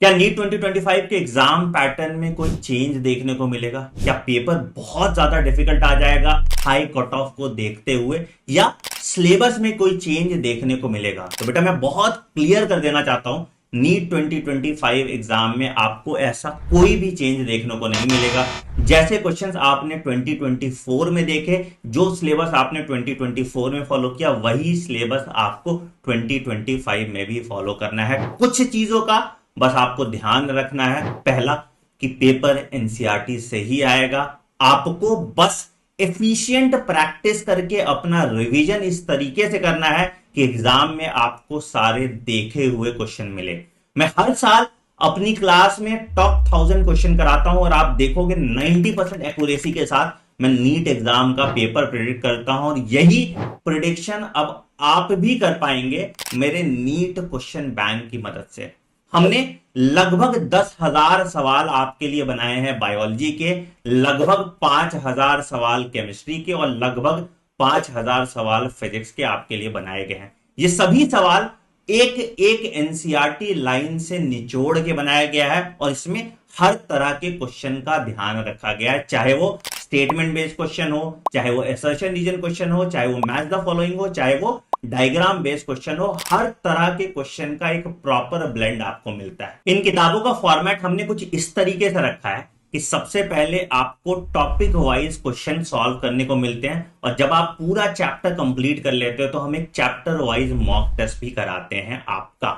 क्या नीट 2025 के exam pattern में कोई चेंज देखने को मिलेगा? क्या पेपर बहुत ज्यादा डिफिकल्ट आ जाएगा हाई कट ऑफ को देखते हुए, या सिलेबस में कोई चेंज देखने को मिलेगा? तो बेटा मैं बहुत क्लियर कर देना चाहता हूं, नीट 2025 एग्जाम में आपको ऐसा कोई भी चेंज देखने को नहीं मिलेगा। जैसे क्वेश्चंस आपने 2024 में देखे, जो सिलेबस आपने 2024 में फॉलो किया, वही सिलेबस आपको 2025 में भी फॉलो करना है। कुछ चीजों का बस आपको ध्यान रखना है। पहला, कि पेपर एनसीईआरटी से ही आएगा। आपको बस एफिशिएंट प्रैक्टिस करके अपना रिवीजन इस तरीके से करना है कि एग्जाम में आपको सारे देखे हुए क्वेश्चन मिले। मैं हर साल अपनी क्लास में टॉप 1000 क्वेश्चन कराता हूं और आप देखोगे 90% एक्यूरेसी के साथ मैं नीट एग्जाम का पेपर प्रिडिक्ट करता हूं, और यही प्रिडिक्शन अब आप भी कर पाएंगे मेरे नीट क्वेश्चन बैंक की मदद से। हमने लगभग 10,000 सवाल आपके लिए बनाए हैं बायोलॉजी के, लगभग 5,000 सवाल केमिस्ट्री के, और लगभग 5,000 सवाल फिजिक्स के आपके लिए बनाए गए हैं। ये सभी सवाल एक एक एनसीईआरटी लाइन से निचोड़ के बनाया गया है, और इसमें हर तरह के क्वेश्चन का ध्यान रखा गया है, चाहे वो स्टेटमेंट बेस्ड क्वेश्चन हो, चाहे वो असर्शन रीजन क्वेश्चन हो, चाहे वो मैच द फॉलोइंग हो, चाहे वो डायग्राम बेस्ड क्वेश्चन हो। हर तरह के क्वेश्चन का एक प्रॉपर ब्लेंड आपको मिलता है। इन किताबों का फॉर्मेट हमने कुछ इस तरीके से रखा है कि सबसे पहले आपको टॉपिक वाइज क्वेश्चन सॉल्व करने को मिलते हैं, और जब आप पूरा चैप्टर कंप्लीट कर लेते हो तो हम एक चैप्टर वाइज मॉक टेस्ट भी कराते हैं आपका।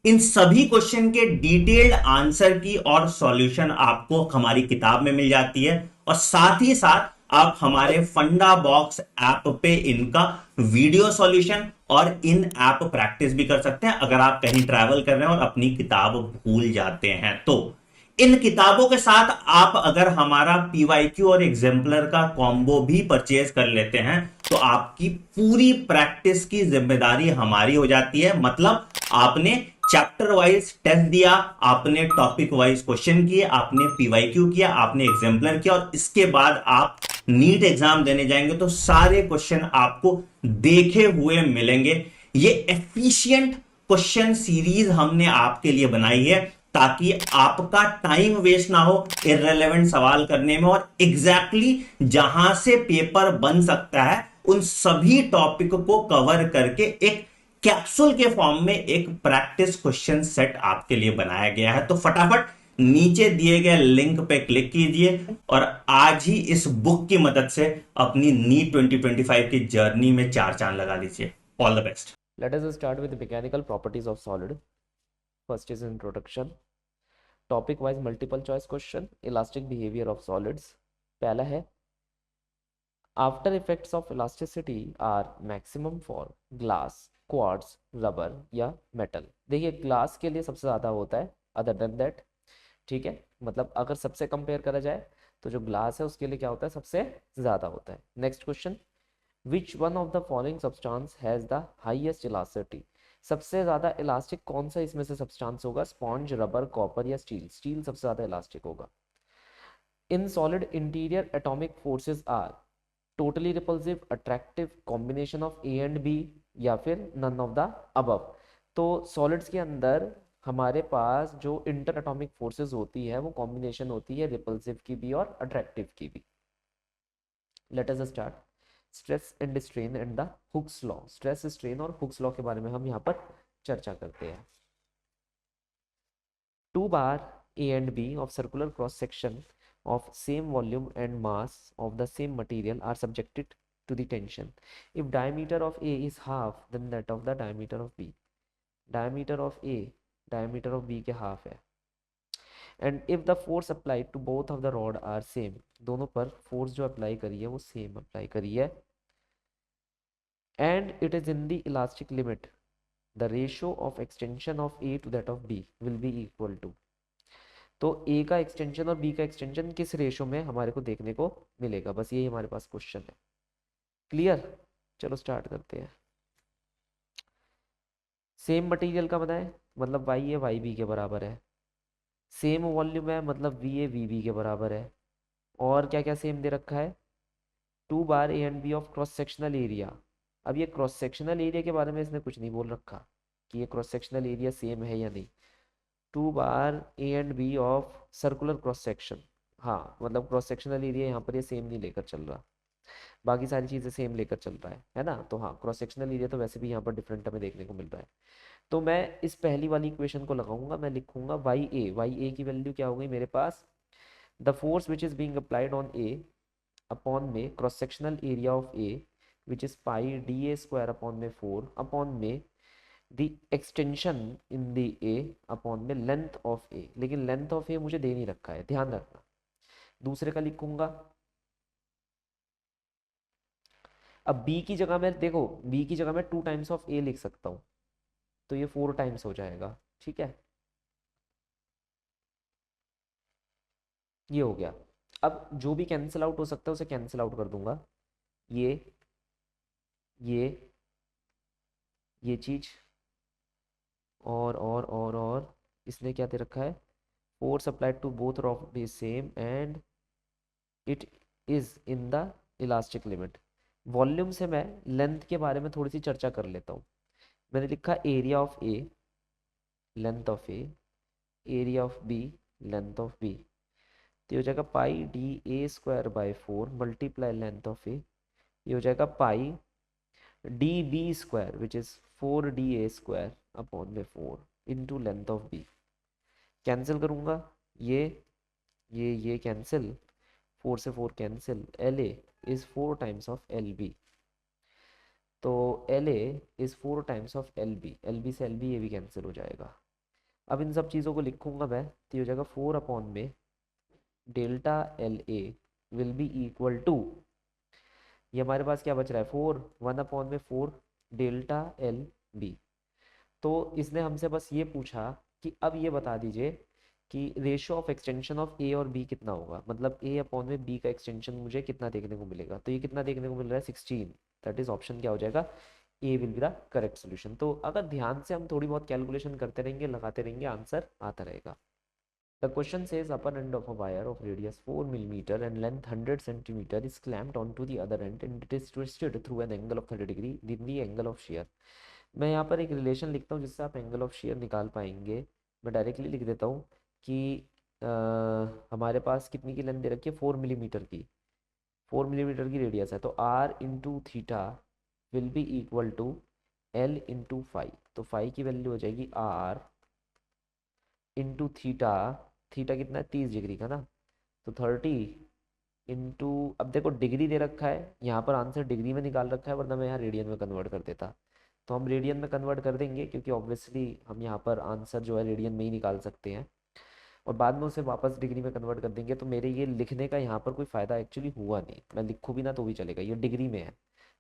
इन सभी क्वेश्चन के डिटेल्ड आंसर की और सॉल्यूशन आपको हमारी किताब में मिल जाती है, और साथ ही साथ आप हमारे फंडा बॉक्स ऐप पे इनका वीडियो सॉल्यूशन और इन ऐप प्रैक्टिस भी कर सकते हैं, अगर आप कहीं ट्रैवल कर रहे हैं और अपनी किताब भूल जाते हैं तो। इन किताबों के साथ आप अगर हमारा पीवाईक्यू और एग्जाम्पलर का कॉम्बो भी परचेज कर लेते हैं तो आपकी पूरी प्रैक्टिस की जिम्मेदारी हमारी हो जाती है। मतलब आपने चैप्टर वाइज टेस्ट दिया, आपने टॉपिक वाइज क्वेश्चन किए, आपने पीवाईक्यू किया, आपने एग्जाम्पलर किया, और इसके बाद आप नीट एग्जाम देने जाएंगे तो सारे क्वेश्चन आपको देखे हुए मिलेंगे। ये एफिशिएंट क्वेश्चन सीरीज हमने आपके लिए बनाई है ताकि आपका टाइम वेस्ट ना हो इररिलेवेंट सवाल करने में, और एग्जैक्टली जहां से पेपर बन सकता है उन सभी टॉपिक को कवर करके एक कैप्सूल के फॉर्म में एक प्रैक्टिस क्वेश्चन सेट आपके लिए बनाया गया है। तो फटाफट नीचे दिए गए लिंक पे क्लिक कीजिए और आज ही इस बुक की मदद से अपनी नीट 2025 की जर्नी में चार चांद लगा लीजिए। All the best. Let us start with the mechanical properties of solid. First is introduction. Topic wise multiple choice question. Elastic behavior of solids. पहला है after effects of elasticity are maximum for glass, quartz, rubber या metal. देखिए glass के लिए सबसे ज़्यादा होता है other than that. ठीक है, मतलब अगर सबसे कंपेयर करा जाए तो जो ग्लास है उसके लिए क्या होता है, सबसे ज़्यादा होता है। Next question, which one of the following substance has the highest elasticity. सबसे ज्यादा इलास्टिक कौन सा इसमें से सब्सटेंस होगा, स्पॉन्ज, रबर, कॉपर या स्टील। स्टील सबसे ज्यादा इलास्टिक होगा। In solid interior atomic forces are totally repulsive, attractive, combination of A and B या फिर नन ऑफ द अबव। तो सॉलिड्स के अंदर हमारे पास जो इंटर एटॉमिक फोर्सेस होती है वो कॉम्बिनेशन होती है रिपल्सिव की भी और अट्रैक्टिव की भी। Let us start. Stress and strain and the Hooke's law. Stress, strain और हुक्स लॉ के बारे में हम यहाँ पर चर्चा करते हैं। Two bar A and B of circular cross section of same volume and mass of the same material are subjected to the tension if diameter of A is half then that of the diameter of B. diameter of A diameter of B के half है। and if the force applied to both of the rod are same, दोनों पर force जो apply करी है वो same apply करी है, and it is in the elastic limit, the ratio of extension of A to that of B will be equal to। तो A का एक्सटेंशन और B का एक्सटेंशन किस रेशो में हमारे को देखने को मिलेगा, बस यही हमारे पास क्वेश्चन है। क्लियर, चलो स्टार्ट करते हैं। सेम मटेरियल का बताएं, मतलब Y है YB के बराबर है। सेम वॉल्यूम है, मतलब V है VB के बराबर है। और क्या क्या सेम दे रखा है, two bar A and B of cross sectional area. अब ये क्रॉस सेक्शनल एरिया के बारे में इसने कुछ नहीं बोल रखा कि ये क्रॉस सेक्शनल एरिया सेम है या नहीं। 2 बार A and B of circular cross section. हाँ मतलब क्रॉस सेक्शनल एरिया यहाँ पर ये सेम नहीं लेकर चल रहा, बाकी सारी चीज़ें सेम लेकर चल रहा है ना। तो हाँ क्रॉस सेक्शनल एरिया तो वैसे भी यहाँ पर डिफरेंट हमें देखने को मिल रहा है। तो मैं इस पहली वाली इक्वेशन को लगाऊंगा, मैं लिखूंगा वाई ए की वैल्यू क्या हो गई मेरे पास, the force which is being applied on A upon में cross sectional area of A which is pi D A square upon में 4 अपॉन में the extension in the A upon में लेंथ ऑफ ए। लेकिन length of ए मुझे दे नहीं रखा है, ध्यान रखना। दूसरे का लिखूंगा। अब बी की जगह मैं देखो, बी की जगह मैं 2 टाइम्स ऑफ ए लिख सकता हूँ, तो ये 4 टाइम्स हो जाएगा। ठीक है, ये हो गया। अब जो भी कैंसिल आउट हो सकता है उसे कैंसिल आउट कर दूंगा। ये ये ये चीज और इसने क्या दे रखा है, force applied to both of B same and it is in the elastic limit. Volume से मैं लेंथ के बारे में थोड़ी सी चर्चा कर लेता हूँ। मैंने लिखा area of A, length of A, area of B, length of B. तो ये हो जाएगा pi D A square by 4 multiply length of A, ये हो जाएगा pi D B square which is 4 D A square upon में 4 into length of B. Cancel करूंगा, ये कैंसिल, 4 से 4 cancel, L A is 4 times of L B. तो L A is 4 times of L B से L B ये भी cancel हो जाएगा। अब इन सब चीज़ों को लिखूंगा मैं, तो ये हो जाएगा 4 अपॉन में delta L A will be equal to, ये हमारे पास क्या बच रहा है 4, 1 अपॉन में 4 डेल्टा एल बी। तो इसने हमसे बस ये पूछा कि अब ये बता दीजिए कि रेशियो ऑफ एक्सटेंशन ऑफ ए और बी कितना होगा, मतलब ए अपॉन में बी का एक्सटेंशन मुझे कितना देखने को मिलेगा। तो ये कितना देखने को मिल रहा है 16, दैट इज ऑप्शन क्या हो जाएगा, A will be the correct solution. तो अगर ध्यान से हम थोड़ी बहुत कैलकुलेशन करते रहेंगे, लगाते रहेंगे, आंसर आता रहेगा। The question says upper end of a wire of radius 4 millimeter and length 100 centimeter is clamped onto the other end and it is twisted through an angle of 30 degree in the angle of shear। मैं यहाँ पर एक relation लिखता हूँ जिससे आप angle of share निकाल पाएंगे। मैं डायरेक्टली लिख देता हूँ कि अ, हमारे पास कितनी की लेंथ दे रखी है 4 मिलीमीटर की, 4 मिलीमीटर की रेडियस है, तो R into theta will be equal to L into five. तो फाइव की वैल्यू हो जाएगी आर इंटू थीटा, थीटा कितना है 30 डिग्री का ना, तो 30 इंटू, अब देखो डिग्री दे रखा है यहाँ पर, आंसर डिग्री में निकाल रखा है, वरना मैं यहाँ रेडियन में कन्वर्ट कर देता। तो हम रेडियन में कन्वर्ट कर देंगे क्योंकि ऑब्वियसली हम यहाँ पर आंसर जो है रेडियन में ही निकाल सकते हैं, और बाद में उसे वापस डिग्री में कन्वर्ट कर देंगे। तो मेरे ये लिखने का यहाँ पर कोई फ़ायदा एक्चुअली हुआ नहीं, मैं लिखूँ भी ना तो भी चलेगा, ये डिग्री में है।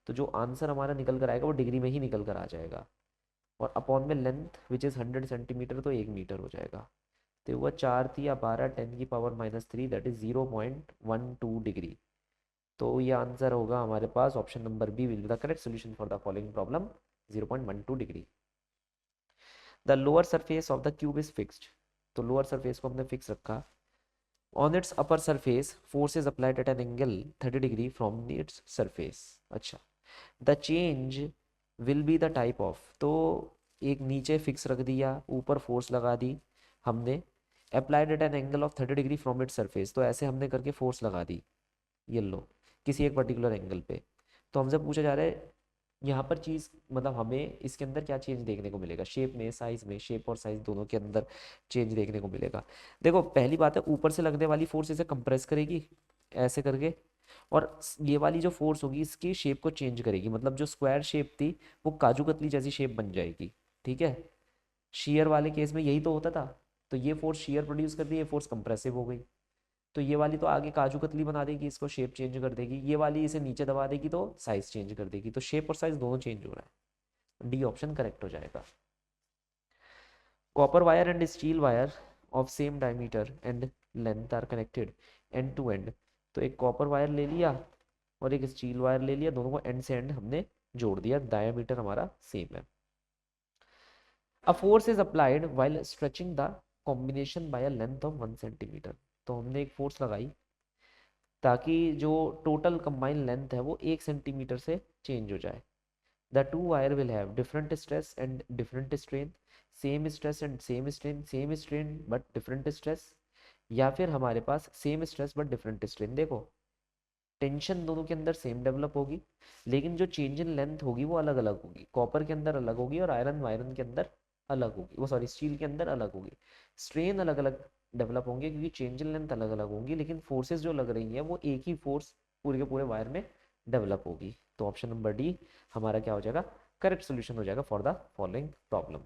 तो जो आंसर हमारा निकल कर आएगा वो डिग्री में ही निकल कर आ जाएगा। और अपॉन में लेंथ विच इज़ 100 सेंटीमीटर, तो 1 मीटर हो जाएगा। तो हुआ 4×3 = 10⁻³ दैट इज 0.12 डिग्री। तो ये आंसर होगा हमारे पास, option number B will be the correct solution for the following problem, 0.12 degree. The lower surface of the cube is fixed. तो लोअर सरफेस को हमने फिक्स रखा। On its upper surface force is applied at an angle 30 degree from its surface. अच्छा, the change will be the type of, तो एक नीचे fix रख दिया, ऊपर फोर्स लगा दी हमने, applied at an angle of 30 degree from it surface, तो ऐसे हमने करके फोर्स लगा दी ये लो किसी एक पर्टिकुलर एंगल पे। तो हमसे पूछा जा रहा है यहाँ पर चीज़, मतलब हमें इसके अंदर क्या चेंज देखने को मिलेगा, शेप में, साइज में, शेप और साइज दोनों के अंदर चेंज देखने को मिलेगा। देखो पहली बात है, ऊपर से लगने वाली फोर्स इसे कंप्रेस करेगी ऐसे करके, और ये वाली जो फोर्स होगी इसकी शेप को चेंज करेगी, मतलब जो स्क्वायर शेप थी वो काजू कतली जैसी शेप बन जाएगी। ठीक है, शेयर वाले केस में यही तो होता था। तो ये फोर्स शेयर प्रोड्यूस कर दी, ये फोर्स कंप्रेसिव हो गई। तो ये वाली तो आगे काजू कतली बना देगी, इसको शेप चेंज कर देगी, ये वाली इसे नीचे दबा देगी तो साइज चेंज कर देगी। तो शेप और साइज दोनों चेंज हो रहा है, डी ऑप्शन करेक्ट हो जाएगा। Copper wire and steel wire of same diameter and length are connected end to end. तो एक कॉपर वायर ले लिया और एक स्टील वायर ले लिया, दोनों को एंड से एंड हमने जोड़ दिया, डायमीटर हमारा सेम है। A force is applied while stretching the combination by a length of 1 centimetre. तो हमने एक फोर्स लगाई ताकि जो टोटल कंबाइंड लेंथ है वो 1 सेंटीमीटर से चेंज हो जाए। The two wire will have different stress and different strain, same stress and same strain but different stress, या फिर हमारे पास same stress but different strain. देखो टेंशन दोनों के अंदर सेम डेवलप होगी, लेकिन जो चेंज इन लेंथ होगी वो अलग अलग होगी। कॉपर के अंदर अलग होगी और आयरन वायरन के अंदर अलग होगी, वो सॉरी स्टील के अंदर अलग होगी। स्ट्रेन अलग अलग डेवलप होंगे क्योंकि चेंज इन लेंथ अलग अलग होंगी, लेकिन फोर्सेस जो लग रही हैं वो एक ही फोर्स पूरे के पूरे वायर में डेवलप होगी। तो ऑप्शन नंबर डी हमारा क्या हो जाएगा, करेक्ट सोल्यूशन हो जाएगा फॉर द फॉलोइंग प्रॉब्लम।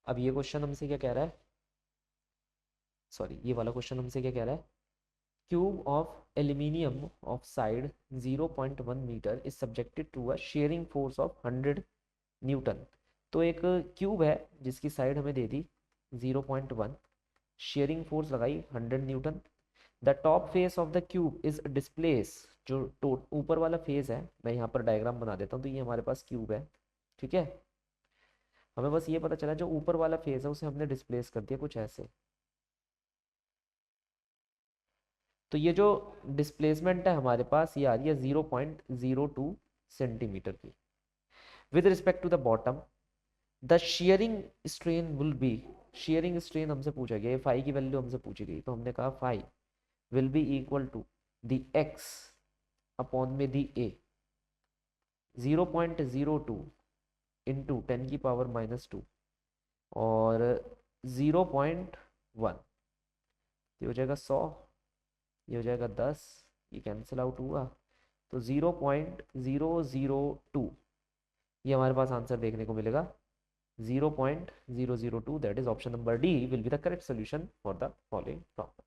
अब ये क्वेश्चन हमसे क्या कह रहा है, सॉरी ये वाला क्वेश्चन हमसे क्या कह रहा है, cube of aluminium of side 0.1 meter is subjected to a shearing force of 100 Newton. तो एक क्यूब है जिसकी साइड हमें दे दी 0.1, शेयरिंग फोर्स लगाई 100 Newton. The top face of the cube is displace, जो ऊपर वाला फेस है, मैं यहाँ पर डायग्राम बना देता हूँ। तो ये हमारे पास क्यूब है, ठीक है। हमें बस ये पता चला जो ऊपर वाला फेस है उसे हमने डिस्प्लेस कर दिया कुछ ऐसे। तो ये जो डिस्प्लेसमेंट है हमारे पास ये आ रही है 0.02 सेंटीमीटर की। With respect to the bottom the shearing strain will be, shearing strain हमसे पूछा गया, फाई की वैल्यू हमसे पूछी गई, तो हमने कहा phi will be equal to the X upon में दी ए, 0.02 इंटू 10⁻⁻2 और 0.1, ये हो जाएगा 100, ये हो जाएगा 10, ये कैंसिल आउट हुआ, तो 0.002 ये हमारे पास आंसर देखने को मिलेगा, 0.002। That is option number D will be the correct solution for the following problem.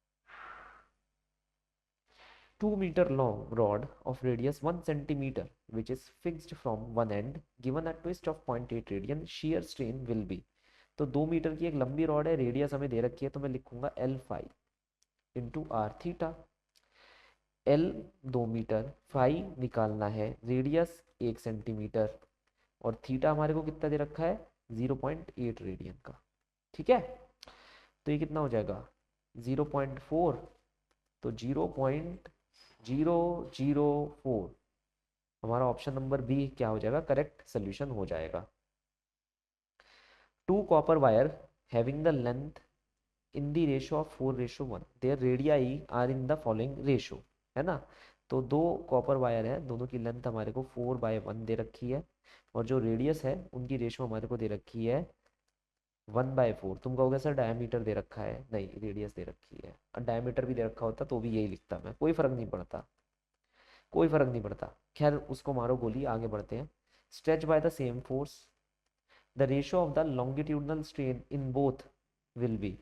2 meter long rod of radius 1 centimeter which is fixed from one end given a twist of 0.8 radian shear strain will be। तो 2 metre की एक लंबी rod है, radius हमें दे रखी है, तो मैं लिखूंगा L phi into R theta. L 2 metre, फाई निकालना है, रेडियस 1 सेंटीमीटर और थीटा हमारे को कितना दे रखा है 0.8 रेडियन का, ठीक है। तो ये कितना हो जाएगा 0.4, तो 0.004 हमारा ऑप्शन नंबर बी क्या हो जाएगा, करेक्ट सोल्यूशन हो जाएगा। 2 copper wire having the length in the ratio of 4:1 their radii are in the following ratio, है ना। तो 2 कॉपर वायर है, दोनों की लेंथ हमारे को 4/1 दे रखी है और जो रेडियस है उनकी रेशियो हमारे को दे रखी है 1/4। तुम कहोगे सर डायमीटर दे रखा है, नहीं रेडियस दे रखी है, और डायमीटर भी दे रखा होता तो भी यही लिखता मैं, कोई फर्क नहीं पड़ता, कोई फर्क नहीं पड़ता। खैर उसको मारो गोली, आगे बढ़ते हैं। Stretch bye the same force the ratio of the longitudinal strain in both will be.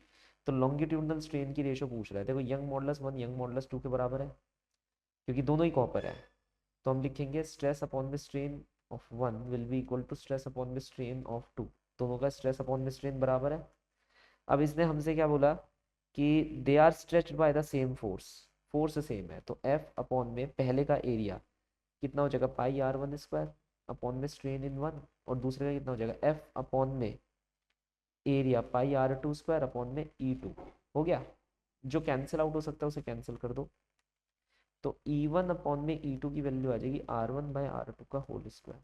तो लॉन्गिट्यूडनल स्ट्रेन की रेशियो पूछ रहा है, देखो यंग मॉडुलस 1 यंग मॉडुलस 2 के बराबर है क्योंकि दोनों ही कॉपर है। तो हम लिखेंगे स्ट्रेस अपॉन में strain of 1 will be equal to stress upon में स्ट्रेन ऑफ 2, दोनों का स्ट्रेस अपॉन में स्ट्रेन बराबर है। अब इसने हमसे क्या बोला कि they are stretched by the same force, force same है, तो एफ अपॉन में पहले का एरिया कितना हो जाएगा पाई r1 स्क्वायर अपॉन में स्ट्रेन इन 1, और दूसरे का कितना हो जाएगा एफ अपॉन में area pi r2 square upon में E2 हो गया। जो कैंसिल आउट हो सकता है उसे कैंसिल कर दो, तो E1 अपॉन में E2 की वैल्यू आ जाएगी r1/r2 का होल स्क्वायर।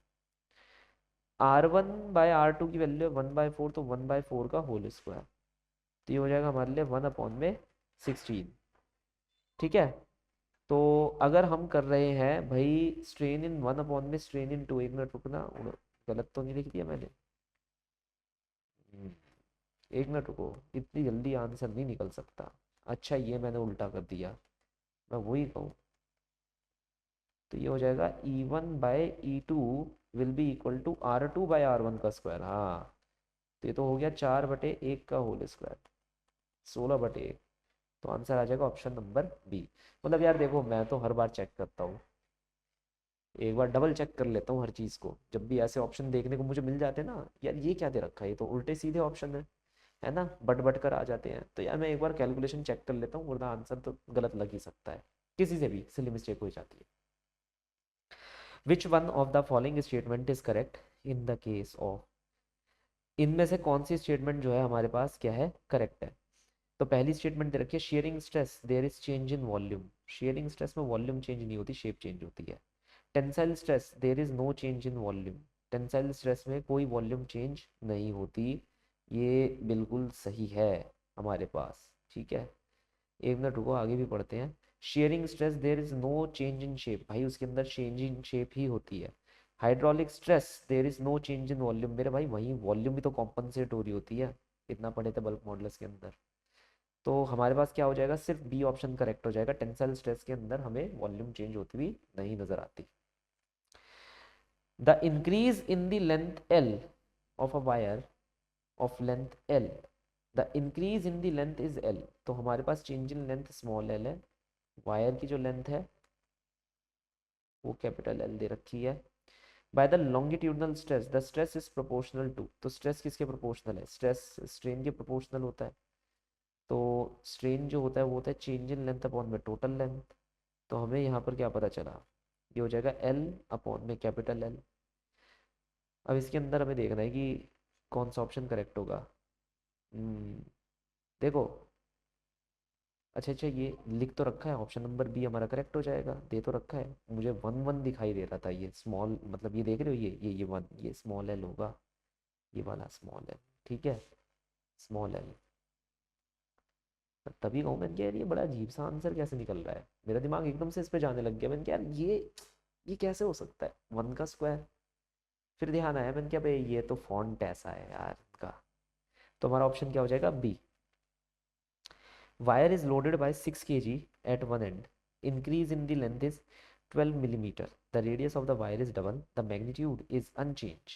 r1/r2 की वैल्यू है 1/4, तो 1/4 का होल स्क्वायर, तो ये हो जाएगा हमारे लिए 1 अपॉन में 16, ठीक है। तो अगर हम कर रहे हैं भाई स्ट्रेन इन 1 अपॉन में स्ट्रेन इन 2, एक मिनट रुकना, गलत तो नहीं लिख दिया मैंने, एक मिनट रुको, इतनी जल्दी आंसर नहीं निकल सकता। अच्छा ये मैंने उल्टा कर दिया, मैं वही कहूँ, तो ये हो जाएगा E1/E2 will be equal to R2/R1 का स्क्वायर। हाँ तो ये तो हो गया 4/1 का होल स्क्वायर, 16/1। तो आंसर आ जाएगा ऑप्शन नंबर बी। मतलब यार देखो मैं तो हर बार चेक करता हूँ, एक बार डबल चेक कर लेता हूँ हर चीज़ को, जब भी ऐसे ऑप्शन देखने को मुझे मिल जाते हैं ना, यार ये क्या दे रखा है, ये तो उल्टे सीधे ऑप्शन है ना, बट बट कर आ जाते हैं, तो यार मैं एक बार कैलकुलेशन चेक कर लेता हूँ, वरना आंसर तो गलत लग ही सकता है, किसी से भी सिली मिस्टेक हो जाती है। Which one of the following statement is correct in the case of, इनमें से कौन सी स्टेटमेंट जो है हमारे पास क्या है करेक्ट है। तो पहली स्टेटमेंट दे रखी है shearing stress there is change in volume, shearing stress में वॉल्यूम चेंज नहीं होती, शेप चेंज होती है। Tensile stress there is no change in volume, tensile stress में कोई वॉल्यूम चेंज नहीं होती। ये बिल्कुल सही है हमारे पास, ठीक है। एक मिनट रुको, आगे भी पढ़ते हैं। Shearing stress, there is no change in shape, भाई उसके अंदर चेंज इन शेप ही होती है। Hydraulic stress, there is no change in volume, मेरे भाई वही वॉल्यूम भी तो कॉम्पनसेट हो रही होती है, इतना पढ़े थे बल्क मॉडल्स के अंदर। तो हमारे पास क्या हो जाएगा, सिर्फ बी ऑप्शन करेक्ट हो जाएगा, टेंसाइल स्ट्रेस के अंदर हमें वॉल्यूम चेंज होती हुई नहीं नजर आती। The increase in the length L of a wire of length L, the increase in the length is L, तो हमारे पास change in length small L है, वायर की जो लेंथ है वो कैपिटल एल दे रखी है। By the longitudinal stress, the stress is proportional to, तो स्ट्रेस किसके प्रोपोर्शनल है, स्ट्रेस स्ट्रेन के प्रोपोर्शनल होता है। तो स्ट्रेन जो होता है वो होता है चेंज इन लेंथ अपॉन में टोटल लेंथ। तो हमें यहाँ पर क्या पता चला, ये हो जाएगा एल अपॉन में कैपिटल एल। अब इसके अंदर हमें देखना है कि कौन सा ऑप्शन करेक्ट होगा। देखो, अच्छा अच्छा, ये लिख तो रखा है, ऑप्शन नंबर बी हमारा करेक्ट हो जाएगा, दे तो रखा है, मुझे वन वन दिखाई दे रहा था, ये स्मॉल मतलब ये देख रहे हो, ये वन, ये स्मॉल एल होगा, ये वाला स्मॉल एल, ठीक है, स्मॉल एल। तभी कहूँ मैंने, यार ये बड़ा अजीब सा आंसर कैसे निकल रहा है, मेरा दिमाग एकदम से इस पे जाने लग गया, मैंने कहा यार ये कैसे हो सकता है, वन का स्क्वायर। फिर ध्यान आया, मैंने कहा भाई ये तो फॉन्ट ऐसा है यार का। तो हमारा ऑप्शन क्या हो जाएगा, B. Wire is loaded by 6 kg at one end. Increase in the length is 12 millimeter. The radius of the wire is double. The magnitude is unchanged.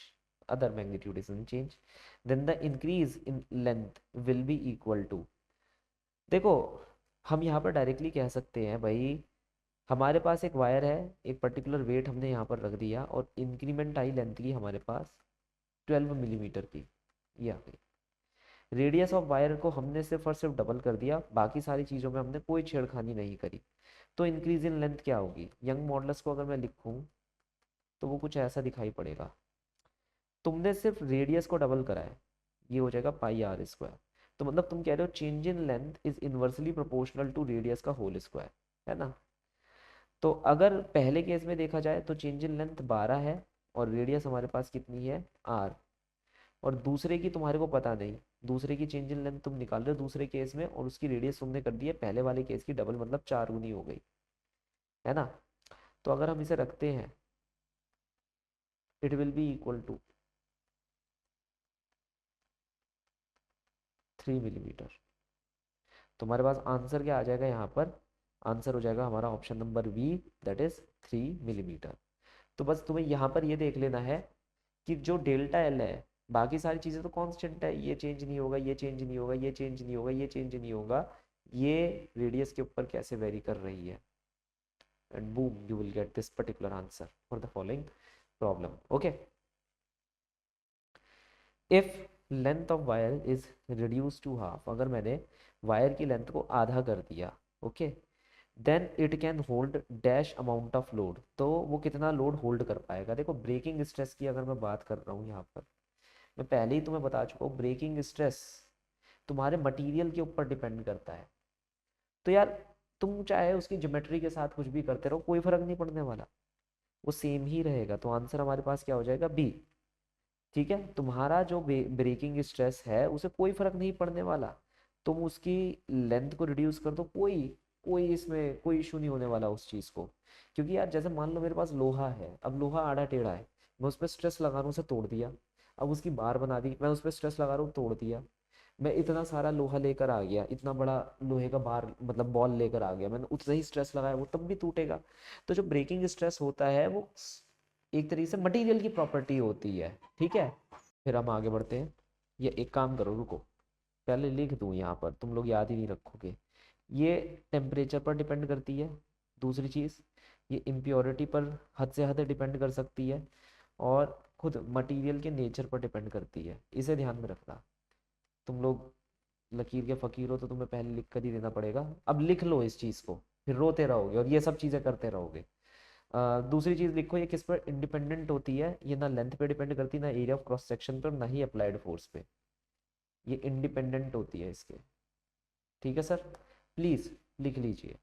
Other magnitude is unchanged. Then the increase in length will be equal to. देखो, हम यहाँ पर directly कह सकते हैं भाई, हमारे पास एक वायर है, एक पर्टिकुलर वेट हमने यहाँ पर रख दिया और इंक्रीमेंट आई लेंथ की हमारे पास 12 मिलीमीटर की, ये आ गई। रेडियस ऑफ वायर को हमने सिर्फ और सिर्फ डबल कर दिया, बाकी सारी चीज़ों में हमने कोई छेड़खानी नहीं करी। तो इंक्रीज इन लेंथ क्या होगी, यंग मॉडल्स को अगर मैं लिखूं तो वो कुछ ऐसा दिखाई पड़ेगा। तुमने सिर्फ रेडियस को डबल करा है, ये हो जाएगा पाई आर स्क्वायर। तो मतलब तुम कह रहे हो change in length is inversely proportional to radius का होल स्क्वायर, है ना। तो अगर पहले केस में देखा जाए तो चेंज इन लेंथ 12 है और रेडियस हमारे पास कितनी है, आर। और दूसरे की तुम्हारे को पता नहीं, दूसरे की चेंज इन लेंथ तुम निकाल रहे हो दूसरे केस में, और उसकी रेडियस तुमने कर दी है पहले वाले केस की डबल, मतलब 4 गुनी हो गई, है ना। तो अगर हम इसे रखते हैं, it will be equal to 3 millimetre. तुम्हारे पास आंसर क्या आ जाएगा यहाँ पर, आंसर हो जाएगा हमारा option number B, that is 3 millimetre. तो बस तुम्हें यहाँ पर ये देख लेना है कि जो डेल्टा एल है, बाकी सारी चीज़ें तो कांस्टेंट है, ये चेंज नहीं होगा, ये चेंज नहीं होगा, ये चेंज नहीं होगा, ये चेंज नहीं होगा, ये रेडियस के ऊपर कैसे वेरी कर रही है, and boom you will get this particular answer for the following problem. Okay, if length of wire is reduce to half, अगर मैंने वायर की लेंथ को आधा कर दिया, okay, then it can hold dash amount of load, तो वो कितना लोड होल्ड कर पाएगा। देखो, ब्रेकिंग स्ट्रेस की अगर मैं बात कर रहा हूँ यहाँ पर, मैं पहले ही तुम्हें बता चुका हूँ, ब्रेकिंग स्ट्रेस तुम्हारे मटेरियल के ऊपर डिपेंड करता है। तो यार तुम चाहे उसकी ज्योमेट्री के साथ कुछ भी करते रहो, कोई फर्क नहीं पड़ने वाला, वो सेम ही रहेगा। तो आंसर हमारे पास क्या हो जाएगा, बी। ठीक है, तुम्हारा जो ब्रेकिंग स्ट्रेस है उसे कोई फर्क नहीं पड़ने वाला, तुम उसकी लेंथ को रिड्यूस कर दो, कोई कोई इसमें कोई इशू नहीं होने वाला उस चीज़ को। क्योंकि यार जैसे मान लो मेरे पास लोहा है, अब लोहा आड़ा टेढ़ा है, मैं उस पर स्ट्रेस लगा रहा हूँ, उसे तोड़ दिया, अब उसकी बार बना दी, मैं उस पर स्ट्रेस लगा रहा हूँ, तोड़ दिया। मैं इतना सारा लोहा लेकर आ गया, इतना बड़ा लोहे का बार मतलब बॉल लेकर आ गया, मैंने उतना ही स्ट्रेस लगाया, वो तब भी टूटेगा। तो जो ब्रेकिंग स्ट्रेस होता है वो एक तरीके से मटेरियल की प्रॉपर्टी होती है, ठीक है। फिर हम आगे बढ़ते हैं, ये एक काम करो, रुको, पहले लिख दूँ यहाँ पर, तुम लोग याद ही नहीं रखोगे। ये टेम्परेचर पर डिपेंड करती है, दूसरी चीज़ ये इम्प्योरिटी पर हद से हद डिपेंड कर सकती है, और खुद मटेरियल के नेचर पर डिपेंड करती है, इसे ध्यान में रखना। तुम लोग लकीर के फ़कीर हो तो तुम्हें पहले लिख कर ही देना पड़ेगा, अब लिख लो इस चीज़ को, फिर रोते रहोगे और ये सब चीज़ें करते रहोगे। दूसरी चीज़ लिखो, ये किस पर इंडिपेंडेंट होती है, ये ना लेंथ पे डिपेंड करती, ना एरिया ऑफ क्रॉस सेक्शन पर, ना ही अप्लाइड फोर्स पे, ये इंडिपेंडेंट होती है इसके। ठीक है सर, प्लीज़ लिख लीजिए।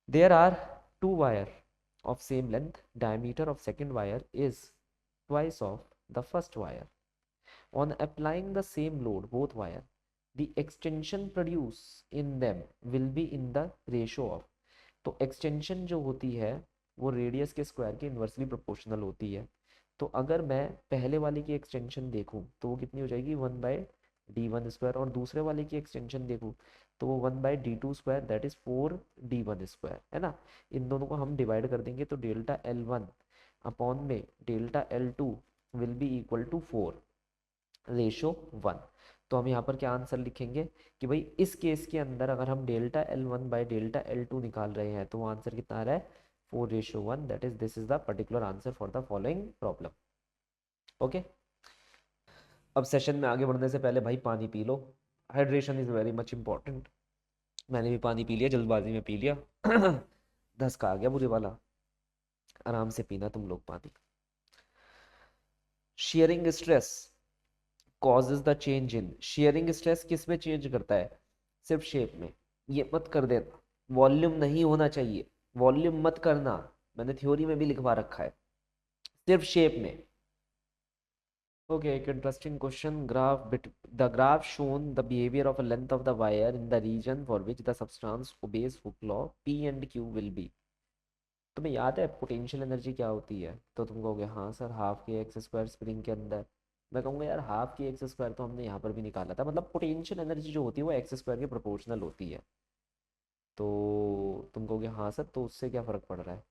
There are two wire of same length, diameter of second wire is twice of the first wire, On applying the same load, both wire, the extension produced in them will be in the ratio of, तो extension जो होती है वो radius के square के inversely proportional होती है। तो अगर मैं पहले वाले की एक्सटेंशन देखूं तो वो कितनी हो जाएगी, 1/d1 स्क्वायर, और दूसरे वाले की एक्सटेंशन देखूं तो वो 1/d2 square, that is 4d1 square, है ना। इन दोनों को हम डिवाइड कर देंगे तो डेल्टा L1 अपॉन में delta L2 will be equal to 4:1। तो हम यहाँ पर क्या आंसर लिखेंगे कि भाई इस केस के अंदर अगर हम डेल्टा L1/डेल्टा L2 निकाल रहे हैं तो वो आंसर कितना आ रहा है, 4:1। That is, this is the particular answer for the following problem. Okay, अब सेशन में आगे बढ़ने से पहले भाई पानी P low, hydration is very much important. मैंने भी पानी पी लिया, जल्दबाजी में पी लिया धसका आ गया बुरे वाला। आराम से पीना तुम लोग पानी। Sharing stress causes the change in, sharing stress किस में चेंज करता है, सिर्फ शेप में। ये मत कर देना, वॉल्यूम नहीं होना चाहिए, वॉल्यूम मत करना, मैंने थ्योरी में भी लिखवा रखा है, सिर्फ शेप में। ओके, एक interesting question, the graph shown the behaviour of a length of the wire in the region for which the substance obeys Hooke law P and Q will be. तुम्हें याद है पोटेंशियल एनर्जी क्या होती है, तो तुम कहोगे हाँ सर, हाफ के एक्स स्क्वायर स्प्रिंग के अंदर। मैं कहूँगा यार हाफ की एक्स स्क्वायर तो हमने यहाँ पर भी निकाला था, मतलब पोटेंशियल एनर्जी जो होती है वो एक्स स्क्वायर के प्रोपोर्शनल होती है। तो तुम कहोगे हाँ सर, तो उससे क्या फ़र्क पड़ रहा है।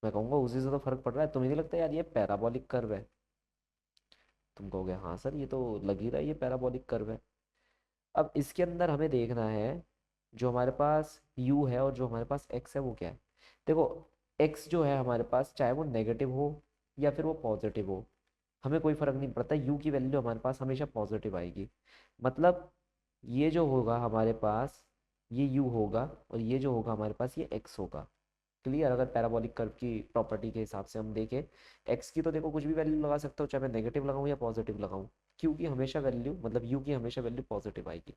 मैं कहूँगा उसी से तो फ़र्क पड़ रहा है, तुम्हें नहीं लगता यार ये पैराबोलिक कर्व है। तुम कहोगे हाँ सर, ये तो लग ही रहा है ये पैराबोलिक कर्व है। अब इसके अंदर हमें देखना है जो हमारे पास u है और जो हमारे पास x है वो क्या है। देखो x जो है हमारे पास, चाहे वो नेगेटिव हो या फिर वो पॉजिटिव हो, हमें कोई फर्क नहीं पड़ता, u की वैल्यू हमारे पास हमेशा पॉजिटिव आएगी। मतलब ये जो होगा हमारे पास, ये u होगा, और ये जो होगा हमारे पास ये x होगा। क्लियर। अगर पैराबोलिक कर्व की प्रॉपर्टी के हिसाब से हम देखें, x की तो देखो कुछ भी वैल्यू लगा सकते हो, चाहे मैं नेगेटिव लगाऊं या पॉजिटिव लगाऊं, q की हमेशा वैल्यू, मतलब u की हमेशा वैल्यू पॉजिटिव आएगी।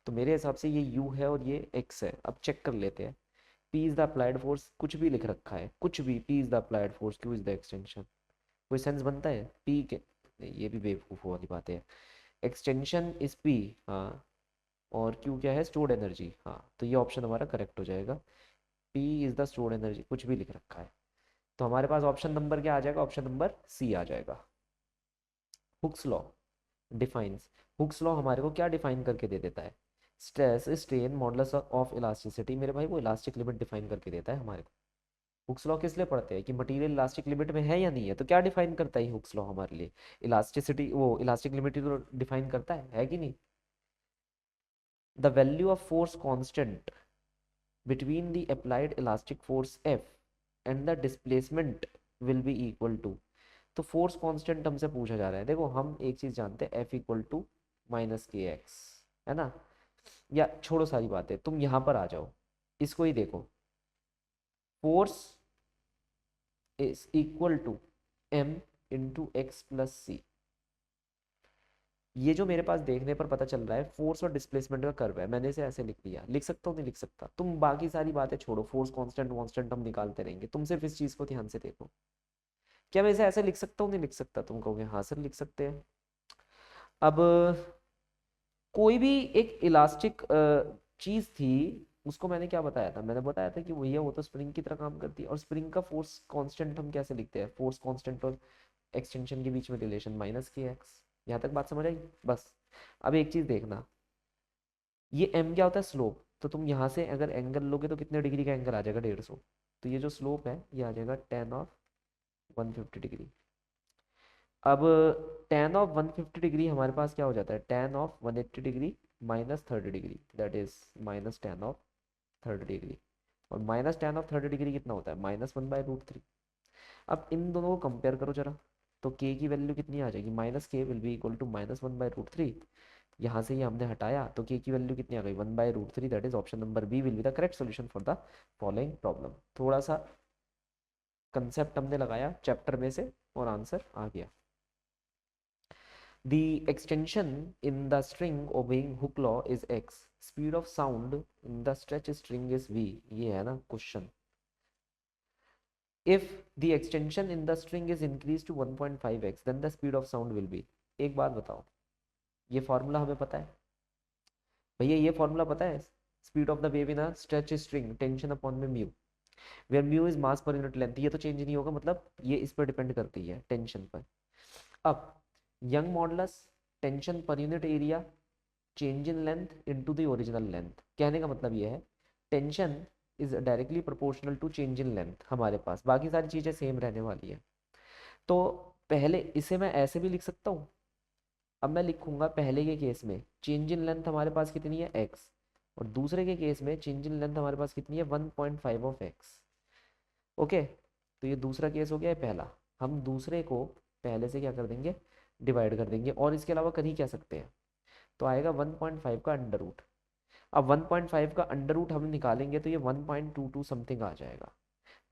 तो मेरे हिसाब से ये u है और ये x है। अब चेक कर लेते हैं, p is the applied force, कुछ भी लिख रखा है, कुछ भी, p is the applied force, q is the extension, कोई सेंस बनता है p के, नहीं, ये भी बेवकूफ़ वाली बात है। एक्सटेंशन इज p, हाँ, और q क्या है, स्टोर्ड एनर्जी, हाँ, तो ये ऑप्शन हमारा करेक्ट हो जाएगा, p is the stored energy, कुछ भी लिख रखा है। तो हमारे पास ऑप्शन नंबर क्या आ जाएगा, ऑप्शन नंबर सी आ जाएगा। Hooke's law defines, Hooke's law हमारे को क्या डिफाइन करके दे देता है, stress strain modulus of elasticity, मेरे भाई वो इलास्टिक लिमिट डिफाइन करके देता है हमारे को। हुक्स लॉ किस लिए पढ़ते हैं कि मटेरियल इलास्टिक लिमिट में है या नहीं है, तो क्या डिफाइन करता है हुक्स लॉ हमारे लिए, इलास्टिसिटी, वो इलास्टिक लिमिट तो डिफाइन करता है कि नहीं। The value of force constant between the applied elastic force F and the displacement will be equal to, तो फोर्स कांस्टेंट हमसे पूछा जा रहा है। देखो हम एक चीज जानते हैं, F इक्वल टू -kx, है ना। या छोड़ो सारी बातें, तुम यहाँ पर आ जाओ, इसको ही देखो, force is equal to m into X plus C. ये जो मेरे पास देखने पर पता चल रहा है फोर्स और डिस्प्लेसमेंट का कर्व है, मैंने इसे ऐसे लिख लिया, लिख सकता हूँ नहीं लिख सकता, तुम बाकी सारी बातें छोड़ो, फोर्स कांस्टेंट कांस्टेंट हम निकालते रहेंगे, तुम सिर्फ इस चीज को ध्यान से देखो। क्या मैं इसे ऐसे लिख सकता हूँ नहीं लिख सकता, तुम कहोगे हाँ सर लिख सकते हैं। अब कोई भी एक इलास्टिक चीज थी, उसको मैंने क्या बताया था, मैंने बताया था कि भैया वो तो स्प्रिंग की तरह काम करती है, और स्प्रिंग का फोर्स कांस्टेंट हम कैसे लिखते हैं, फोर्स कांस्टेंट और एक्सटेंशन के बीच में रिलेशन -kx। यहाँ तक बात समझ आई बस। अब एक चीज देखना, ये m क्या होता है, स्लोप, तो तुम यहाँ से अगर एंगल लोगे तो कितने डिग्री का एंगल आ जाएगा, 150। तो ये जो स्लोप है ये आ जाएगा tan ऑफ 150 डिग्री। अब tan ऑफ 150 डिग्री हमारे पास क्या हो जाता है, tan of 180 degree minus 30 degree, that is minus tan of 30 degree. और माइनस tan ऑफ 30 डिग्री कितना होता है, -1/√3। अब इन दोनों को कंपेयर करो जरा, तो k की वैल्यू कितनी आ जाएगी, -k will be equal to -1/√3। यहाँ से ये हमने हटाया तो k की वैल्यू कितनी आ गई, 1/√3, that is option number B will be the correct solution for the following problem. थोड़ा सा कंसेप्ट हमने लगाया चैप्टर में से और आंसर आ गया। The extension in the string obeying Hook law is x. Speed of sound in the stretch string is v. ये है ना question. If the extension in the string is increased to 1.5x, then the speed of sound will be. एक बात बताओ, ये formula हमें पता है भैया, ये फॉर्मूला पता है, speed of the wave in a stretch string tension upon में mu, where mu is mass per unit length, ये तो चेंज नहीं होगा, मतलब ये इस पर डिपेंड करती है टेंशन पर। अब यंग मॉडुलस टेंशन पर unit area change in length into the original length, कहने का मतलब ये है tension is directly proportional to change in length हमारे पास, बाकी सारी चीज़ें सेम रहने वाली है। तो पहले इसे मैं ऐसे भी लिख सकता हूँ, अब मैं लिखूंगा पहले के केस में चेंज इन लेंथ हमारे पास कितनी है x, और दूसरे के केस में चेंज इन लेंथ हमारे पास कितनी है 1.5 ऑफ x। ओके, तो ये दूसरा केस हो गया है पहला, हम दूसरे को पहले से क्या कर देंगे, डिवाइड कर देंगे, और इसके अलावा कर ही क्या सकते हैं, तो आएगा 1.5 का अंडर रूट। अब 1.5 का अंडर रूट हम निकालेंगे तो ये 1.22 समथिंग आ जाएगा।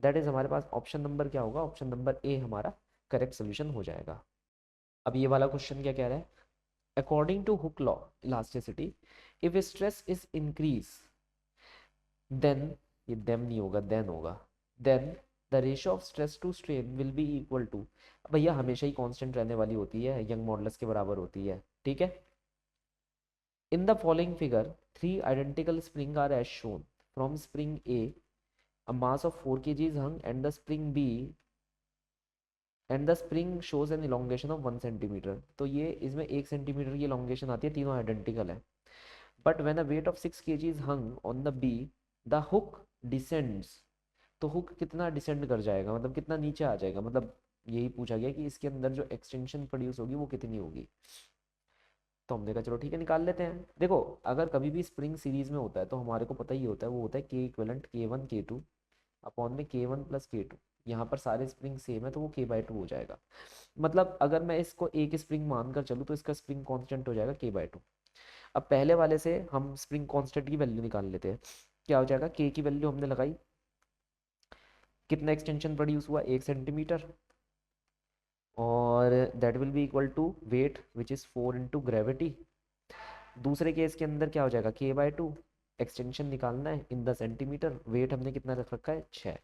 दैट इज हमारे पास ऑप्शन नंबर क्या होगा, ऑप्शन नंबर ए हमारा करेक्ट सोल्यूशन हो जाएगा। अब ये वाला क्वेश्चन क्या कह रहा है, according to Hooke law elasticity if stress is increase then, ये देम नहीं होगा देन होगा, then the ratio of stress to strain will be equal to, भैया हमेशा ही कांस्टेंट रहने वाली होती है, यंग मॉडुलस के बराबर होती है, ठीक है। इन the following figure 3 identical spring are as shown. From spring A mass of 4 kg is hung and the spring B and the spring shows an elongation of 1 centimeter. तो ये इसमें 1 सेंटीमीटर की elongation आती है, तीनों आइडेंटिकल है। But when a weight of 6 kg is hung on the B, the hook descends. तो hook कितना डिसेंड कर जाएगा, मतलब कितना नीचे आ जाएगा, मतलब यही पूछा गया कि इसके अंदर जो एक्सटेंशन प्रोड्यूस होगी वो कितनी होगी। तो हमने कहा चलो ठीक है निकाल लेते हैं। देखो अगर कभी भी स्प्रिंग सीरीज में होता है तो हमारे को पता ही होता है, वो होता है के इक्वलेंट K1 K2 अपॉन में K1 प्लस K2। यहाँ पर सारे स्प्रिंग सेम है तो वो K/2 हो जाएगा। मतलब अगर मैं इसको एक स्प्रिंग मानकर चलूँ तो इसका स्प्रिंग कांस्टेंट हो जाएगा K/2। अब पहले वाले से हम स्प्रिंग कांस्टेंट की वैल्यू निकाल लेते हैं। क्या हो जाएगा, K की वैल्यू हमने लगाई, कितना एक्सटेंशन प्रोड्यूस हुआ 1 सेंटीमीटर, और that will be equal to weight which is 4 into gravity. दूसरे केस के अंदर क्या हो जाएगा K/2, एक्सटेंशन निकालना है इन द सेंटीमीटर, वेट हमने कितना रख रखा है 6,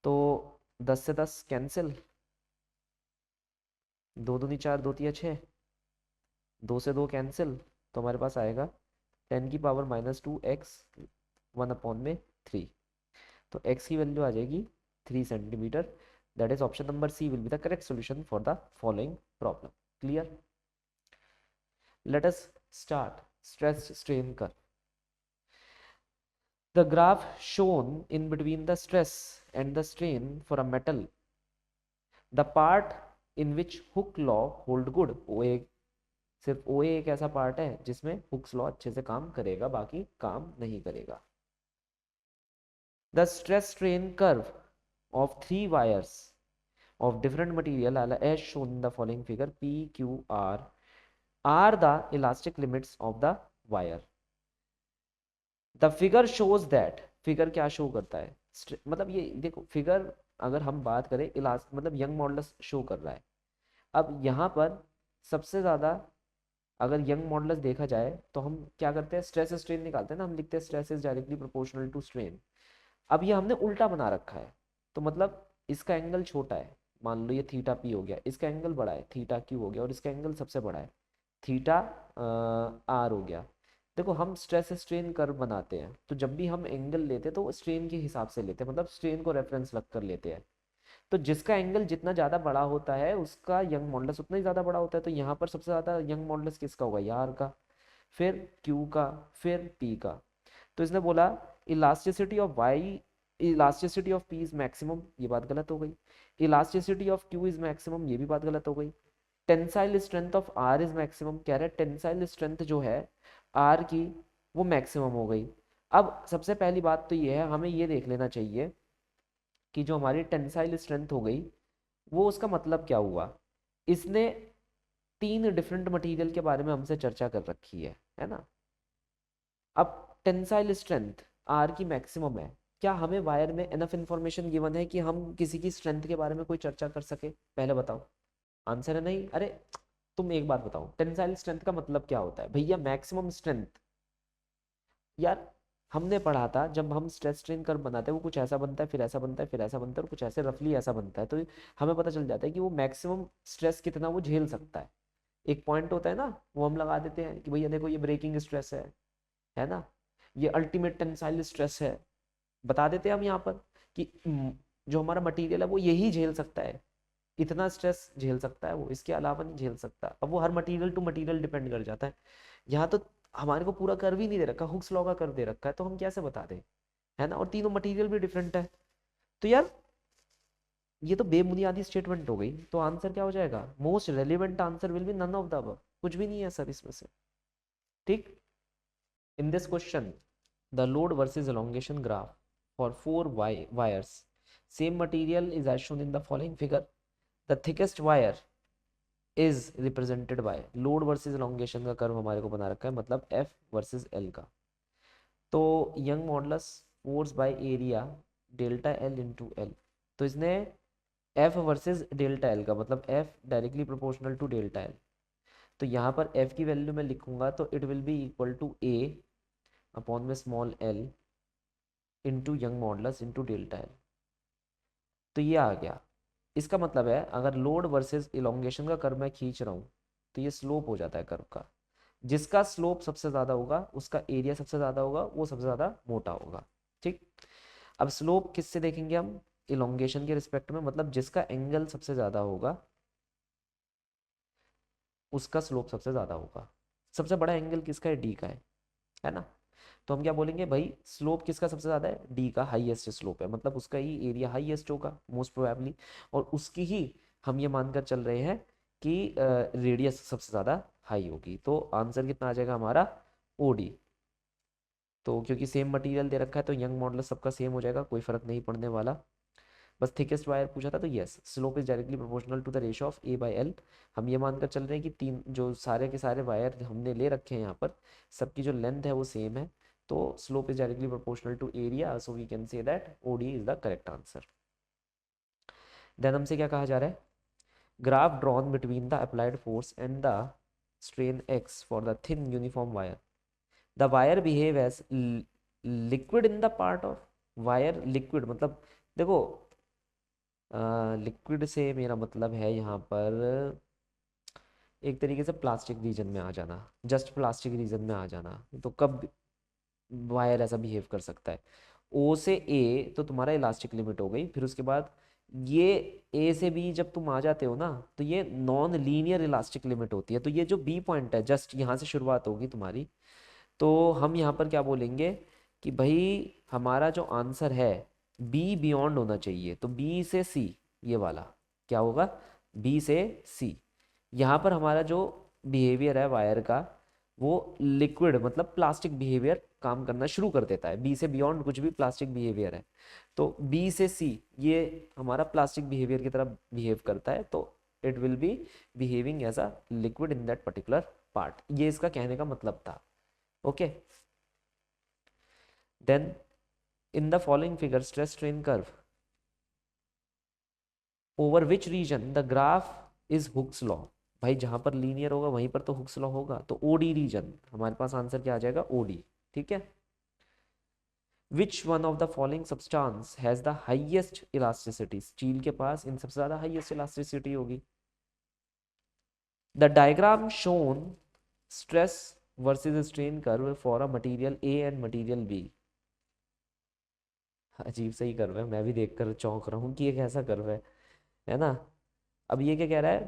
तो 10 से 10 कैंसिल, 2 दूनी 4 2 तिया 6, 2 से 2 कैंसिल, तो हमारे पास आएगा 10 की पावर -2x 1/3। तो x की वैल्यू आ जाएगी 3 centimetre. That is option number C will be the correct solution for the following problem. Clear? Let us start stress strain curve. The graph shown in between the stress and the strain for a metal, the part in which Hooke law hold good, OA, सिर्फ OA एक ऐसा part है जिसमें Hooke's law अच्छे से काम करेगा, बाकी काम नहीं करेगा। The stress strain curve of 3 wires of different material as shown in the following figure P, Q, R are the elastic limits of the wire. The figure shows that, figure क्या show करता है, मतलब ये देखो figure अगर हम बात करें इलास्ट मतलब यंग मॉडुलस शो कर रहा है। अब यहाँ पर सबसे ज़्यादा अगर यंग मॉडुलस देखा जाए तो हम क्या करते हैं, स्ट्रेस स्ट्रेन निकालते हैं ना, हम लिखते हैं stress is directly proportional to strain. अब ये हमने उल्टा बना रखा है, तो मतलब इसका एंगल छोटा है, मान लो ये थीटा पी हो गया, इसका एंगल बड़ा है थीटा क्यू हो गया, और इसका एंगल सबसे बड़ा है थीटा आर हो गया। देखो हम स्ट्रेस स्ट्रेन कर्व बनाते हैं तो जब भी हम एंगल लेते हैं तो वो स्ट्रेन के हिसाब से लेते हैं, मतलब स्ट्रेन को रेफरेंस रख कर लेते हैं। तो जिसका एंगल जितना ज़्यादा बड़ा होता है उसका यंग मॉडुलस उतना ही ज़्यादा बड़ा होता है। तो यहाँ पर सबसे ज़्यादा यंग मॉडुलस किसका होगा, यार का, फिर क्यू का, फिर पी का। तो इसने बोला elasticity of Y, elasticity of P is maximum, ये बात गलत हो गई। Elasticity of Q is maximum, ये भी बात गलत हो गई। Tensile strength of R is maximum, कह रहे हैं टेंसाइल स्ट्रेंथ जो है आर की वो मैक्सिमम हो गई। अब सबसे पहली बात तो ये है, हमें ये देख लेना चाहिए कि जो हमारी टेंसाइल स्ट्रेंथ हो गई वो उसका मतलब क्या हुआ। इसने 3 डिफरेंट मटेरियल के बारे में हमसे चर्चा कर रखी है ना। अब टेंसाइल स्ट्रेंथ आर की मैक्सिमम है, क्या हमें वायर में एनफ इंफॉर्मेशन गिवन है कि हम किसी की स्ट्रेंथ के बारे में कोई चर्चा कर सके, पहले बताओ। आंसर है नहीं। अरे तुम एक बात बताओ, टेंसाइल स्ट्रेंथ का मतलब क्या होता है भैया, मैक्सिमम स्ट्रेंथ। यार हमने पढ़ा था जब हम स्ट्रेस स्ट्रेन कर्व बनाते हैं वो कुछ ऐसा बनता है, फिर ऐसा बनता है, फिर ऐसा बनता है, और कुछ ऐसे रफली ऐसा बनता है, तो हमें पता चल जाता है कि वो मैक्सिमम स्ट्रेस कितना वो झेल सकता है। एक पॉइंट होता है ना, वो हम लगा देते हैं कि भैया देखो ये ब्रेकिंग स्ट्रेस है ना, ये अल्टीमेट टेंसाइल स्ट्रेस है, बता देते हैं हम यहाँ पर कि जो हमारा मटेरियल है वो यही झेल सकता है, इतना स्ट्रेस झेल सकता है वो, इसके अलावा नहीं झेल सकता। अब वो हर मटेरियल टू मटेरियल डिपेंड कर जाता है। यहाँ तो हमारे को पूरा कर्व ही नहीं दे रखा, हुक्स लॉ का कर्व दे रखा है, तो हम कैसे बता दें, है ना, और तीनों मटेरियल भी डिफरेंट है। तो यार ये तो बेबुनियादी स्टेटमेंट हो गई, तो आंसर क्या हो जाएगा, most relevant answer will be none of the above, कुछ भी नहीं है सर इसमें से। ठीक। In this question the load versus elongation graph for four wires, same material is as shown in the following figure. The thickest wire is represented by, load versus elongation का curve हमारे को बना रखा है, मतलब F वर्सेस L का। तो Young modulus force by area delta L into L, तो इसने F वर्सेस डेल्टा एल का मतलब F directly proportional to delta L, तो यहाँ पर F की वैल्यू मैं लिखूंगा तो it will be equal to A upon में small L into Young modulus into delta L. तो ये आ गया। इसका मतलब है अगर लोड वर्सेस इलोंगेशन का कर्व मैं खींच रहा हूँ तो ये स्लोप हो जाता है कर्व का, जिसका स्लोप सबसे ज़्यादा होगा उसका एरिया सबसे ज़्यादा होगा, वो सबसे ज़्यादा मोटा होगा। ठीक। अब स्लोप किससे देखेंगे हम, इलोंगेशन के रिस्पेक्ट में, मतलब जिसका एंगल सबसे ज़्यादा होगा उसका स्लोप सबसे ज़्यादा होगा। सबसे बड़ा एंगल किसका है, डी का है ना। तो हम क्या बोलेंगे भाई, स्लोप किसका सबसे ज़्यादा है, डी का हाईएस्ट स्लोप है, मतलब उसका ही एरिया हाईएस्ट होगा मोस्ट प्रोबेबली, और उसकी ही हम ये मानकर चल रहे हैं कि रेडियस सबसे ज़्यादा हाई होगी। तो आंसर कितना आ जाएगा हमारा, ओडी। तो क्योंकि सेम मटेरियल दे रखा है तो यंग मॉडुलस सबका सेम हो जाएगा, कोई फर्क नहीं पड़ने वाला। बस थिकेस्ट वायर पूछा था तो yes, slope is directly proportional to the ratio of A by L. हम ये मानकर चल रहे हैं कि तीन जो सारे के सारे वायर हमने ले रखे हैं यहाँ पर, सबकी जो लेंथ है वो सेम है, तो slope is directly proportional to area, so we can say that OD is the correct answer. देन हमसे क्या कहा जा रहा है, graph drawn between the applied force and the strain X for the thin uniform wire, the wire behave as liquid in the part of, wire liquid मतलब देखो, liquid से मेरा मतलब है यहाँ पर एक तरीके से प्लास्टिक रीजन में आ जाना, जस्ट प्लास्टिक रीजन में आ जाना। तो कब वायर ऐसा बिहेव कर सकता है, ओ से ए तो तुम्हारा इलास्टिक लिमिट हो गई, फिर उसके बाद ये ए से बी जब तुम आ जाते हो ना तो ये नॉन लीनियर इलास्टिक लिमिट होती है। तो ये जो बी पॉइंट है जस्ट यहाँ से शुरुआत होगी तुम्हारी, तो हम यहाँ पर क्या बोलेंगे कि भाई हमारा जो आंसर है बी बियॉन्ड होना चाहिए, तो बी से सी ये वाला क्या होगा, बी से सी। यहाँ पर हमारा जो बिहेवियर है वायर का वो लिक्विड मतलब प्लास्टिक बिहेवियर काम करना शुरू कर देता है, बी से बियॉन्ड कुछ भी प्लास्टिक बिहेवियर है, तो बी से सी ये हमारा प्लास्टिक बिहेवियर की तरह बिहेव करता है, तो it will be behaving as a liquid in that particular part, ये इसका कहने का मतलब था। Okay. Then in the following figure stress strain curve over which region the graph is Hooke's law, भाई जहां पर लीनियर होगा वहीं पर तो हुक्स लॉ होगा, तो ओडी रीजन हमारे पास आंसर क्या आ जाएगा, ओडी। ठीक है। Which one of the following substance has the highest elasticity, steel के पास इन सबसे ज्यादा हाईएस्ट इलास्टिसिटी होगी। The diagram shown stress versus strain curve for a material A and material B, अजीब सही कर्व है, मैं भी देखकर चौंक रहा हूँ कि ये कैसा कर्व है ना। अब ये क्या कह रहा है,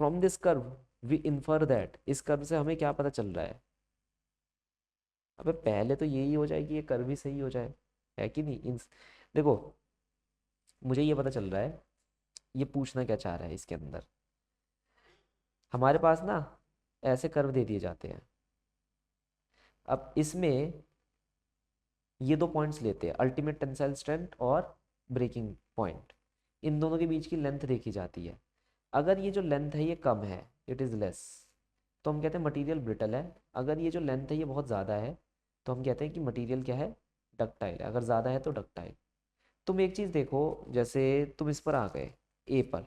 from this curve we infer that, इस कर्व से हमें क्या पता चल रहा है, अबे पहले तो यही हो जाए कि ये कर्व भी सही हो जाए, है कि नहीं। देखो मुझे ये पता चल रहा है ये पूछना क्या चाह रहा है इसके अंदर, हमारे पास ना ऐसे कर्व दे दिए जाते हैं, अब इसमें ये दो पॉइंट्स लेते हैं, अल्टीमेट टेंसाइल स्ट्रेंथ और ब्रेकिंग पॉइंट, इन दोनों के बीच की लेंथ देखी जाती है। अगर ये जो लेंथ है ये कम है, इट इज़ लेस, तो हम कहते हैं मटेरियल ब्रिटल है। अगर ये जो लेंथ है ये बहुत ज़्यादा है तो हम कहते हैं कि मटेरियल क्या है, डक्टाइल है। अगर ज़्यादा है तो डक्टाइल। तुम एक चीज़ देखो, जैसे तुम इस पर आ गए ए पर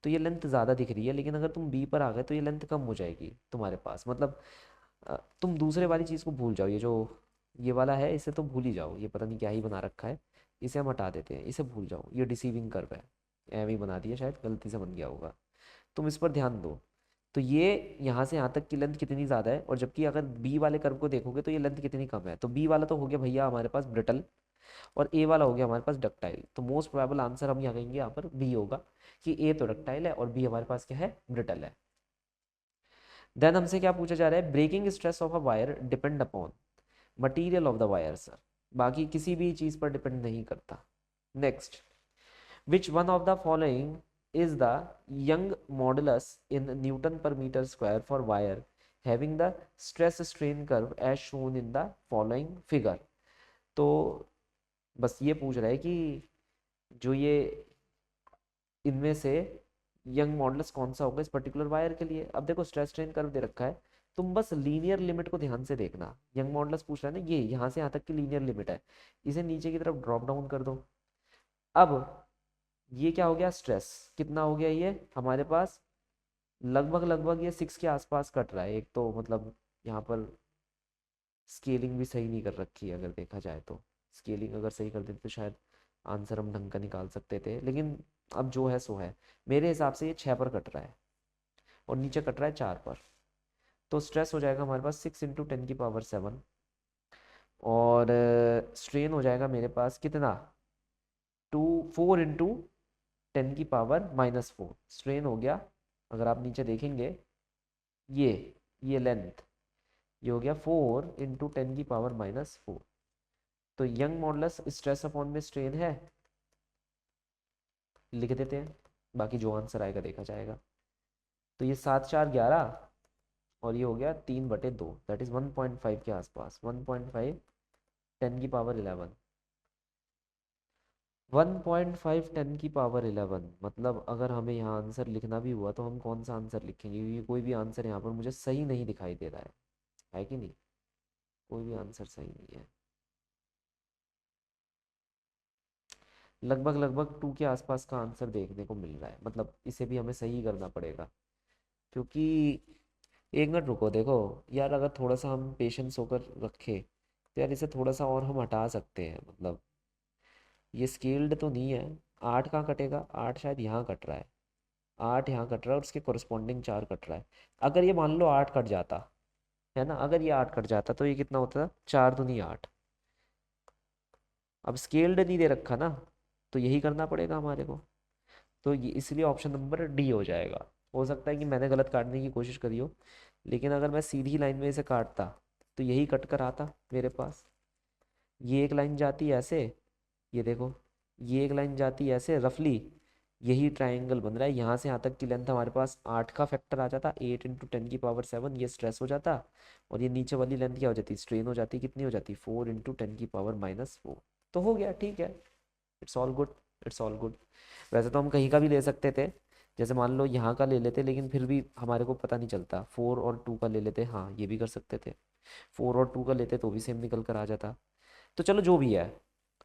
तो ये लेंथ ज़्यादा दिख रही है, लेकिन अगर तुम बी पर आ गए तो ये लेंथ कम हो जाएगी तुम्हारे पास, मतलब तुम दूसरे वाली चीज़ को भूल जाओ, ये जो ये वाला है इसे तो भूल ही जाओ, ये पता नहीं क्या ही बना रखा है, इसे हम हटा देते हैं, इसे भूल जाओ, ये डिसीविंग कर्व है, एम ही बना दिया, शायद गलती से बन गया होगा। तुम इस पर ध्यान दो, तो ये यहाँ से यहाँ तक की लेंथ कितनी ज़्यादा है, और जबकि अगर बी वाले कर्व को देखोगे तो ये लेंथ कितनी कम है। तो बी वाला तो हो गया भैया हमारे पास ब्रिटल, और ए वाला हो गया हमारे पास डक्टाइल। तो मोस्ट प्रोबेबल आंसर हम यहाँ कहेंगे यहाँ पर बी होगा, कि ए तो डक्टाइल है और बी हमारे पास क्या है, ब्रिटल है। देन हमसे क्या पूछा जा रहा है, breaking stress of a wire depend upon material of the wire sir, बाकी किसी भी चीज़ पर डिपेंड नहीं करता। Next, which one of the following is the young modulus in newton per meter square for wire having the stress strain curve as shown in the following figure। तो बस ये पूछ रहा है कि जो ये इनमें से यंग मॉडुलस कौन सा होगा इस पर्टिकुलर वायर के लिए। अब देखो स्ट्रेस स्ट्रेन कर्व दे रखा है, तुम बस लीनियर लिमिट को ध्यान से देखना। यंग मॉडुलस पूछ रहा है ना, ये यहाँ से यहाँ तक की लीनियर लिमिट है, इसे नीचे की तरफ ड्रॉप डाउन कर दो। अब ये क्या हो गया, स्ट्रेस कितना हो गया, ये हमारे पास लगभग लगभग ये 6 के आसपास कट रहा है। एक तो मतलब यहाँ पर स्केलिंग भी सही नहीं कर रखी है, अगर देखा जाए तो स्केलिंग अगर सही कर देते तो शायद आंसर हम ढंग का निकाल सकते थे, लेकिन अब जो है सो है। मेरे हिसाब से ये 6 पर कट रहा है और नीचे कट रहा है 4 पर। तो स्ट्रेस हो जाएगा हमारे पास 6 × 10⁻⁷, और स्ट्रेन हो जाएगा मेरे पास कितना, 4 × 10⁻⁻⁴ स्ट्रेन हो गया। अगर आप नीचे देखेंगे ये ये लेंथ, ये हो गया 4 × 10⁻⁻⁴। तो यंग मॉडुलस स्ट्रेस अपॉन में स्ट्रेन है, लिख देते हैं, बाकी जो आंसर आएगा देखा जाएगा। तो ये 7×4 = 11, और ये हो गया 3/2, दैट इज 1.5 के आसपास, 1.5 10⁻11, 1.5 10⁻11। मतलब अगर हमें यहाँ आंसर लिखना भी हुआ तो हम कौन सा आंसर लिखेंगे, क्योंकि कोई भी आंसर यहाँ पर मुझे सही नहीं दिखाई दे रहा है कि नहीं, कोई भी आंसर सही नहीं है। लगभग लगभग 2 के आसपास का आंसर देखने को मिल रहा है, मतलब इसे भी हमें सही करना पड़ेगा। क्योंकि एक मिनट रुको, देखो यार, अगर थोड़ा सा हम पेशेंस होकर रखें तो यार इसे थोड़ा सा और हम हटा सकते हैं। मतलब ये स्केल्ड तो नहीं है, 8 कहाँ कटेगा, 8 शायद यहाँ कट रहा है, 8 यहाँ कट रहा है और उसके कोरस्पॉन्डिंग 4 कट रहा है। अगर ये मान लो 8 कट जाता है ना, अगर ये 8 कट जाता तो ये कितना होता, 4×2 = 8। अब स्केल्ड नहीं दे रखा ना, तो यही करना पड़ेगा हमारे को। तो ये इसलिए ऑप्शन नंबर डी हो जाएगा। हो सकता है कि मैंने गलत काटने की कोशिश करी हो, लेकिन अगर मैं सीधी लाइन में इसे काटता तो यही कट कर आता मेरे पास। ये एक लाइन जाती है ऐसे, ये देखो, ये एक लाइन जाती है ऐसे रफली, यही ट्रायंगल बन रहा है। यहाँ से यहाँ तक की लेंथ हमारे पास 8 का फैक्टर आ जाता, 8 × 10⁻⁷, ये स्ट्रेस हो जाता, और ये नीचे वाली लेंथ क्या हो जाती, स्ट्रेन हो जाती, कितनी हो जाती, 4 × 10⁻⁴। तो हो गया, ठीक है, it's all good, it's all good. वैसे तो हम कहीं का भी ले सकते थे, जैसे मान लो यहाँ का ले लेते, लेकिन फिर भी हमारे को पता नहीं चलता। 4 और 2 का ले लेते, हाँ ये भी कर सकते थे, 4 और 2 का लेते तो भी सेम निकल कर आ जाता। तो चलो जो भी है।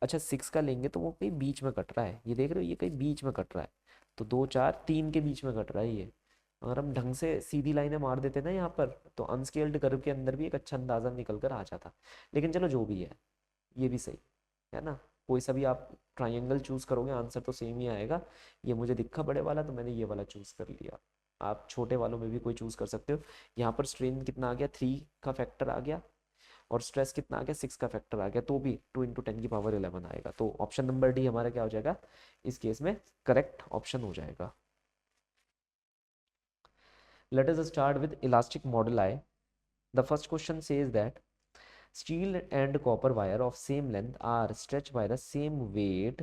अच्छा 6 का लेंगे तो वो कहीं बीच में कट रहा है, ये देख रहे हो, ये कहीं बीच में कट रहा है। तो 2 4 3 के बीच में कट रहा है ये। अगर हम ढंग से सीधी लाइनें मार देते ना यहाँ पर, तो अनस्केल्ड कर्व के अंदर भी एक अच्छा अंदाजा निकल कर आ जाता। लेकिन चलो जो भी है, ये भी सही है ना। कोई सा भी आप ट्रायंगल चूज करोगे आंसर तो सेम ही आएगा। ये मुझे दिखा बड़े वाला तो मैंने ये वाला चूज कर लिया। आप छोटे वालों में भी कोई चूज कर सकते हो। यहाँ पर स्ट्रेन कितना आ गया, 3 का फैक्टर आ गया, और स्ट्रेस कितना आ गया, 6 का फैक्टर आ गया, तो भी 2 × 10⁻11 आएगा। तो ऑप्शन नंबर डी हमारा क्या हो जाएगा इस केस में, करेक्ट ऑप्शन हो जाएगा। Let us start with elastic moduli. The first question says that steel and copper wire of same length are stretched by the same weight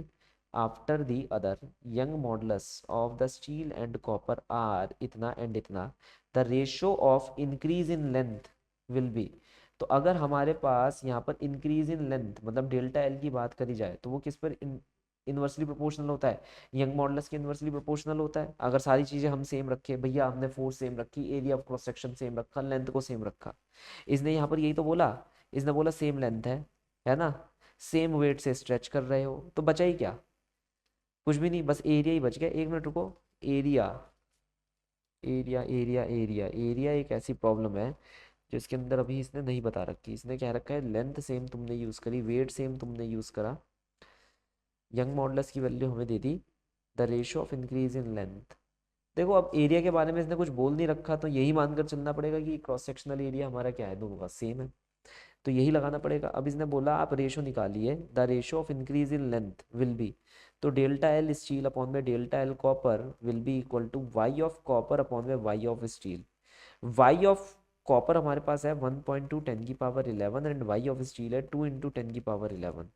after the other. Young modulus of the steel and copper are इतना and इतना. The ratio of increase in length will be. तो अगर हमारे पास यहाँ पर increase in length मतलब delta L की बात करी जाए तो वो किस पर इन्वर्सली प्रोपोर्शनल होता है, यंग मॉडुलस के इन्वर्सली प्रोपोर्शनल होता है। अगर सारी चीजें हम सेम रखे, भैया हमने फोर्स सेम रखी, area of cross section same रखा, लेंथ को सेम रखा, इसने यहाँ पर यही तो बोला, इसने बोला सेम लेंथ है ना, सेम वेट से स्ट्रेच कर रहे हो, तो बचा ही क्या, कुछ भी नहीं, बस एरिया ही बच गया। एक मिनट रुको, area area area area area एक ऐसी प्रॉब्लम है जो इसके अंदर अभी इसने नहीं बता रखी। इसने क्या रखा है, लेंथ सेम तुमने यूज करी, वेट सेम तुमने यूज करा, यंग मॉडुलस की वैल्यू हमें दे दी the ratio of increase in length, देखो अब एरिया के बारे में इसने कुछ बोल नहीं रखा, तो यही मानकर चलना पड़ेगा कि क्रॉस सेक्शनल एरिया हमारा क्या है, दोनों का सेम है, तो यही लगाना पड़ेगा। अब इसने बोला आप रेशो निकालिए, the ratio of increase in length will be, तो डेल्टा एल स्टील अपॉन में delta L copper will be equal to Y of copper upon में Y of steel. Y of copper हमारे पास है 1.2 10 की power 11 and Y of steel है 2 into 10 की power 11,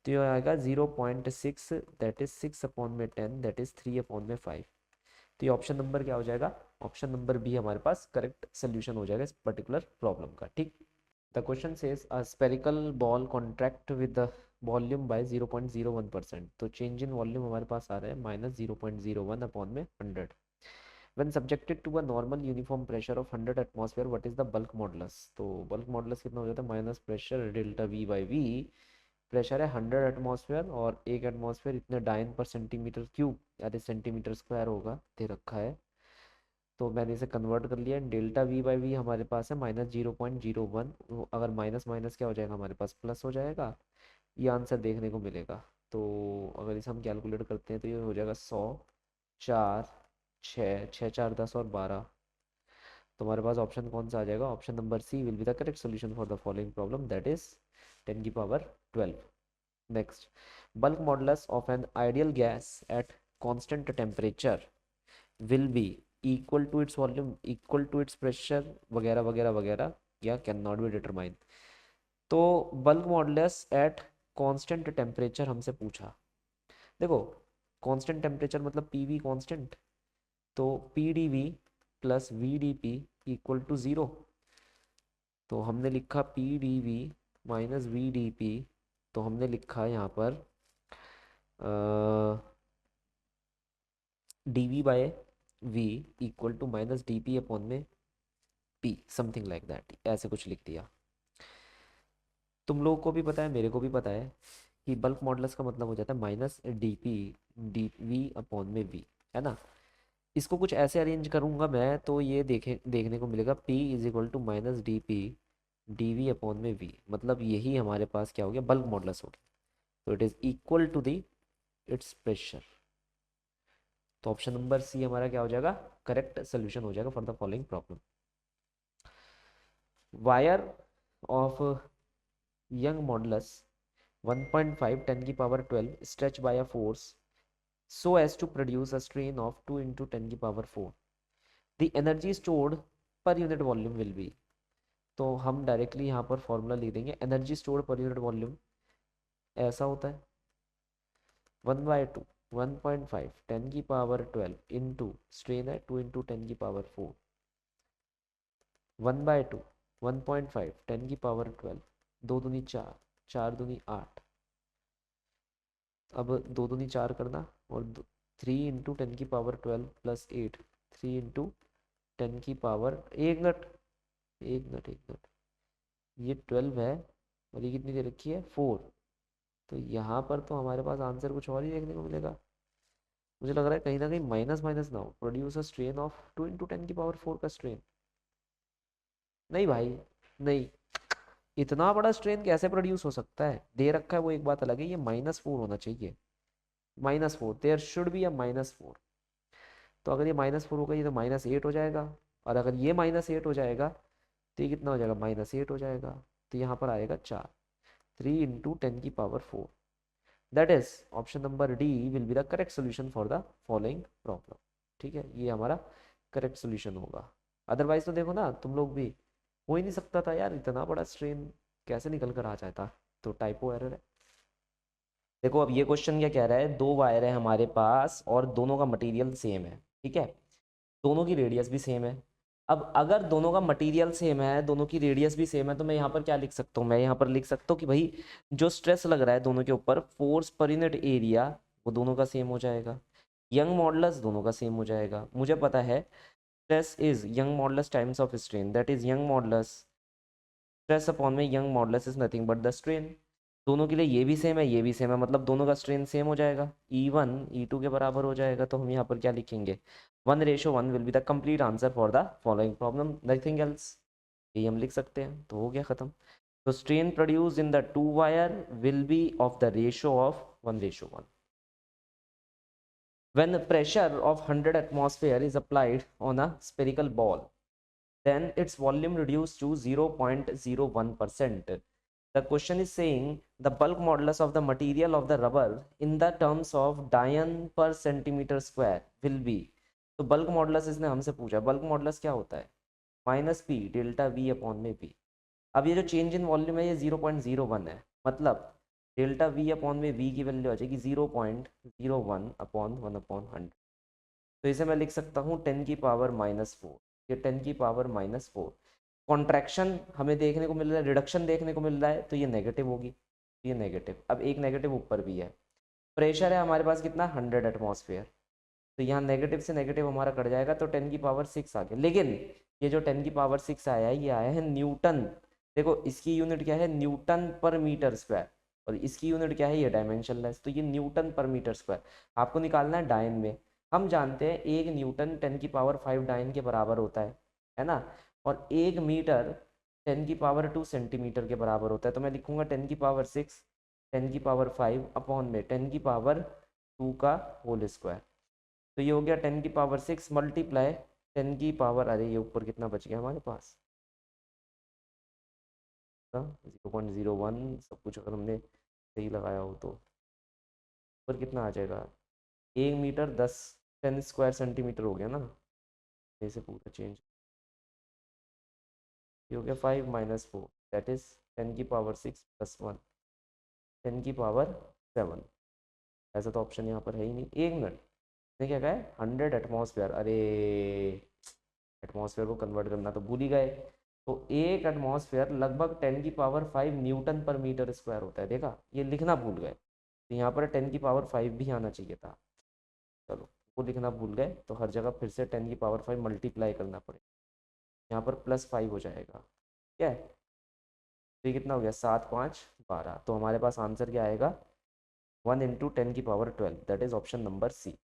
तो ये आएगा 0.6, दैट इज 6 अपॉन में 10, दैट इज 3 अपॉन में 5। तो ये ऑप्शन नंबर क्या हो जाएगा, ऑप्शन नंबर बी हमारे पास करेक्ट सोल्यूशन हो जाएगा इस पर्टिकुलर प्रॉब्लम का। ठीक, the question says a spherical ball contract with the volume by 0.01%, तो चेंज इन वॉल्यूम हमारे पास आ रहा है -0.01 अपॉन में 100। When subjected to a normal uniform pressure of 100 atmosphere, what is the bulk modulus? तो bulk modulus कितना हो जाता है, minus pressure delta V by V, pressure है 100 एटमॉस्फेयर और एक एटमॉस्फेयर इतने डाइन पर सेंटीमीटर क्यूब यानी सेंटीमीटर स्क्वायर होगा दे रखा है, तो मैंने इसे कन्वर्ट कर लिया। डेल्टा वी बाई वी हमारे पास है -0.01, अगर माइनस माइनस क्या हो जाएगा हमारे पास प्लस हो जाएगा, ये आंसर देखने को मिलेगा। तो अगर इसे हम कैलकुलेट करते हैं तो ये हो जाएगा 100, 4, 6, 6 4 10 और 12, तो हमारे पास ऑप्शन कौन सा आ जाएगा, option number C will be the correct solution for the following problem, that is 10 की power 12। Next, bulk modulus of an ideal gas at constant temperature will be equal to its volume, equal to its pressure वगैरह वगैरह वगैरह, या can not be determine. तो bulk modulus at constant temperature हमसे पूछा। देखो constant temperature मतलब PV constant, तो P D V plus V D P equal to 0, तो हमने लिखा P D V minus V D P, तो हमने लिखा यहाँ पर D V by V equal to minus D P upon में पी, समथिंग लाइक दैट, ऐसे कुछ लिख दिया। तुम लोगों को भी पता है, मेरे को भी पता है कि बल्क मॉडुलस का मतलब हो जाता है minus D P D V upon में वी, है ना। इसको कुछ ऐसे अरेंज करूंगा मैं तो ये देखने को मिलेगा P is equal to minus D P D V upon में वी, मतलब यही हमारे पास क्या हो गया, बल्क मॉडुलस हो गया, तो it is equal to the its pressure. तो ऑप्शन नंबर सी हमारा क्या हो जाएगा, करेक्ट सोल्यूशन हो जाएगा for the following problem. Wire of Young modulus 1.5 10 की power 12 stretch by a force so as to produce a strain of 2 into 10 की power 4, the energy stored per unit volume will be, तो हम directly यहाँ पर formula लिख देंगे, energy stored per unit volume ऐसा होता है 1/2 1.5 10 की पावर 12 इंटू स्ट्रेन है 2 इंटू 10 की पावर 4, 1/2 1.5 10 की पावर 12, 2 दूनी 4, 4 दूनी 8, अब 2 दूनी 4 करना और 3 इंटू 10 की पावर 12 प्लस 8, 3 इंटू 10 की पावर, एक मिनट एक मिनट एक मिनट, ये 12 है और ये कितनी दे रखी है 4, तो यहाँ पर तो हमारे पास आंसर कुछ और ही देखने को मिलेगा। मुझे लग रहा है कहीं ना कहीं माइनस माइनस ना हो, produce a strain of 2 into 10 की पावर 4 का स्ट्रेन, नहीं भाई नहीं, इतना बड़ा स्ट्रेन कैसे प्रोड्यूस हो सकता है, दे रखा है वो एक बात अलग है, ये -4 होना चाहिए, -4, देयर शुड बी अ -4, तो अगर ये -4 होगा ये तो -8 हो जाएगा, और अगर ये -8 हो जाएगा तो ये कितना हो जाएगा, -8 हो जाएगा, तो यहाँ पर आएगा 4, 3 इंटू 10 की power 4, that is option number D will be the correct solution for the following problem. ठीक है, ये हमारा करेक्ट सोल्यूशन होगा। अदरवाइज तो देखो ना तुम लोग भी, हो ही नहीं सकता था यार, इतना बड़ा स्ट्रेन कैसे निकल कर आ जाता, तो टाइपो एरर है। देखो अब ये क्वेश्चन क्या कह रहा है, दो वायर है हमारे पास और दोनों का मटेरियल सेम है, ठीक है, दोनों की रेडियस भी सेम है। अब अगर दोनों का मटेरियल सेम है, दोनों की रेडियस भी सेम है, तो मैं यहाँ पर क्या लिख सकता हूँ, मैं यहाँ पर लिख सकता हूँ कि भाई जो स्ट्रेस लग रहा है दोनों के ऊपर, फोर्स पर यूनिट एरिया, वो दोनों का सेम हो जाएगा, यंग मॉडुलस दोनों का सेम हो जाएगा। मुझे पता है stress is Young modulus times of strain, that is Young modulus stress upon में Young modulus is nothing but the strain. दोनों के लिए ये भी सेम है ये भी सेम है, मतलब दोनों का स्ट्रेन सेम हो जाएगा, E1 E2 के बराबर हो जाएगा, तो हम यहाँ पर क्या लिखेंगे, 1:1 will be the complete answer for the following problem, nothing else, ये हम लिख सकते हैं, तो हो गया खत्म। तो strain produce in the two wire will B of the ratio of 1:1। When pressure of 100 atmosphere is applied on a spherical ball, then its volume reduced to 0.01%. The question is saying the bulk modulus of the material of the rubber in the terms of dian per centimeter square will be. तो bulk modulus इसने हमसे पूछा, bulk modulus क्या होता है? Minus P delta we upon में P. अब ये जो चेंज इन वॉल्यूम है ये 0.01 है, मतलब डेल्टा वी अपॉन में वी की वैल्यू आ जाएगी 0.01 अपॉन 1/100। तो इसे मैं लिख सकता हूँ 10⁻⁻⁴, ये 10⁻⁻⁴। कॉन्ट्रैक्शन हमें देखने को मिल रहा है, रिडक्शन देखने को मिल रहा है, तो ये नेगेटिव होगी, ये नेगेटिव। अब एक नेगेटिव ऊपर भी है। प्रेशर है हमारे पास कितना, 100 एटमॉस्फेयर, तो यहाँ नेगेटिव से नेगेटिव हमारा कट जाएगा, तो 10⁻⁶ आ गया। लेकिन ये जो 10⁻⁶ आया है, ये आया है न्यूटन। देखो इसकी यूनिट क्या है, न्यूटन पर मीटर स्क्वायर, और इसकी यूनिट क्या है, ये डायमेंशनलेस, तो ये न्यूटन पर मीटर स्क्वायर आपको निकालना है डायन में। हम जानते हैं 1 न्यूटन 10⁵ डायन के बराबर होता है ना, और 1 मीटर 10⁻² सेंटीमीटर के बराबर होता है। तो मैं लिखूंगा 10⁻⁶, 10⁻⁵ अपॉन में 10⁻² का होल स्क्वायर। तो ये हो गया 10⁻⁶ मल्टीप्लाई 10⁻, अरे ये ऊपर कितना बच गया हमारे पास, 0.01, सब कुछ अगर हमने सही लगाया हो तो ऊपर कितना आ जाएगा, 1 मीटर 10 स्क्वायर सेंटीमीटर हो गया ना, ऐसे पूरा चेंज। ये हो गया 5 - 4, दैट इज 10⁻⁶ + 1 10⁻⁷। ऐसा तो ऑप्शन यहाँ पर है ही नहीं। 1 मिनट, ने क्या कहा है, 100 एटमॉस्फेयर, अरे एटमॉस्फेयर को कन्वर्ट करना तो भूल ही गए। तो 1 एटमॉस्फेयर लगभग 10⁵ न्यूटन पर मीटर स्क्वायर होता है, देखा, ये लिखना भूल गए, तो यहाँ पर 10⁵ भी आना चाहिए था। चलो वो लिखना भूल गए, तो हर जगह फिर से 10⁵ मल्टीप्लाई करना पड़ेगा, यहाँ पर +5 हो जाएगा, ठीक है। तो ये कितना हो गया, 7 × 5 = 12। तो हमारे पास आंसर क्या आएगा, 1 × 10⁻12, that is option number C.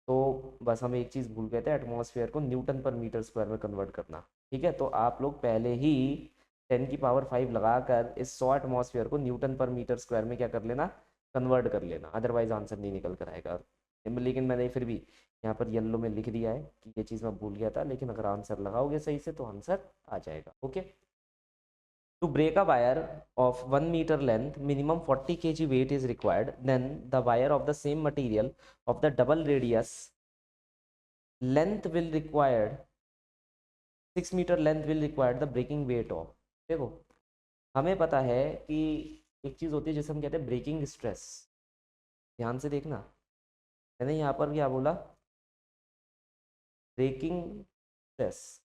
तो बस हम एक चीज़ भूल गए थे, एटमॉस्फेयर को न्यूटन पर मीटर स्क्वायर में कन्वर्ट करना, ठीक है। तो आप लोग पहले ही 10⁵ लगाकर इस 100 एटमॉस्फेयर को न्यूटन पर मीटर स्क्वायर में क्या कर लेना, कन्वर्ट कर लेना, अदरवाइज आंसर नहीं निकल कर आएगा। लेकिन मैंने फिर भी यहाँ पर येलो में लिख दिया है कि ये चीज़ मैं भूल गया था, लेकिन अगर आंसर लगाओगे सही से तो आंसर आ जाएगा, okay. To break a wire of 1 meter length, minimum 40 kg weight is required. Then the wire of the same material of the double radius length will required 6 meter length will require the breaking weight of। देखो हमें पता है कि एक चीज़ होती है जिसे हम कहते हैं ब्रेकिंग स्ट्रेस। ध्यान से देखना, मैंने यहाँ पर क्या बोला, ब्रेकिंग स्ट्रेस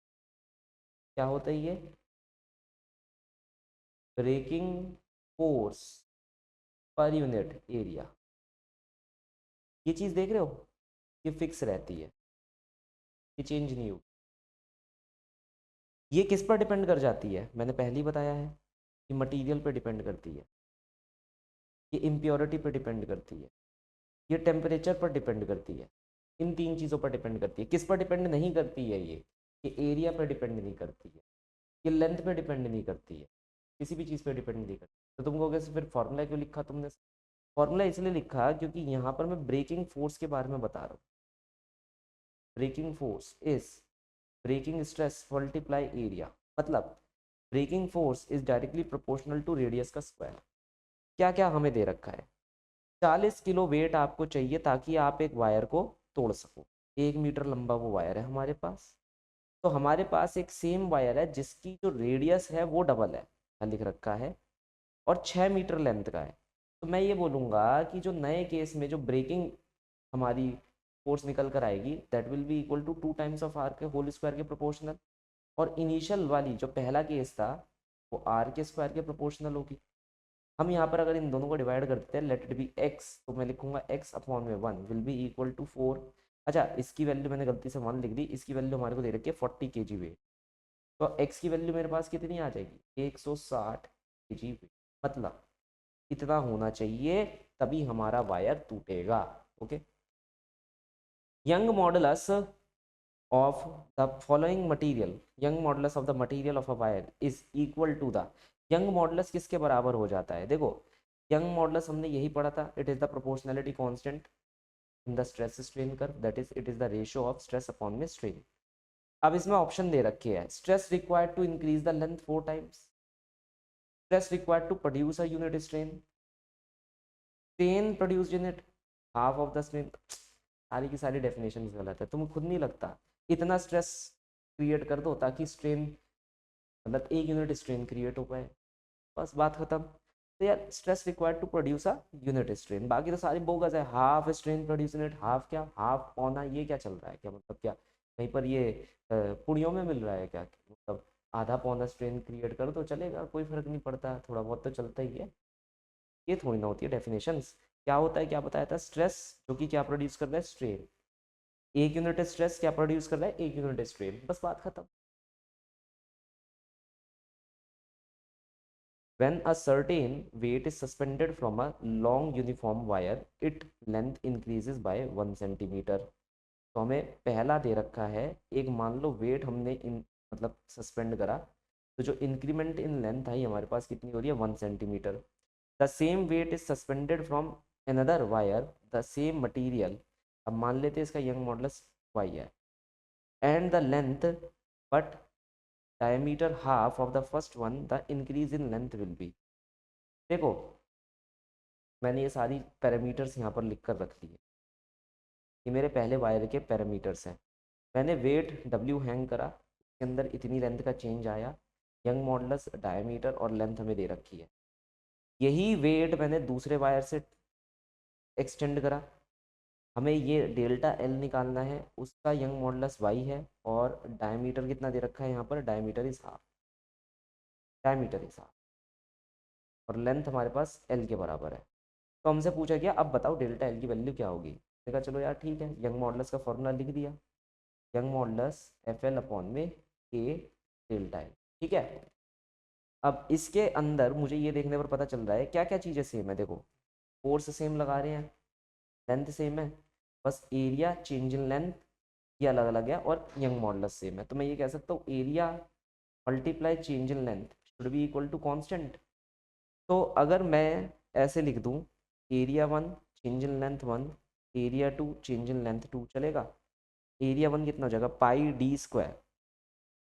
क्या होता है, ये breaking force per unit area. ये चीज़ देख रहे हो, ये फिक्स रहती है, ये चेंज नहीं होगी। ये किस पर डिपेंड कर जाती है, मैंने पहले ही बताया है कि मटेरियल पर डिपेंड करती है, ये इम्प्योरिटी पर डिपेंड करती है, ये टेम्परेचर पर डिपेंड करती है, इन 3 चीज़ों पर डिपेंड करती है। किस पर डिपेंड नहीं करती है, ये एरिया पर डिपेंड नहीं करती है, ये लेंथ पे डिपेंड नहीं करती है, किसी भी चीज़ पे डिपेंड नहीं करती। तो तुम कहोगे फिर फॉर्मूला क्यों लिखा तुमने? फॉर्मूला इसलिए लिखा क्योंकि यहाँ पर मैं ब्रेकिंग फोर्स के बारे में बता रहा हूँ। Breaking force is breaking stress multiply area, मतलब breaking force is directly proportional to radius का स्क्वायर। क्या क्या हमें दे रखा है, 40 किलो वेट आपको चाहिए ताकि आप एक वायर को तोड़ सको। 1 मीटर लंबा वो वायर है हमारे पास, तो हमारे पास एक सेम वायर है जिसकी जो रेडियस है वो डबल है, लिख रखा है, और 6 मीटर लेंथ का है। तो मैं ये बोलूँगा कि जो नए केस में जो ब्रेकिंग हमारी फोर्स निकल कर आएगी, that will be equal to 2 times of R के होल स्क्वायर के प्रोपोर्शनल, और इनिशियल वाली जो पहला केस था वो आर के स्क्वायर के प्रोपोर्शनल होगी। हम यहाँ पर अगर इन दोनों को डिवाइड कर देते हैं, लेट इट बी एक्स, तो मैं लिखूंगा एक्स अपॉन में 1 विल बी इक्वल टू 4। अच्छा, इसकी वैल्यू मैंने गलती से 1 लिख दी, इसकी वैल्यू हमारे को दे रखी है 40 kg वेट, तो एक्स की वैल्यू मेरे पास कितनी आ जाएगी, 160 kg वेट, मतलब इतना होना चाहिए, तभी हमारा वायर टूटेगा, okay. Young modulus of the following material, Young modulus of the material of a wire is equal to the, Young modulus किसके बराबर हो जाता है, देखो यंग मॉडुलस हमने यही पढ़ा था, it is the proportionality constant in the stress strain curve, that is it is the ratio of stress upon में स्ट्रेन। अब इसमें ऑप्शन दे रखे हैं, stress required to increase the length 4 times, stress required to produce a unit strain, strain produced unit half of the strain. सारी की सारी definition गलत है। तुम्हें खुद नहीं लगता इतना स्ट्रेस क्रिएट कर दो ताकि स्ट्रेन, मतलब एक यूनिट स्ट्रेन क्रिएट हो पाए, बस बात खत्म। तो यार stress required to produce a unit strain, बाकी तो सारी बोगस है। Half strain produce unit, half क्या, हाफ पौना, ये क्या चल रहा है, क्या मतलब, क्या कहीं पर ये पुड़ियों में मिल रहा है क्या, मतलब आधा पौना स्ट्रेन क्रिएट कर दो चलेगा, कोई फर्क नहीं पड़ता, थोड़ा बहुत तो चलता ही है। ये थोड़ी ना होती है डेफिनेशंस। क्या होता है, क्या बताया था, स्ट्रेस जो कि क्या प्रोड्यूस कर रहा है, स्ट्रेन। एक यूनिट स्ट्रेस क्या प्रोड्यूस कर रहा है, एक यूनिट स्ट्रेन, बस बात खत्म। When a certain weight is suspended from a long uniform wire, its length increases by 1 centimeter। तो हमें पहला दे रखा है, एक मान लो वेट हमने मतलब सस्पेंड करा, तो जो इंक्रीमेंट इन लेंथ आई हमारे पास कितनी हो रही है, 1 centimetre. The same weight is suspended from another wire, the same material. अब मान लेते हैं इसका यंग मॉडुलस वाई है, and the length but diameter half of the first one, the increase in length will be। देखो मैंने ये सारी पैरामीटर्स यहाँ पर लिख कर रख ली है, ये मेरे पहले वायर के पैरामीटर्स हैं। मैंने वेट W हैंग करा, इसके अंदर इतनी लेंथ का चेंज आया, यंग मॉडुलस, डायमीटर और लेंथ हमें दे रखी है। यही वेट मैंने दूसरे वायर से एक्सटेंड करा, हमें ये डेल्टा एल निकालना है, उसका यंग मॉडुलस वाई है, और डायमीटर कितना दे रखा है यहाँ पर, diameter is half, diameter is half, और लेंथ हमारे पास एल के बराबर है। तो हमसे पूछा गया अब बताओ डेल्टा एल की वैल्यू क्या होगी। देखा चलो यार ठीक है, यंग मॉडुलस का फॉर्मूला लिख दिया, young modulus F L upon में ए डेल्टा एल, ठीक है। अब इसके अंदर मुझे ये देखने पर पता चल रहा है क्या क्या चीज़ें सेम है। देखो फोर्स सेम लगा रहे हैं, लेंथ सेम है, बस एरिया चेंज इन लेंथ ये अलग अलग है, और यंग मॉडुलस सेम है। तो मैं ये कह सकता हूँ area multiply change in length should be equal to constant. तो अगर मैं ऐसे लिख दूं, area 1 change in length 1, area 2 change in length 2, चलेगा। एरिया 1 कितना हो जाएगा, पाई डी स्क्वायर,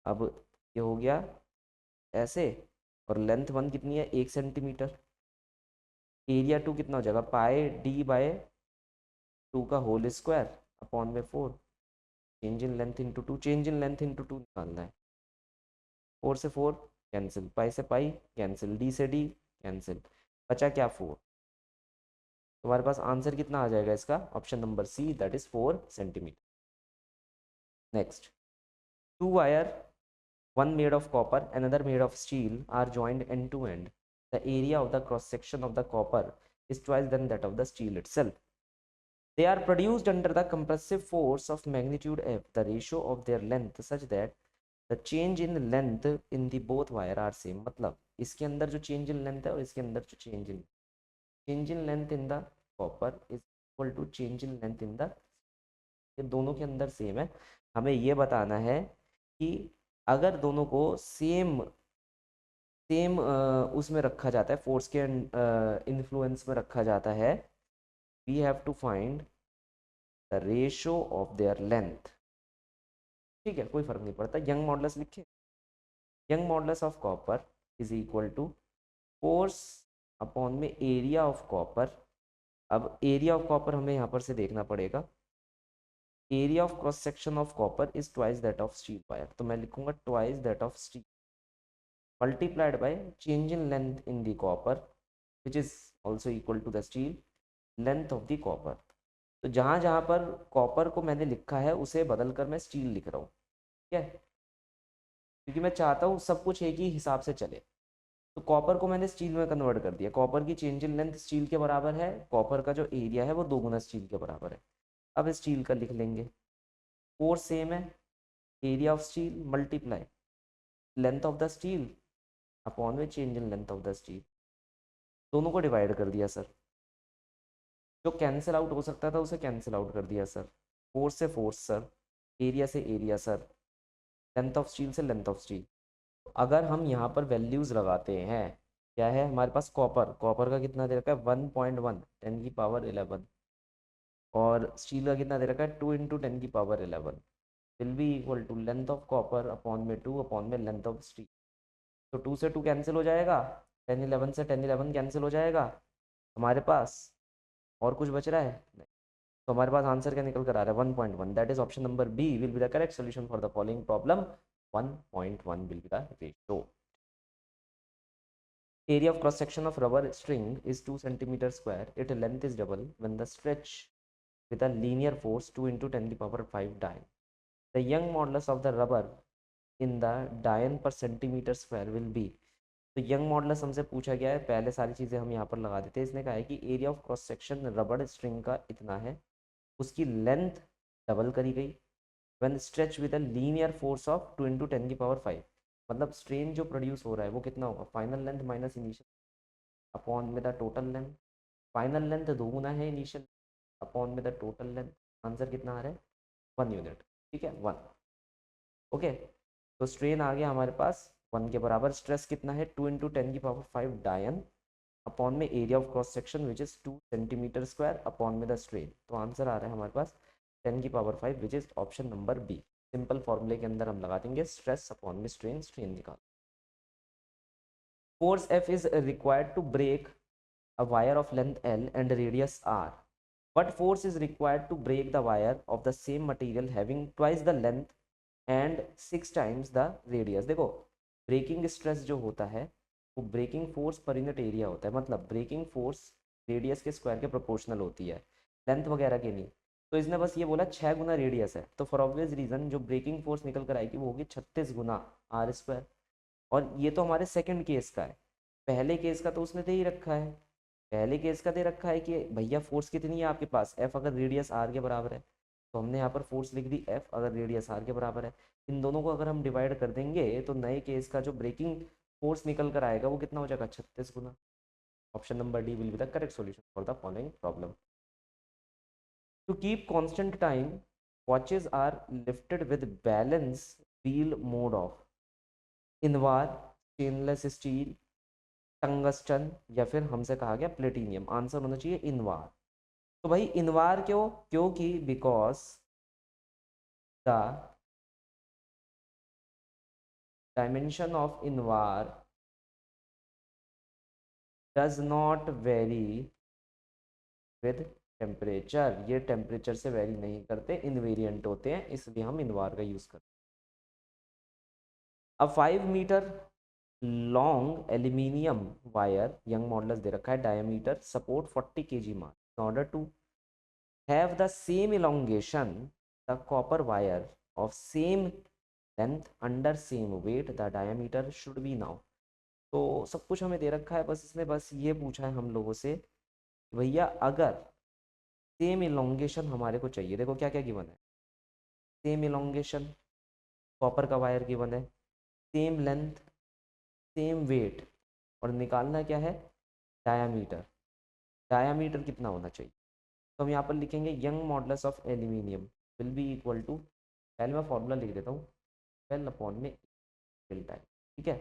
अब ये हो गया ऐसे, और लेंथ 1 कितनी है, 1 सेंटीमीटर। एरिया 2 कितना हो जाएगा, पाई डी बाय 2 का होल स्क्वायर अपॉन में 4, change in length into 2, change in length into 2 निकालना है। 4 से 4 कैंसिल, पाई से पाई कैंसिल, डी से डी कैंसिल, बचा क्या 4। तुम्हारे पास आंसर कितना आ जाएगा इसका, option number C, that is 4 centimetre. Next, two wire, one made of copper, another made of steel, are joined end to end. The area of the cross section of the copper is twice than that of the steel itself. They are produced under the compressive force of magnitude F, the ratio of their length such that the change in length in the both wire are same। मतलब इसके अंदर जो change in length है और इसके अंदर जो change in length in the copper is equal to change in length in the, ये दोनों के अंदर सेम है। हमें ये बताना है कि अगर दोनों को सेम सेम उसमें रखा जाता है, फोर्स के इन्फ्लुएंस में रखा जाता है, we have to find the ratio of their length. ठीक है, कोई फर्क नहीं पड़ता, यंग मॉडुलस लिखे, Young modulus of copper is equal to force upon में एरिया ऑफ कॉपर। अब एरिया ऑफ कॉपर हमें यहाँ पर से देखना पड़ेगा, area of cross section of copper is twice that of steel wire, तो मैं लिखूंगा twice that of steel multiplied by change in length in the copper which is also equal to the steel length of the copper। तो जहाँ जहाँ पर copper को मैंने लिखा है उसे बदल कर मैं स्टील लिख रहा हूँ, ठीक है, क्योंकि मैं चाहता हूँ सब कुछ एक ही हिसाब से चले। तो कॉपर को मैंने स्टील में कन्वर्ट कर दिया, कॉपर की चेंज इन लेंथ स्टील के बराबर है, कॉपर का जो एरिया है वो 2 गुना स्टील के बराबर है। अब स्टील का लिख लेंगे, फोर्स सेम है, area of steel multiply length of the steel upon में change in length of the steel, दोनों को डिवाइड कर दिया सर, जो कैंसिल आउट हो सकता था उसे कैंसिल आउट कर दिया सर, फोर्स से फोर्स सर, एरिया से area sir, length of steel से लेंथ ऑफ स्टील। अगर हम यहाँ पर वैल्यूज लगाते हैं, क्या है हमारे पास, कॉपर, कॉपर का कितना दे रखा है 1.1 10 की पावर 11, और स्टील का कितना दे रखा है 2 × 10⁻11 will be equal to length of copper upon में 2 अपॉन में लेंथ ऑफ स्टील। तो 2 से 2 कैंसिल हो जाएगा, 1011 से 1011 कैंसिल हो जाएगा हमारे पास, और कुछ बच रहा है नहीं। तो हमारे पास आंसर क्या निकल कर आ रहा है 1.1, that is option number B will be the correct solution for the following problem. 1.1 will be the ratio. Area of cross section of rubber string is 2 centimeter square. Its length is double when the stretch with a linear force 2 into 10 to the power 5 dian. The Young modulus of the rubber in the dian per centimeter square will be। तो Young modulus हमसे पूछा गया है, पहले सारी चीज़ें हम यहाँ पर लगा देते हैं। इसने कहा है कि एरिया ऑफ क्रॉस सेक्शन रबड़ स्ट्रिंग का इतना है, उसकी लेंथ डबल करी गई when stretch with a linear force of 2 × 10⁵, मतलब स्ट्रेन जो प्रोड्यूस हो रहा है वो कितना होगा, final length minus initial upon में the total length. Final length दोगुना है इनिशियल अपॉन में द टोटल लेंथ। आंसर कितना आ रहा है 1 यूनिट, ठीक है 1। ओके, तो स्ट्रेन आ गया हमारे पास 1 के बराबर। स्ट्रेस कितना है 2 × 10⁵ डायन अपॉन में area of cross section which is 2 centimetre square upon में द स्ट्रेन। तो आंसर आ रहा है हमारे पास 10⁵ which is option number B. Simple फॉर्मूले के अंदर हम लगा देंगे स्ट्रेस अपॉन में स्ट्रेन, स्ट्रेन निकाल। Force F is required to break a wire of length L and radius R. What force is required to break the wire of the same material having twice the length and 6 times the radius? देखो breaking stress जो होता है वो breaking force per unit area होता है, मतलब breaking force radius के square के प्रोपोर्शनल होती है, लेंथ वगैरह के नहीं। तो इसने बस ये बोला 6 गुना रेडियस है, तो फॉर ऑब्वियस रीजन जो ब्रेकिंग फोर्स निकल कर आएगी वो होगी 36 गुना आर स्क्वायर। और ये तो हमारे सेकंड केस का है, पहले केस का तो उसने दे ही रखा है। पहले केस का दे रखा है कि भैया फोर्स कितनी है आपके पास, एफ अगर रेडियस आर के बराबर है, तो हमने यहाँ पर फोर्स लिख दी एफ अगर रेडियस आर के बराबर है। इन दोनों को अगर हम डिवाइड कर देंगे तो नए केस का जो ब्रेकिंग फोर्स निकल कर आएगा वो कितना हो जाएगा 36 गुना। Option number D will be the correct solution for the following problem. To keep constant time watches are lifted with balance wheel made of Invar, stainless steel, tungsten या फिर हमसे कहा गया प्लेटिनियम। आंसर होना चाहिए इनवार। तो भाई Invar क्यों, क्योंकि because the dimension of Invar does not very with temperature, ये टेम्परेचर से वेरी नहीं करते, इनवेरिएंट होते हैं, इसलिए हम इनवार का यूज करते हैं। अब 5 metre long aluminium wire, Young modulus दे रखा है, diameter support 40 kg mass. in order to have the same elongation the copper wire of same length under same weight the diameter should be now। तो सब कुछ हमें दे रखा है, बस इसने बस ये पूछा है हम लोगों से भैया अगर सेम इलोंगेशन हमारे को चाहिए। देखो क्या क्या गिवन है, सेम इलोंगेशन कॉपर का वायर गिवन है, सेम लेंथ, सेम वेट, और निकालना क्या है डायामीटर। डायामीटर कितना होना चाहिए, तो हम यहाँ पर लिखेंगे Young modulus of aluminium will be equal to, पहले मैं फॉर्मूला लिख देता हूँ, 12 अपॉन में डेल्टा, ठीक है।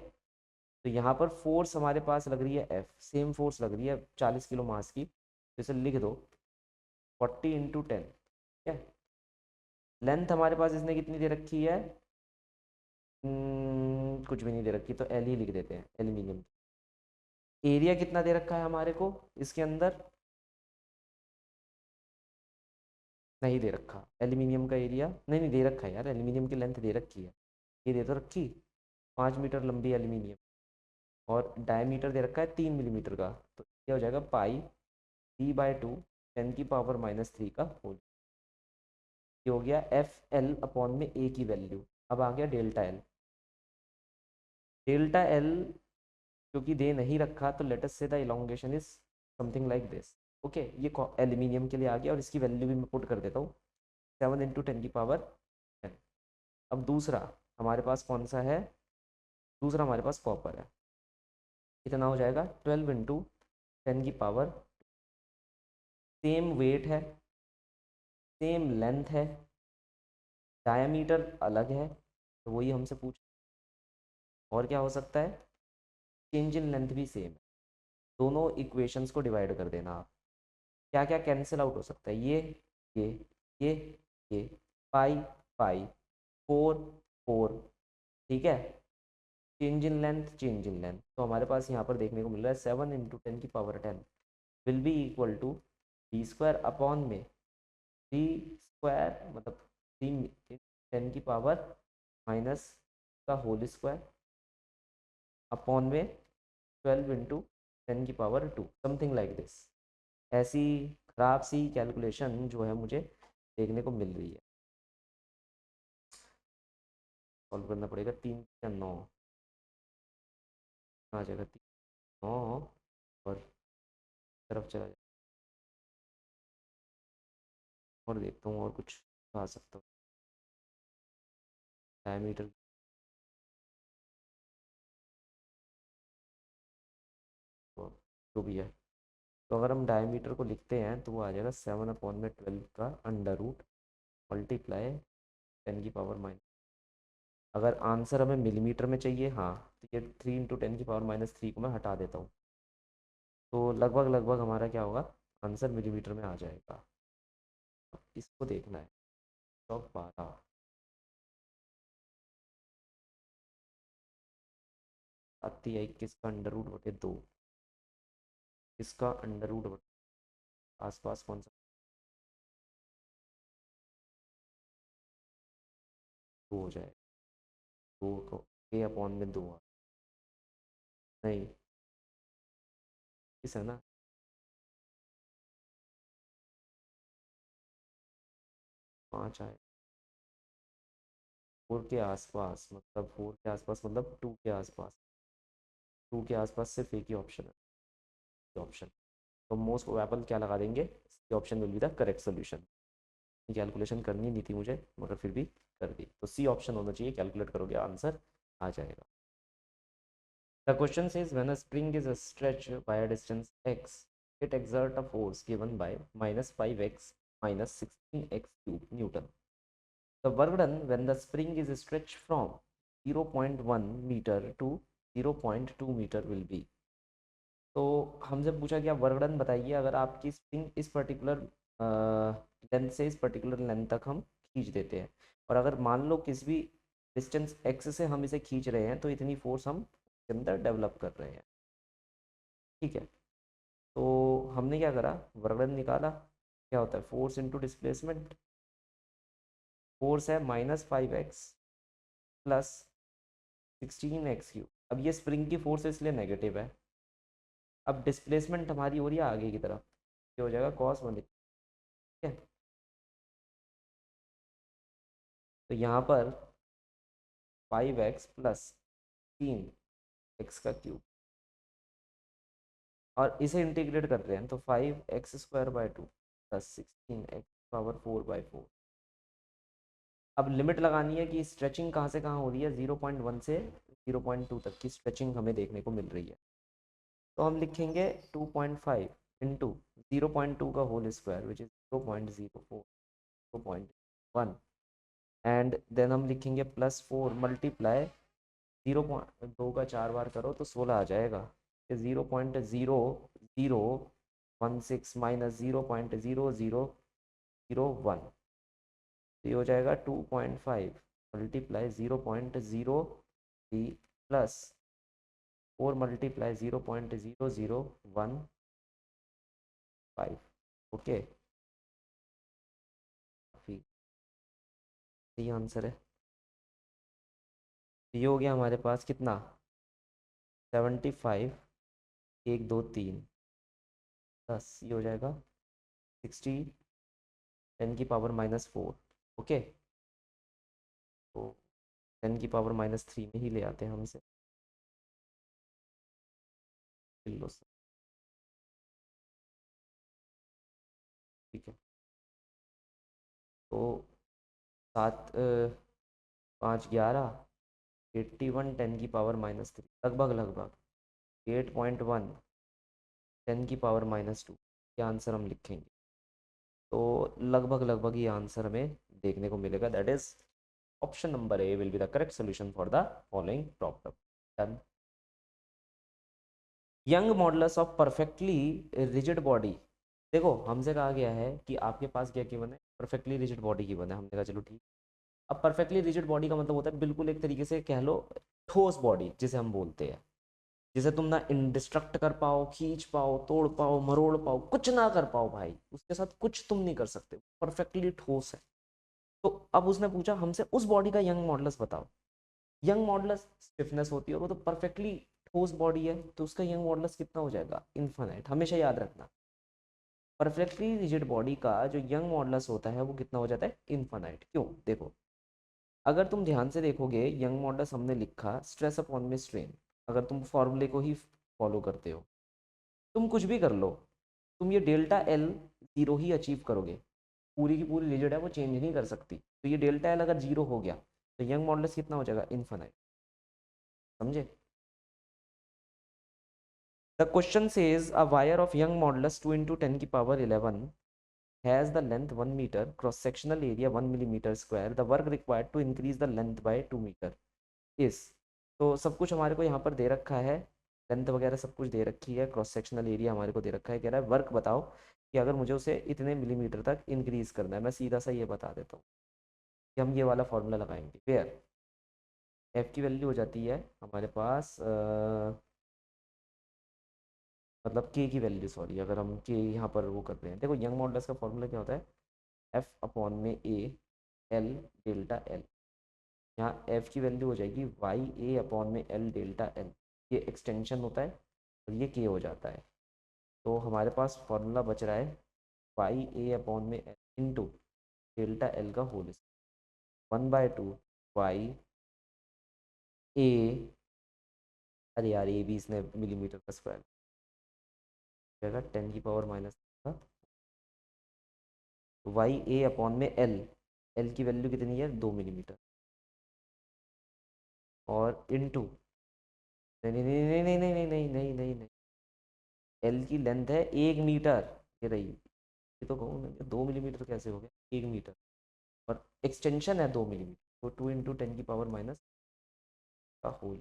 तो यहाँ पर फोर्स हमारे पास लग रही है एफ, सेम फोर्स लग रही है 40 किलो मास की, तो इसे लिख दो 40 × 10, ठीक है। लेंथ हमारे पास इसने कितनी दे रखी है, कुछ भी नहीं दे रखी, तो एल ही लिख देते हैं एल्यूमिनियम। एरिया कितना दे रखा है हमारे को इसके अंदर, नहीं दे रखा एल्यूमिनियम का एरिया, नहीं नहीं दे रखा है यार, एल्यूमिनियम की लेंथ दे रखी है, ये दे तो रखी 5 मीटर लंबी एल्यूमिनियम, और डायमीटर दे रखा है 3 मिलीमीटर का, तो ये हो जाएगा पाई d/2 10⁻³ का होल। ये हो गया एफ एल अपॉन में ए की वैल्यू। अब आ गया डेल्टा एल। डेल्टा एल क्योंकि दे नहीं रखा तो लेट अस से the elongation is something like this. Okay, ये एल्यूमिनियम के लिए आ गया और इसकी वैल्यू भी मैं पुट कर देता हूँ 7 × 10⁻10। अब दूसरा हमारे पास कौन सा है, दूसरा हमारे पास कॉपर है, कितना हो जाएगा 12 × 10⁻, सेम वेट है, सेम लेंथ है, डायमीटर अलग है, तो वही हमसे पूछ, और क्या हो सकता है, चेंज इन लेंथ भी सेम है। दोनों इक्वेशंस को डिवाइड कर देना आप, क्या क्या कैंसिल आउट हो सकता है, ये ये ये ये पाई पाई 4 4, ठीक है। चेंज इन लेंथ, तो हमारे पास यहाँ पर देखने को मिल रहा है 7 इंटू 10 की power 10 will be equal to D square upon में 3 स्क्वायर, मतलब 3 10 की पावर का होल स्क्वायर अपॉन में 12 इंटू 10 की पावर 2, समथिंग लाइक दिस। ऐसी खराब सी कैलकुलेशन जो है मुझे देखने को मिल रही है। सॉल्व करना पड़ेगा। 3 या 9 आ जाएगा, 3 9 और तरफ चला जाए, और देखता हूँ और कुछ आ सकता हूँ। डायमीटर जो भी है, तो अगर हम डायमीटर को लिखते हैं तो वो आ जाएगा 7/12 का अंडर रूट मल्टीप्लाई 10 की पावर-। अगर आंसर हमें मिलीमीटर में चाहिए, हाँ, तो ये 3 इंटू 10 की पावर-3 को मैं हटा देता हूँ, तो लगभग लगभग हमारा क्या होगा, आंसर मिलीमीटर में आ जाएगा। अब इसको देखना है। तो 12 आती है, किसका अंडर रूट बटे 2, किसका अंडर रूट बटे आसपास कौन सा 2 हो जाएगा, 2 को ए अपॉन में 2 नहीं, इस है ना, 5 आए 4 के आसपास, मतलब 4 के आसपास मतलब 2 के आसपास, 2 के आसपास सिर्फ एक ही ऑप्शन है, ऑप्शन। तो मोस्ट प्रोबेबल क्या लगा देंगे, option will be the correct solution. Calculation करनी नहीं थी मुझे, मगर फिर भी कर दी, तो सी ऑप्शन होना चाहिए, कैलकुलेट करोगे आंसर आ जाएगा। The question says when a spring is stretched by a distance x, it exert a force given by -5x minus 16x cube Newton. The work done when the spring is stretched from 0.1 meter to 0.2 meter will be। तो हमसे पूछा कि आप work done बताइए अगर आपकी spring इस particular length से इस पर्टिकुलर लेंथ तक हम खींच देते हैं, और अगर मान लो किसी भी डिस्टेंस एक्स से हम इसे खींच रहे हैं, तो इतनी फोर्स हम इसके अंदर डेवलप कर रहे हैं, ठीक है। तो हमने क्या करा, वर्क डन निकाला, क्या होता है फोर्स इंटू डिस्प्लेसमेंट। फोर्स है -5x प्लस 16x3। अब ये स्प्रिंग की फोर्स इसलिए नेगेटिव है। अब डिस्प्लेसमेंट हमारी हो रही है आगे की तरफ, ये हो जाएगा cos 1, ठीक है। तो यहाँ पर 5x प्लस 3x3, और इसे इंटीग्रेट कर रहे हैं, तो 5x² बाई 2 प्लस 16x⁴/4। अब लिमिट लगानी है कि स्ट्रेचिंग कहाँ से कहाँ हो रही है, 0.1 से 0.2 तक की स्ट्रेचिंग हमें देखने को मिल रही है। तो हम लिखेंगे 2.5 इंटू 0.2 का whole square which is 0.04 0.1, and then हम लिखेंगे +4 मल्टीप्लाई 0.2 का 4 बार करो तो 16 आ जाएगा। 0.0016 माइनस 0.0001, तो ये हो जाएगा 2.5 मल्टीप्लाई 0.03 प्लस 4 मल्टीप्लाई 0.0015। ओके, ये आंसर है। ये हो गया हमारे पास कितना, 75, 1 2 3 10, ये हो जाएगा 60 10⁻⁻4। ओके, तो 10⁻³ में ही ले आते हैं हम इसे, लो सर, ठीक है। तो 7 5 11 81 10⁻³ लगभग लगभग 8.1 10⁻², ये आंसर हम लिखेंगे। तो लगभग लगभग ये आंसर हमें देखने को मिलेगा, that is option number A will be the correct solution for the following problem. Done. Young modulus of perfectly rigid body, देखो हमसे कहा गया है कि आपके पास क्या गिवन है, परफेक्टली रिजिड बॉडी की बना है। हमने कहा चलो ठीक। अब परफेक्टली रिजिड बॉडी का मतलब होता है बिल्कुल एक तरीके से कह लो ठोस बॉडी जिसे हम बोलते हैं, जिसे तुम ना इंडिस्ट्रक्ट कर पाओ, खींच पाओ, तोड़ पाओ, मरोड़ पाओ, कुछ ना कर पाओ भाई, उसके साथ कुछ तुम नहीं कर सकते, परफेक्टली ठोस है। तो अब उसने पूछा हमसे उस बॉडी का यंग मॉडुलस बताओ। यंग मॉडुलस स्टिफनेस होती है और वो तो परफेक्टली ठोस बॉडी है, तो उसका यंग मॉडुलस कितना हो जाएगा? इन्फिनाइट। हमेशा याद रखना, परफेक्टली रिजिड बॉडी का जो यंग मॉडुलस होता है वो कितना हो जाता है? इन्फिनाइट। क्यों? देखो, अगर तुम ध्यान से देखोगे यंग मॉडुलस हमने लिखा स्ट्रेस अपॉन में स्ट्रेन, अगर तुम फॉर्मूले को ही फॉलो करते हो, तुम कुछ भी कर लो, तुम ये डेल्टा एल जीरो ही अचीव करोगे। पूरी की पूरी रिजिड है, वो चेंज नहीं कर सकती। तो ये डेल्टा एल अगर जीरो हो गया तो यंग मॉडुलस कितना हो जाएगा? इन्फिनाइट। समझे? The question says a wire of Young modulus 2 into 10 की power 11 has the length 1 meter, cross sectional area 1 millimeter square, the work required to increase the length by 2 meter is। तो सब कुछ हमारे को यहाँ पर दे रखा है, लेंथ वगैरह सब कुछ दे रखी है, क्रॉस सेक्शनल एरिया हमारे को दे रखा है। कह रहा है वर्क बताओ कि अगर मुझे उसे इतने मिलीमीटर तक इंक्रीज करना है। मैं सीधा सा ये बता देता हूँ कि हम ये वाला फॉर्मूला लगाएंगे, वेयर एफ की वैल्यू हो जाती है हमारे पास मतलब के की वैल्यू, सॉरी, अगर हम के यहाँ पर वो करते हैं, देखो यंग मॉडुलस का फॉर्मूला क्या होता है? एफ अपॉन में ए एल डेल्टा एल। यहाँ एफ की वैल्यू हो जाएगी वाई ए अपॉन में एल डेल्टा एल, ये एक्सटेंशन होता है और ये के हो जाता है। तो हमारे पास फॉर्मूला बच रहा है वाई ए अपॉन में एल इंटू डेल्टा एल का होल स्क्वायर 1/2 वाई ए, अरे यार ए भी इसने मिलीमीटर का स्क्वायर जाएगा 10 की पावर माइनस वाई ए अपॉन में एल, एल की वैल्यू कितनी है? 2 मिलीमीटर और इनटू, नहीं नहीं नहीं नहीं नहीं नहीं नहीं नहीं नहीं नहीं, एल की लेंथ है 1 मीटर, ये रही। ये तो कहूँ मैं 2 मिलीमीटर कैसे हो गया 1 मीटर, और एक्सटेंशन है 2 मिलीमीटर, तो 2 into 10 की पावर माइनस का होल।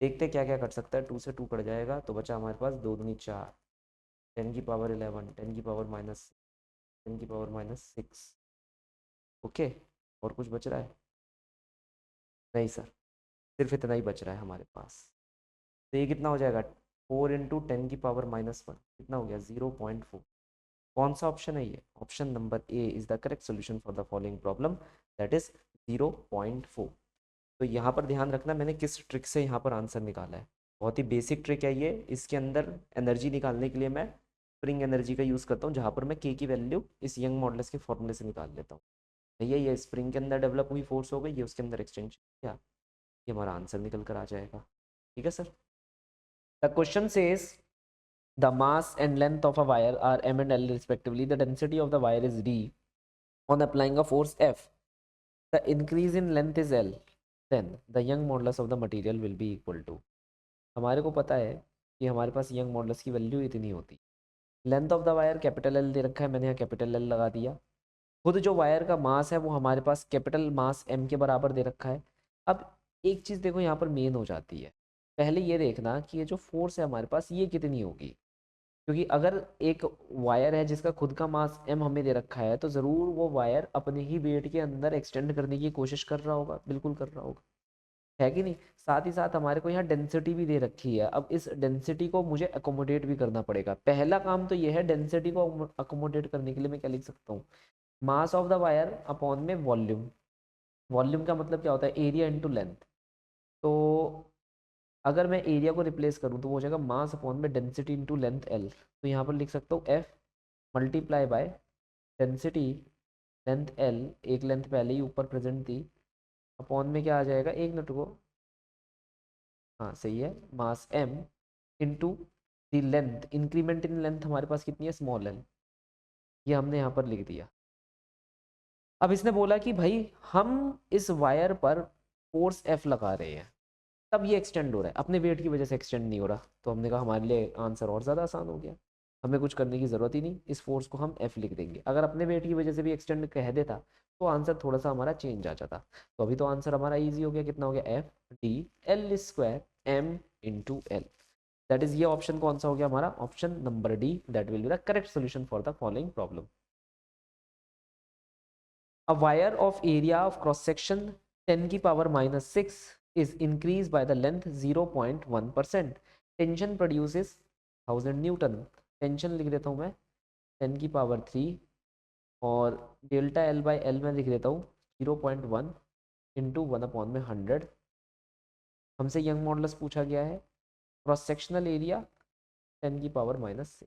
देखते क्या क्या कट सकता है, 2 से 2 कट जाएगा तो बचा हमारे पास 2 दूनी 4, 10 की पावर 11, 10 की पावर माइनस, 10 की पावर -6। ओके, और कुछ बच रहा है? नहीं सर, सिर्फ इतना ही बच रहा है हमारे पास। तो ये कितना हो जाएगा? 4 into 10 की पावर -1, कितना हो गया? 0.4। कौन सा ऑप्शन है ये? Option number A is the correct solution for the following problem, that is 0.4। तो यहाँ पर ध्यान रखना मैंने किस ट्रिक से यहाँ पर आंसर निकाला है। बहुत ही बेसिक ट्रिक है ये। इसके अंदर एनर्जी निकालने के लिए मैं स्प्रिंग एनर्जी का यूज़ करता हूँ, जहाँ पर मैं के की वैल्यू इस यंग मॉडुलस के फॉर्मूले से निकाल लेता हूँ। भैया ये स्प्रिंग के अंदर डेवलप हुई फोर्स हो गई, ये उसके अंदर एक्सटेंशन क्या, ये हमारा आंसर निकल कर आ जाएगा। ठीक है sir. The question says the mass and length of a wire are m and l respectively. The density of the wire is d. On applying a force F, the increase in length is L. Then the Young modulus of the material will be equal to। हमारे को पता है कि हमारे पास Young modulus की value इतनी होती। Length of the wire capital L दे रखा है, मैंने यहाँ कैपिटल एल लगा दिया। खुद जो वायर का मास है वो हमारे पास कैपिटल मास एम के बराबर दे रखा है। अब एक चीज़ देखो यहाँ पर मेन हो जाती है, पहले ये देखना कि ये जो फोर्स है हमारे पास ये कितनी होगी, क्योंकि अगर एक वायर है जिसका खुद का मास m हमें दे रखा है तो ज़रूर वो वायर अपने ही वेट के अंदर एक्सटेंड करने की कोशिश कर रहा होगा, बिल्कुल कर रहा होगा, है कि नहीं? साथ ही साथ हमारे को यहाँ डेंसिटी भी दे रखी है। अब इस डेंसिटी को मुझे अकोमोडेट भी करना पड़ेगा। पहला काम तो ये है, डेंसिटी को अकोमोडेट करने के लिए मैं क्या लिख सकता हूँ? Mass of the wire upon में वॉल्यूम। वॉल्यूम का मतलब क्या होता है? Area into length. तो अगर मैं एरिया को रिप्लेस करूँ तो वो हो जाएगा मास अपॉन में डेंसिटी इंटू लेंथ एल। तो यहाँ पर लिख सकता हूँ F multiply by density length L, एक लेंथ पहले ही ऊपर प्रेजेंट थी, अपॉन में क्या आ जाएगा, एक मिनट को, हाँ सही है, mass M into the length, increment in length हमारे पास कितनी है? Small L. ये हमने यहाँ पर लिख दिया। अब इसने बोला कि भाई हम इस वायर पर फोर्स एफ लगा रहे हैं, तब ये एक्सटेंड हो रहा है, अपने वेट की वजह से एक्सटेंड नहीं हो रहा। तो हमने कहा हमारे लिए आंसर और ज़्यादा आसान हो गया, हमें कुछ करने की ज़रूरत ही नहीं, इस फोर्स को हम एफ लिख देंगे। अगर अपने वेट की वजह से भी एक्सटेंड कह देता तो आंसर थोड़ा सा हमारा चेंज आ जाता। तो अभी तो आंसर हमारा ईजी हो गया, कितना हो गया? F D L square M into L. That is, ये ऑप्शन कौन सा हो गया हमारा? Option number D, that will be the correct solution for the following problem. A wire of area of cross section 10 की power -6 is increased by the length 0.1%. Tension produces 1000 Newton. Tension लिख देता हूँ मैं 10 की पावर 3 और delta L by L में लिख देता हूँ 0.1 इंटू 1/100. हमसे यंग मॉडुलस पूछा गया है. क्रॉस सेक्शनल एरिया 10 की power -6.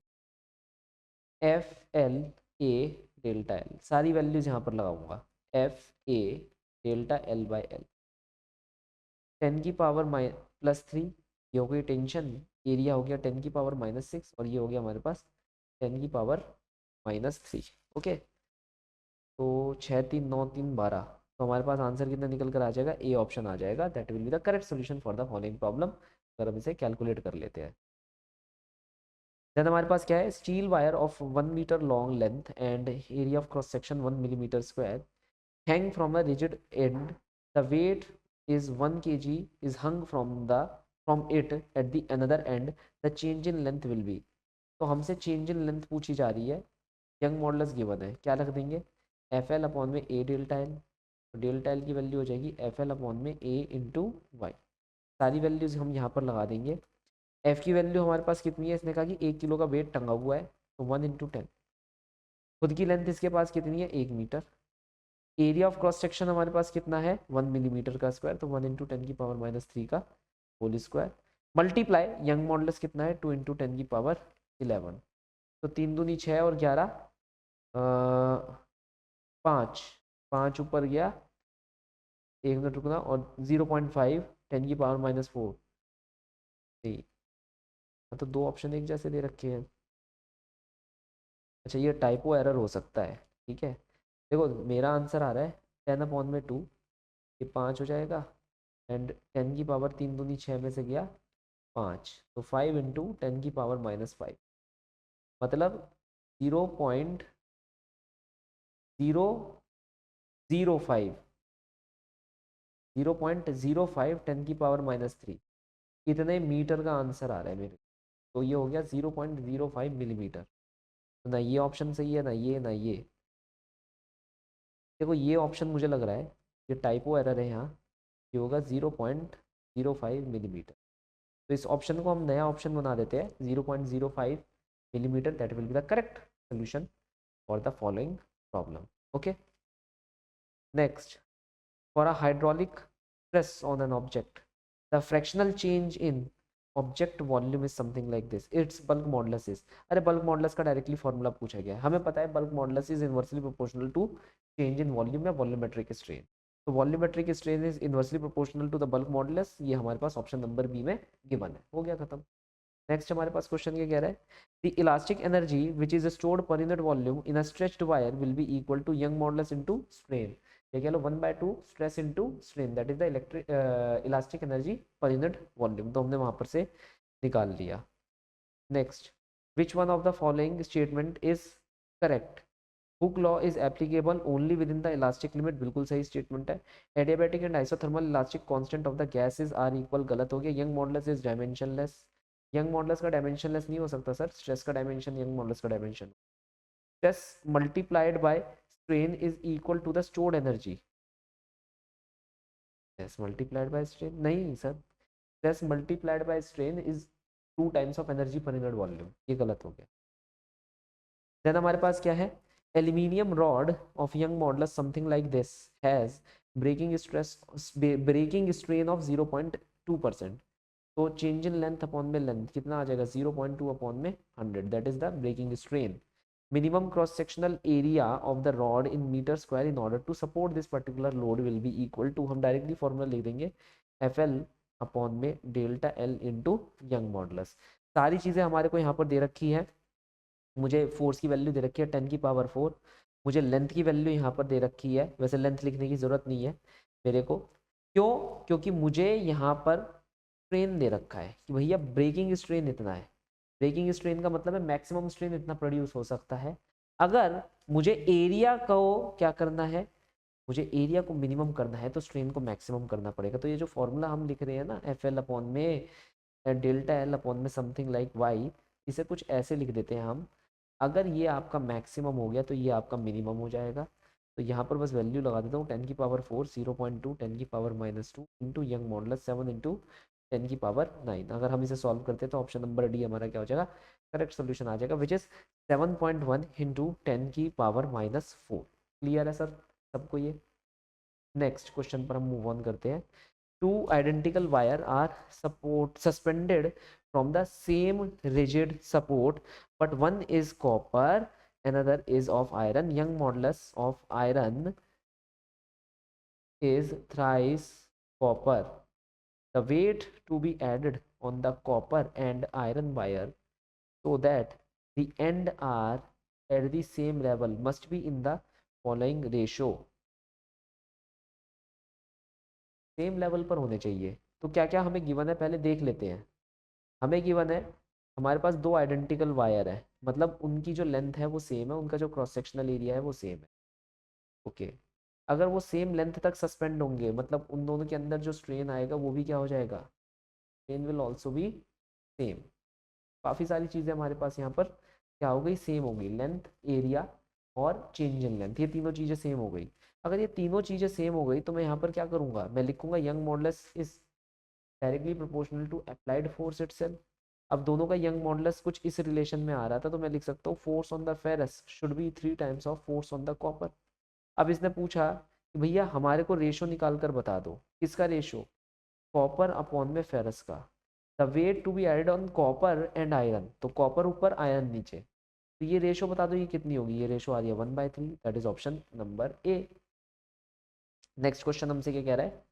F L A delta L, सारी वैल्यूज यहाँ पर लगाऊंगा. F A delta L by L 10 की पावर +3, ये हो गई टेंशन. एरिया हो गया 10 की पावर -6 और ये हो गया हमारे पास 10 की पावर -3. ओके, तो 6 3 9 3 12, तो हमारे पास आंसर कितना निकल कर आ जाएगा? ए ऑप्शन आ जाएगा. That will be the correct solution for the following problem. अगर हम इसे कैलकुलेट कर लेते हैं. देन हमारे पास क्या है? Steel wire of 1 metre long length and area of cross section 1 millimetre square hang from a rigid end. The weight is 1 kg is hung from it at the another end. The change in length will be. तो हमसे change in length पूछी जा रही है. Young modulus given है, क्या रख देंगे? एफ एल अपॉन में ए डेल्टा एल. तो डेल्टा एल की वैल्यू हो जाएगी एफ एल अपॉन में ए इंटू वाई. सारी वैल्यूज हम यहाँ पर लगा देंगे. एफ की वैल्यू हमारे पास कितनी है? इसने कहा कि 1 किलो का वेट टंगा हुआ है, तो 1 इंटू 10. खुद की लेंथ इसके पास कितनी है? 1 metre. Area of cross section हमारे पास कितना है? 1 मिलीमीटर का स्क्वायर, तो 1 इंटू 10 की पावर -3 का whole square. Multiply Young modulus कितना है? 2 इंटू 10 की पावर 11. तो 3 दूनी 6 और 11 5. 5 ऊपर गया, 1 मिनट रुकना, और 0.5 10 की पावर -4. नहीं, तो दो ऑप्शन एक जैसे दे रखे हैं. अच्छा, ये टाइपो एरर हो सकता है. ठीक है, देखो मेरा आंसर आ रहा है 10/2, ये 5 हो जाएगा. एंड 10 की पावर 3 दूनी 6 में से गया 5, तो 5 इंटू 10 की पावर -5, मतलब 0.005 0.05 10 की पावर -3, इतने मीटर का आंसर आ रहा है मेरे. तो ये हो गया 0.05 मिलीमीटर. तो ना ये ऑप्शन सही है, ना ये, ना ये. देखो ये ऑप्शन मुझे लग रहा है ये टाइपो एरर है यहाँ. ये होगा 0.05 मिलीमीटर. तो इस ऑप्शन को हम नया ऑप्शन बना देते हैं 0.05 millimetre. That will be the correct solution for the following problem. Okay, next. For a hydraulic press on an object, the fractional change in object volume is something like this. Its bulk modulus is. अरे bulk modulus का directly formula पूछा गया है. हमें पता है bulk modulus is inversely proportional to change in volume या volumetric strain. तो volumetric strain is inversely proportional to the bulk modulus. ये हमारे पास ऑप्शन नंबर बी में गिवन है. हो गया खत्म. नेक्स्ट हमारे पास क्वेश्चन क्या कह रहा है? The elastic energy which is stored per unit volume in a stretched wire will be equal to Young modulus into strain. ये कह लो 1/2 stress into strain, that is the elastic energy per unit volume. तो हमने वहां पर से निकाल लिया. Next, which one of the following statement is correct? Hooke law is applicable only within the elastic limit. बिल्कुल सही स्टेटमेंट है. Adiabatic and isothermal elastic constant of the gases are equal. गलत हो गया. Young modulus is dimensionless. Young modulus का dimensionless नहीं हो सकता सर. स्ट्रेस का डायमेंशन यंग मॉडुलस का dimension. Stress multiplied by strain is equal to the stored energy. Stress multiplied by strain नहीं sir. Stress multiplied by strain is 2 times of energy per unit volume. ये गलत हो गया. Then हमारे पास क्या है? Aluminium rod of Young modulus something like this has breaking strain of 0.2%. तो चेंज इन लेंथ अपॉन में लेंथ कितना आ जाएगा? 0.2 अपॉन में 100. That is the breaking strain. Minimum cross sectional area of the rod in metre square in order to support this particular load will be equal to. हम directly formula लिख देंगे F L upon में delta L into Young modulus. सारी चीज़ें हमारे को यहाँ पर दे रखी है. मुझे फोर्स की वैल्यू दे रखी है 10 की पावर 4. मुझे लेंथ की वैल्यू यहाँ पर दे रखी है. वैसे लेंथ लिखने की ज़रूरत नहीं है मेरे को. क्यों? क्योंकि मुझे यहाँ पर स्ट्रेन दे रखा है कि भैया ब्रेकिंग स्ट्रेन इतना है. ब्रेकिंग स्ट्रेन का मतलब है मैक्सिमम स्ट्रेन इतना प्रोड्यूस हो सकता है. अगर मुझे एरिया को क्या करना है, मुझे एरिया को मिनिमम करना है, तो स्ट्रेन को मैक्सिमम करना पड़ेगा. तो ये जो फॉर्मूला हम लिख रहे हैं ना, एफ एल अपॉन में डेल्टा एल अपॉन में समथिंग लाइक वाई, इसे कुछ ऐसे लिख देते हैं हम. अगर ये आपका मैक्सिमम हो गया तो ये आपका मिनिमम हो जाएगा. तो यहाँ पर बस वैल्यू लगा देता हूँ 10⁴ 0.2 10⁻⁻2 इंटू यंग मॉडुलस 7 इंटू 10⁻9। अगर हम इसे सॉल्व करते हैं तो ऑप्शन नंबर डी हमारा क्या हो जाएगा, करेक्ट सोल्यूशन आ जाएगा, विच इज 7.1 इंटू 10⁻⁻4। क्लियर है सर सबको ये? नेक्स्ट क्वेश्चन पर हम मूव ऑन करते हैं। Two identical wire are suspended from the same rigid support, but one is copper, another is of iron. Young modulus of iron is thrice copper. The weight to be added on the copper and iron wire so that the end are at the same level must be in the following ratio. Same level पर होने चाहिए। तो क्या क्या हमें given है पहले देख लेते हैं। हमें गिवन है हमारे पास दो आइडेंटिकल वायर है, मतलब उनकी जो लेंथ है वो सेम है, उनका जो क्रॉस सेक्शनल एरिया है वो सेम है। ओके, अगर वो सेम लेंथ तक सस्पेंड होंगे मतलब उन दोनों के अंदर जो स्ट्रेन आएगा वो भी क्या हो जाएगा, strain will also be same. काफ़ी सारी चीज़ें हमारे पास यहाँ पर क्या हो गई, सेम हो गई, लेंथ, एरिया और चेंज इन लेंथ, ये तीनों चीज़ें सेम हो गई। अगर ये तीनों चीज़ें सेम हो गई तो मैं यहाँ पर क्या करूँगा, मैं लिखूँगा Young modulus is directly proportional to applied force itself. अब दोनों का यंग मॉडुलस कुछ इस रिलेशन में आ रहा था तो मैं लिख सकता हूँ force on the ferrous should be 3 times of force on the copper. अब इसने पूछा कि भैया हमारे को रेशो निकाल कर बता दो, किसका रेशो, कॉपर अपॉन में फेरस का। The weight to be added on copper and iron, तो कॉपर ऊपर आयरन नीचे, तो ये रेशो बता दो ये कितनी होगी, ये रेशो आ रही है 1/3, that is option number A. Next question हमसे क्या कह रहा है,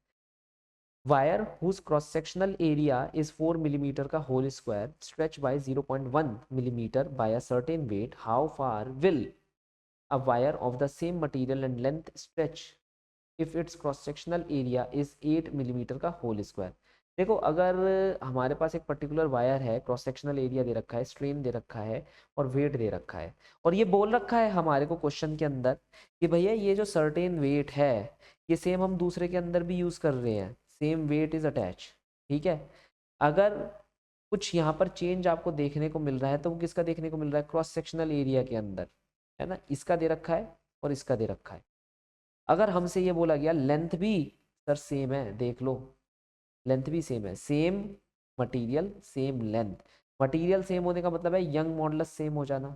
wire whose cross sectional area is 4 millimeter का whole square stretched by 0.1 millimeter by a certain weight, how far will a wire of the same material and length stretch if its cross sectional area is 8 millimeter का whole square। देखो अगर हमारे पास एक particular wire है, cross sectional area दे रखा है, strain दे रखा है और वेट दे रखा है, और ये बोल रखा है हमारे को क्वेश्चन के अंदर कि भैया ये जो सर्टेन वेट है ये सेम हम दूसरे के अंदर भी यूज़ कर रहे हैं, सेम वेट इज अटैच, ठीक है। अगर कुछ यहाँ पर चेंज आपको देखने को मिल रहा है तो वो किसका देखने को मिल रहा है, क्रॉस सेक्शनल एरिया के अंदर, है ना, इसका दे रखा है और इसका दे रखा है। अगर हमसे ये बोला गया लेंथ भी सर सेम है, देख लो लेंथ भी सेम है, same material same length, material same होने का मतलब है यंग मॉडुलस सेम हो जाना,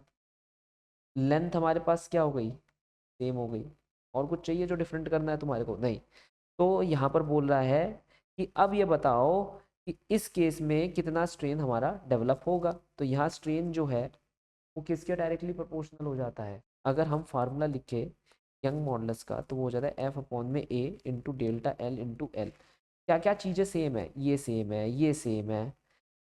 लेंथ हमारे पास क्या हो गई, सेम हो गई, और कुछ चाहिए जो डिफरेंट करना है तुम्हारे को, नहीं। तो यहाँ पर बोल रहा है कि अब ये बताओ कि इस केस में कितना स्ट्रेन हमारा डेवलप होगा। तो यहाँ स्ट्रेन जो है वो किसके डायरेक्टली प्रोपोर्शनल हो जाता है, अगर हम फार्मूला लिखे यंग मॉडुलस का तो वो हो जाता है एफ अपॉन में A into delta L into L. क्या क्या चीज़ें सेम है, ये सेम है, ये सेम है,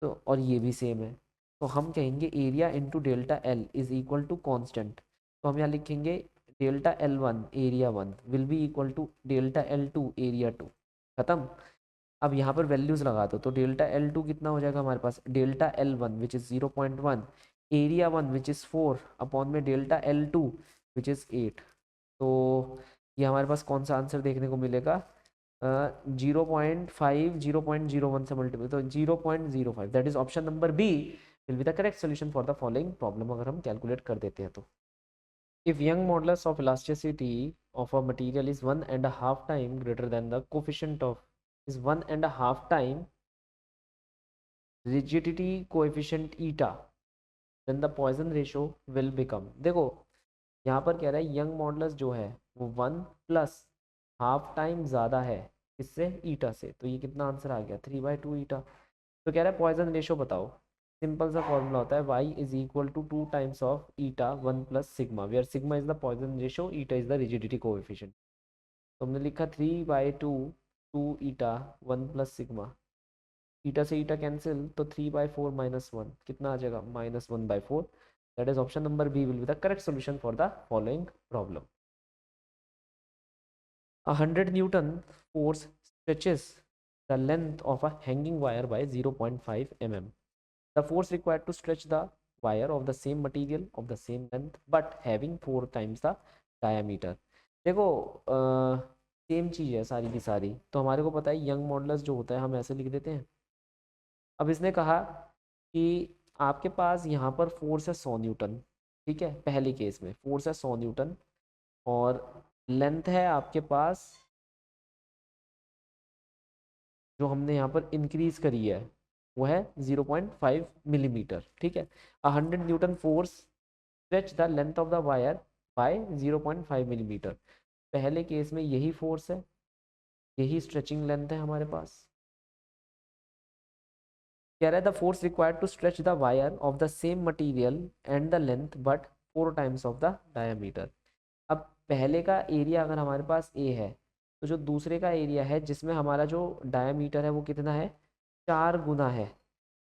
तो और ये भी सेम है, तो हम कहेंगे area into delta L is equal to constant. तो हम यहाँ लिखेंगे delta L1 area 1 will be equal to delta L2 area 2, खत्म। अब यहाँ पर वैल्यूज लगा दो, तो डेल्टा L2 कितना हो जाएगा हमारे पास, delta L1 which is 0.1 area 1 which is 4 upon में डेल्टा L2 विच इज़ 8। तो ये हमारे पास कौन सा आंसर देखने को मिलेगा, 0.5 0.01 से मल्टीपल, तो 0.05, that is option number B will be the correct solution for the following problem, अगर हम कैलकुलेट कर देते हैं तो। If young modulus of elasticity of a material is 1.5 time greater than the coefficient of is 1.5 time rigidity coefficient eta, then the Poisson ratio will become, देखो यहाँ पर कह रहा है यंग मॉडुलस जो है वो 1 प्लस हाफ टाइम ज़्यादा है इससे, ईटा से, तो ये कितना आंसर आ गया 3/2 ईटा। तो कह रहा है पॉइजन रेशो बताओ, सिंपल सा फॉर्मूला होता है y is equal to 2 times of eta 1 plus sigma, where sigma is the Poisson ratio, eta is the rigidity coefficient. तो हमने लिखा 3/2 2 ईटा 1 प्लस सिग्मा, ईटा से ईटा कैंसिल, तो 3/4 माइनस 1 कितना आ जाएगा, -1/4। That is option number B will be the correct solution for the following problem. 100 Newton force stretches the length of a hanging wire by 0.5 mm. The force required to stretch the wire of the same material of the same length but having 4 times the diameter। देखो same चीज़ है सारी की सारी, तो हमारे को पता है यंग मॉडुलस जो होता है हम ऐसे लिख देते हैं। अब इसने कहा कि आपके पास यहाँ पर फोर्स है 100 न्यूटन, ठीक है, पहले केस में फोर्स है 100 न्यूटन और लेंथ है आपके पास जो हमने यहाँ पर इंक्रीज करी है वो है 0.5 मिलीमीटर, ठीक है। 100 newton force stretch the length of the wire by 0.5 millimetre. पहले केस में यही फोर्स है, यही स्ट्रेचिंग लेंथ है हमारे पास। कह रहा है the force required to stretch the wire of the same material and the length but 4 times of the diameter. अब पहले का एरिया अगर हमारे पास ए है, तो जो दूसरे का एरिया है जिसमें हमारा जो डायमीटर है वो कितना है, 4 गुना है,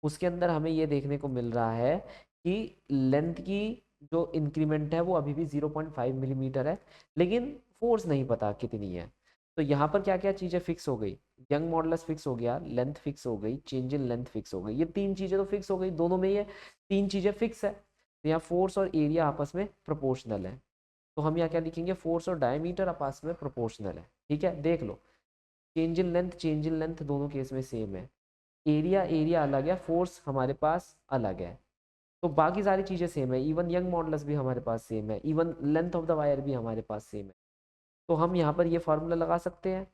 उसके अंदर हमें ये देखने को मिल रहा है कि लेंथ की जो इंक्रीमेंट है वो अभी भी 0.5 मिलीमीटर है, लेकिन फोर्स नहीं पता कितनी है। तो यहाँ पर क्या क्या चीज़ें फिक्स हो गई, यंग मॉडुलस फिक्स हो गया, लेंथ फिक्स हो गई, चेंज इन लेंथ फिक्स हो गई। ये 3 चीज़ें तो फिक्स हो गई, दोनों में ये 3 चीज़ें फिक्स है, तो यहाँ फोर्स और एरिया आपस में प्रोपोर्शनल है। तो हम यहाँ क्या लिखेंगे, फोर्स और डायमीटर आपस में प्रोपोर्शनल है, ठीक है। देख लो, चेंज इन लेंथ दोनों केस में सेम है, एरिया एरिया अलग है, फोर्स हमारे पास अलग है, तो बाकी सारी चीज़ें सेम है, इवन यंग मॉडुलस भी हमारे पास सेम है, even length of the wire भी हमारे पास सेम है। तो हम यहाँ पर ये फार्मूला लगा सकते हैं।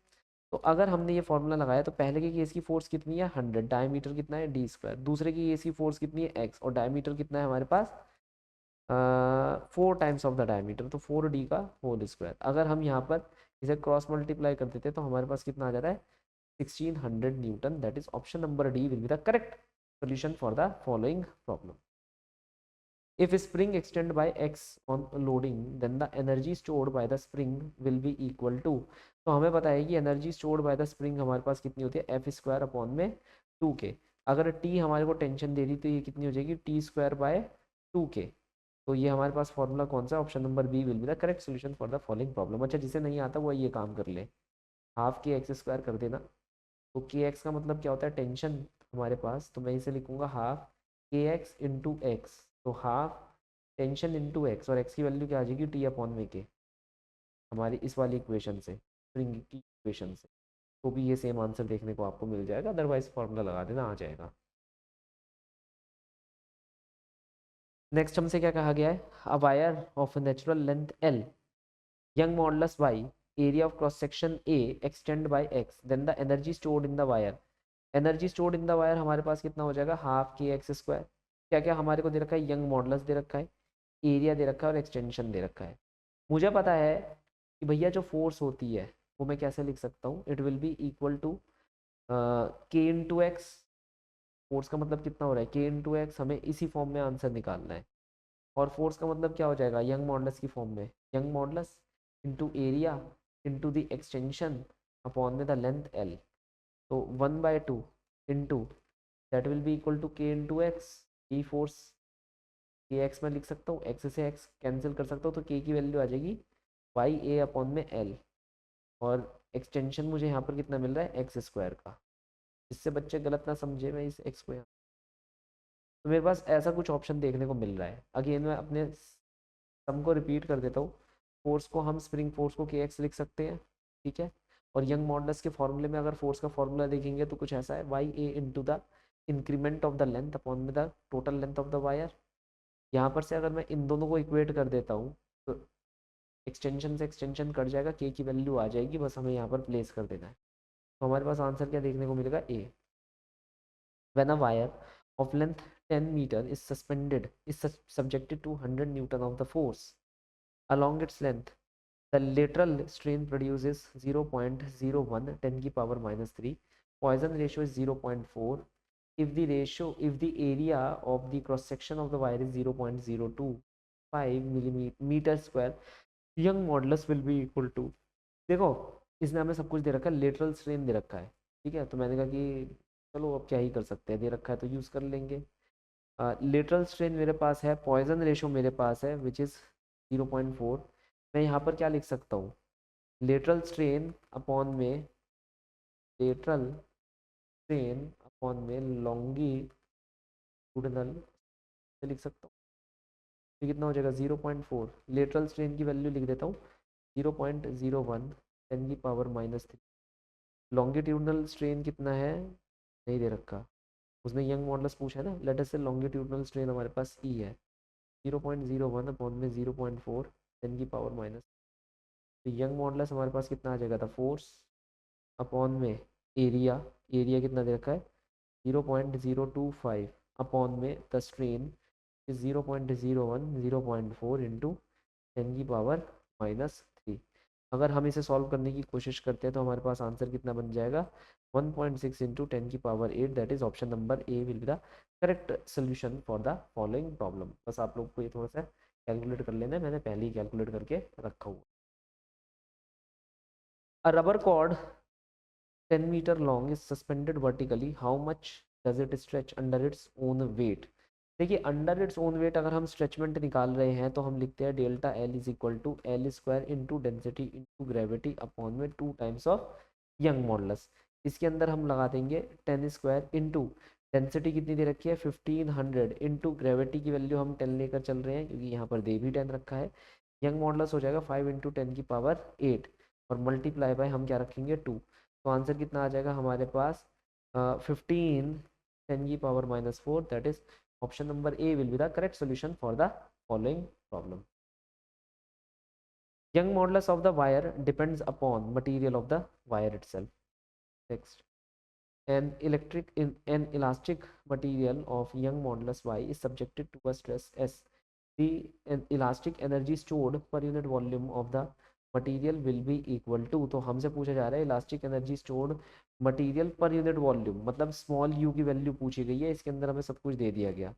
तो अगर हमने ये फार्मूला लगाया तो पहले के केस की फोर्स कितनी है 100, डायमीटर कितना है d², दूसरे के केस की फोर्स कितनी है x, और डायमीटर कितना है हमारे पास 4 टाइम्स ऑफ द डायमीटर, तो 4d का होल स्क्वायर। अगर हम यहाँ पर इसे क्रॉस मल्टीप्लाई कर देते तो हमारे पास कितना आ जाता है 1600 Newton. That is option number D will be the correct solution for the following problem. If spring extend by x on loading, then the energy stored by the spring will be equal to, तो हमें पता है कि energy stored by the spring हमारे पास कितनी होती है f² अपॉन में 2k। अगर t हमारे को टेंशन दे रही तो ये कितनी हो जाएगी t² बाय 2k। तो ये हमारे पास फॉर्मूला कौन सा, option number B will be the correct solution for the following problem. अच्छा, जिसे नहीं आता वो ये काम कर ले, हाफ के x² कर देना। तो के एक्स का मतलब क्या होता है, टेंशन हमारे पास, तो मैं इसे लिखूंगा हाफ के एक्स इंटू एक्स, तो हाफ टेंशन इंटू एक्स, और एक्स की वैल्यू क्या आ जाएगी टी अपॉन में के, हमारी इस वाली इक्वेशन से, स्प्रिंग की इक्वेशन से। तो भी ये सेम आंसर देखने को आपको मिल जाएगा, अदरवाइज फॉर्मूला लगा देना, आ जाएगा। नेक्स्ट हमसे क्या कहा गया है, a wire of natural length L, Young modulus Y, area of cross section A, extend by X, then the energy stored in the wire. Energy stored in the wire हमारे पास कितना हो जाएगा हाफ के x²। क्या क्या हमारे को दे रखा है, यंग मॉडुलस दे रखा है, एरिया दे रखा है, और एक्सटेंशन दे रखा है। मुझे पता है कि भैया जो फोर्स होती है वो मैं कैसे लिख सकता हूँ, it will be equal to K into X. Force का मतलब कितना हो रहा है के इंटू एक्स, हमें इसी फॉर्म में आंसर निकालना है। और फोर्स का मतलब क्या हो जाएगा यंग मॉडुलस की फॉर्म में, Young modulus into area into the extension upon में द लेंथ एल। तो 1/2 into that will be equal to K into X, E force, K X में लिख सकता हूँ, एक्स से एक्स कैंसिल कर सकता हूँ, तो के की वैल्यू आ जाएगी वाई ए अपॉन में एल, और एक्सटेंशन मुझे यहाँ पर कितना मिल रहा है x² का। इससे बच्चे गलत ना समझे मैं इस x को यहाँ, तो मेरे पास ऐसा कुछ ऑप्शन देखने को मिल रहा है। अगेन मैं अपने सम को रिपीट कर देता हूँ, फोर्स को हम स्प्रिंग फोर्स को के एक्स लिख सकते हैं, ठीक है। और यंग मॉडुलस के फॉर्मूले में अगर फोर्स का फॉर्मूला देखेंगे तो कुछ ऐसा है Y A into the increment of the length upon में the total length of the wire. यहाँ पर से अगर मैं इन दोनों को इक्वेट कर देता हूँ तो एक्सटेंशन से एक्सटेंशन कट जाएगा, के की वैल्यू आ जाएगी, बस हमें यहाँ पर प्लेस कर देना है। तो हमारे पास आंसर क्या देखने को मिलेगा, ए। When a wire of length 10 meter is subjected to 100 Newton of the force along its length, the lateral strain produces 0.01 10 की power minus 3. Poisson ratio is 0.4. If the area of the cross section of the wire is 0.025 millimeter square, young modulus will be equal to, देखो इसने हमें सब कुछ दे रखा है, lateral strain दे रखा है, ठीक है। तो मैंने कहा कि चलो अब क्या ही कर सकते हैं, दे रखा है तो यूज़ कर लेंगे। लेटरल स्ट्रेन मेरे पास है, पॉइजन रेशो मेरे पास है विच इज़ 0.4। मैं यहाँ पर क्या लिख सकता हूँ, लेटरल स्ट्रेन अपॉन में, लेटरल स्ट्रेन अपॉन में लॉन्गिट्यूडनल लिख सकता हूँ। तो कितना हो जाएगा 0.4, लेटरल स्ट्रेन की वैल्यू लिख देता हूँ 0.01 10 की पावर माइनस 3। लॉन्गिट्यूडनल स्ट्रेन कितना है नहीं दे रखा, उसने यंग मॉडुलस पूछा है ना, लेट अस से लॉन्गिट्यूडनल स्ट्रेन हमारे पास ई है 0.01 अपॉन में 0.4 10 की पावर माइनस। तो यंग मॉडुलस हमारे पास कितना आ जाएगा था, फोर्स अपॉन में एरिया, एरिया कितना दे रखा है 0.025 अपॉन में द स्ट्रेन 0.01 0.4 इंटू 10⁻⁻3। अगर हम इसे सॉल्व करने की कोशिश करते हैं तो हमारे पास आंसर कितना बन जाएगा 1.6 into 10�8, that is option number A will be the correct solution for the following problem. बस आप लोग को ये थोड़ा सा कैलकुलेट कर लेना है, मैंने पहले ही कैलकुलेट करके रखा हुआ। A rubber cord 10 meter long is suspended vertically. How much does it stretch under its own weight? देखिए अंडर इट्स ओन वेट अगर हम स्ट्रेचमेंट निकाल रहे हैं तो हम लिखते हैं delta L is equal to L square into density into gravity upon में 2 टाइम्स ऑफ यंग मॉडुलस। इसके अंदर हम लगा देंगे 10 स्क्वायर इंटू डेंसिटी कितनी दे रखी है 1500 इंटू ग्रेविटी की वैल्यू हम 10 लेकर चल रहे हैं क्योंकि यहाँ पर दे भी 10 रखा है। यंग मॉडुलस हो जाएगा 5 इंटू 10⁸ और मल्टीप्लाई बाय हम क्या रखेंगे 2। तो आंसर कितना आ जाएगा हमारे पास 15 10⁻⁻4, that is option number A will be the correct solution for the following problem. Young modulus of the wire depends upon material of the wire itself. Next, an elastic material of young modulus Y is subjected to a stress S. The elastic energy stored per unit volume of the material will be equal to, तो हमसे पूछा जा रहा है elastic energy stored material पर unit volume, मतलब small U की value पूछी गई है, इसके अंदर हमें सब कुछ दे दिया गया।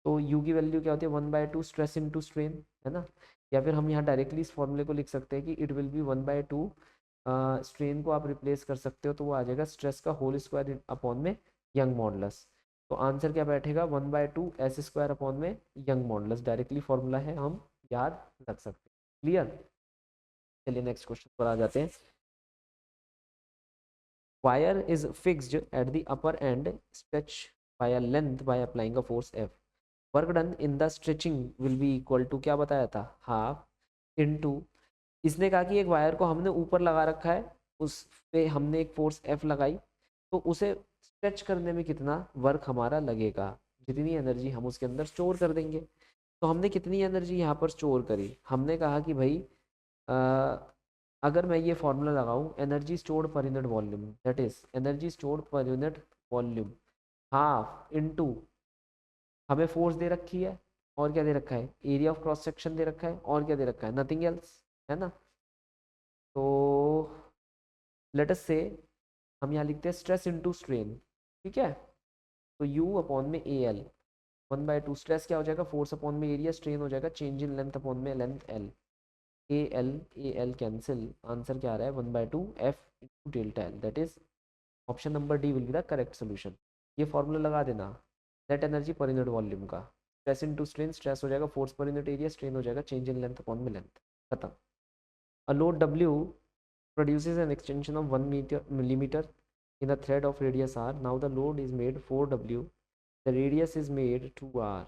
तो यू की वैल्यू क्या होती है 1/2 स्ट्रेस इनटू स्ट्रेन, है ना। या फिर हम यहाँ डायरेक्टली इस फॉर्मूले को लिख सकते हैं कि इट विल बी 1/2, स्ट्रेन को आप रिप्लेस कर सकते हो तो वो आ जाएगा स्ट्रेस का होल स्क्वायर अपॉन में यंग मॉडुलस। तो आंसर क्या बैठेगा 1/2 एस स्क्वायर अपॉन में यंग मॉडुलस, डायरेक्टली फॉर्मूला है, हम याद रख सकते हैं। क्लियर। चलिए नेक्स्ट क्वेश्चन पर आ जाते हैं। Wire is fixed at the upper end stretch by a length by applying a force F. Work done in the stretching will be equal to, क्या बताया था, हाफ इनटू, इसने कहा कि एक वायर को हमने ऊपर लगा रखा है, उस पे हमने एक फोर्स एफ लगाई, तो उसे स्ट्रेच करने में कितना वर्क हमारा लगेगा, जितनी एनर्जी हम उसके अंदर स्टोर कर देंगे। तो हमने कितनी एनर्जी यहाँ पर स्टोर करी, हमने कहा कि भाई अगर मैं ये फॉर्मूला लगाऊं energy stored per unit volume, that is energy stored per unit volume half into, हमें फोर्स दे रखी है और क्या दे रखा है एरिया ऑफ क्रॉस सेक्शन दे रखा है और क्या दे रखा है नथिंग एल्स, है ना। तो लेट अस से हम यहाँ लिखते हैं स्ट्रेस इनटू स्ट्रेन, ठीक है। तो यू अपॉन में ए एल 1/2, स्ट्रेस क्या हो जाएगा फोर्स अपॉन में एरिया, स्ट्रेन हो जाएगा चेंज इन लेंथ अपॉन में length L, A L cancel, answer क्या आ रहा है 1/2 F into delta L, that is option number D will be the correct solution. ये फॉर्मूला लगा देना net energy per unit volume का, स्ट्रेस इनटू स्ट्रेन, स्ट्रेस हो जाएगा force per unit area, strain हो जाएगा चेंज इन लेंथ अपॉन में length, खत्म। A load W produces an extension of 1 millimeter in a thread of radius r. Now the load is made 4W, the radius is made 2r,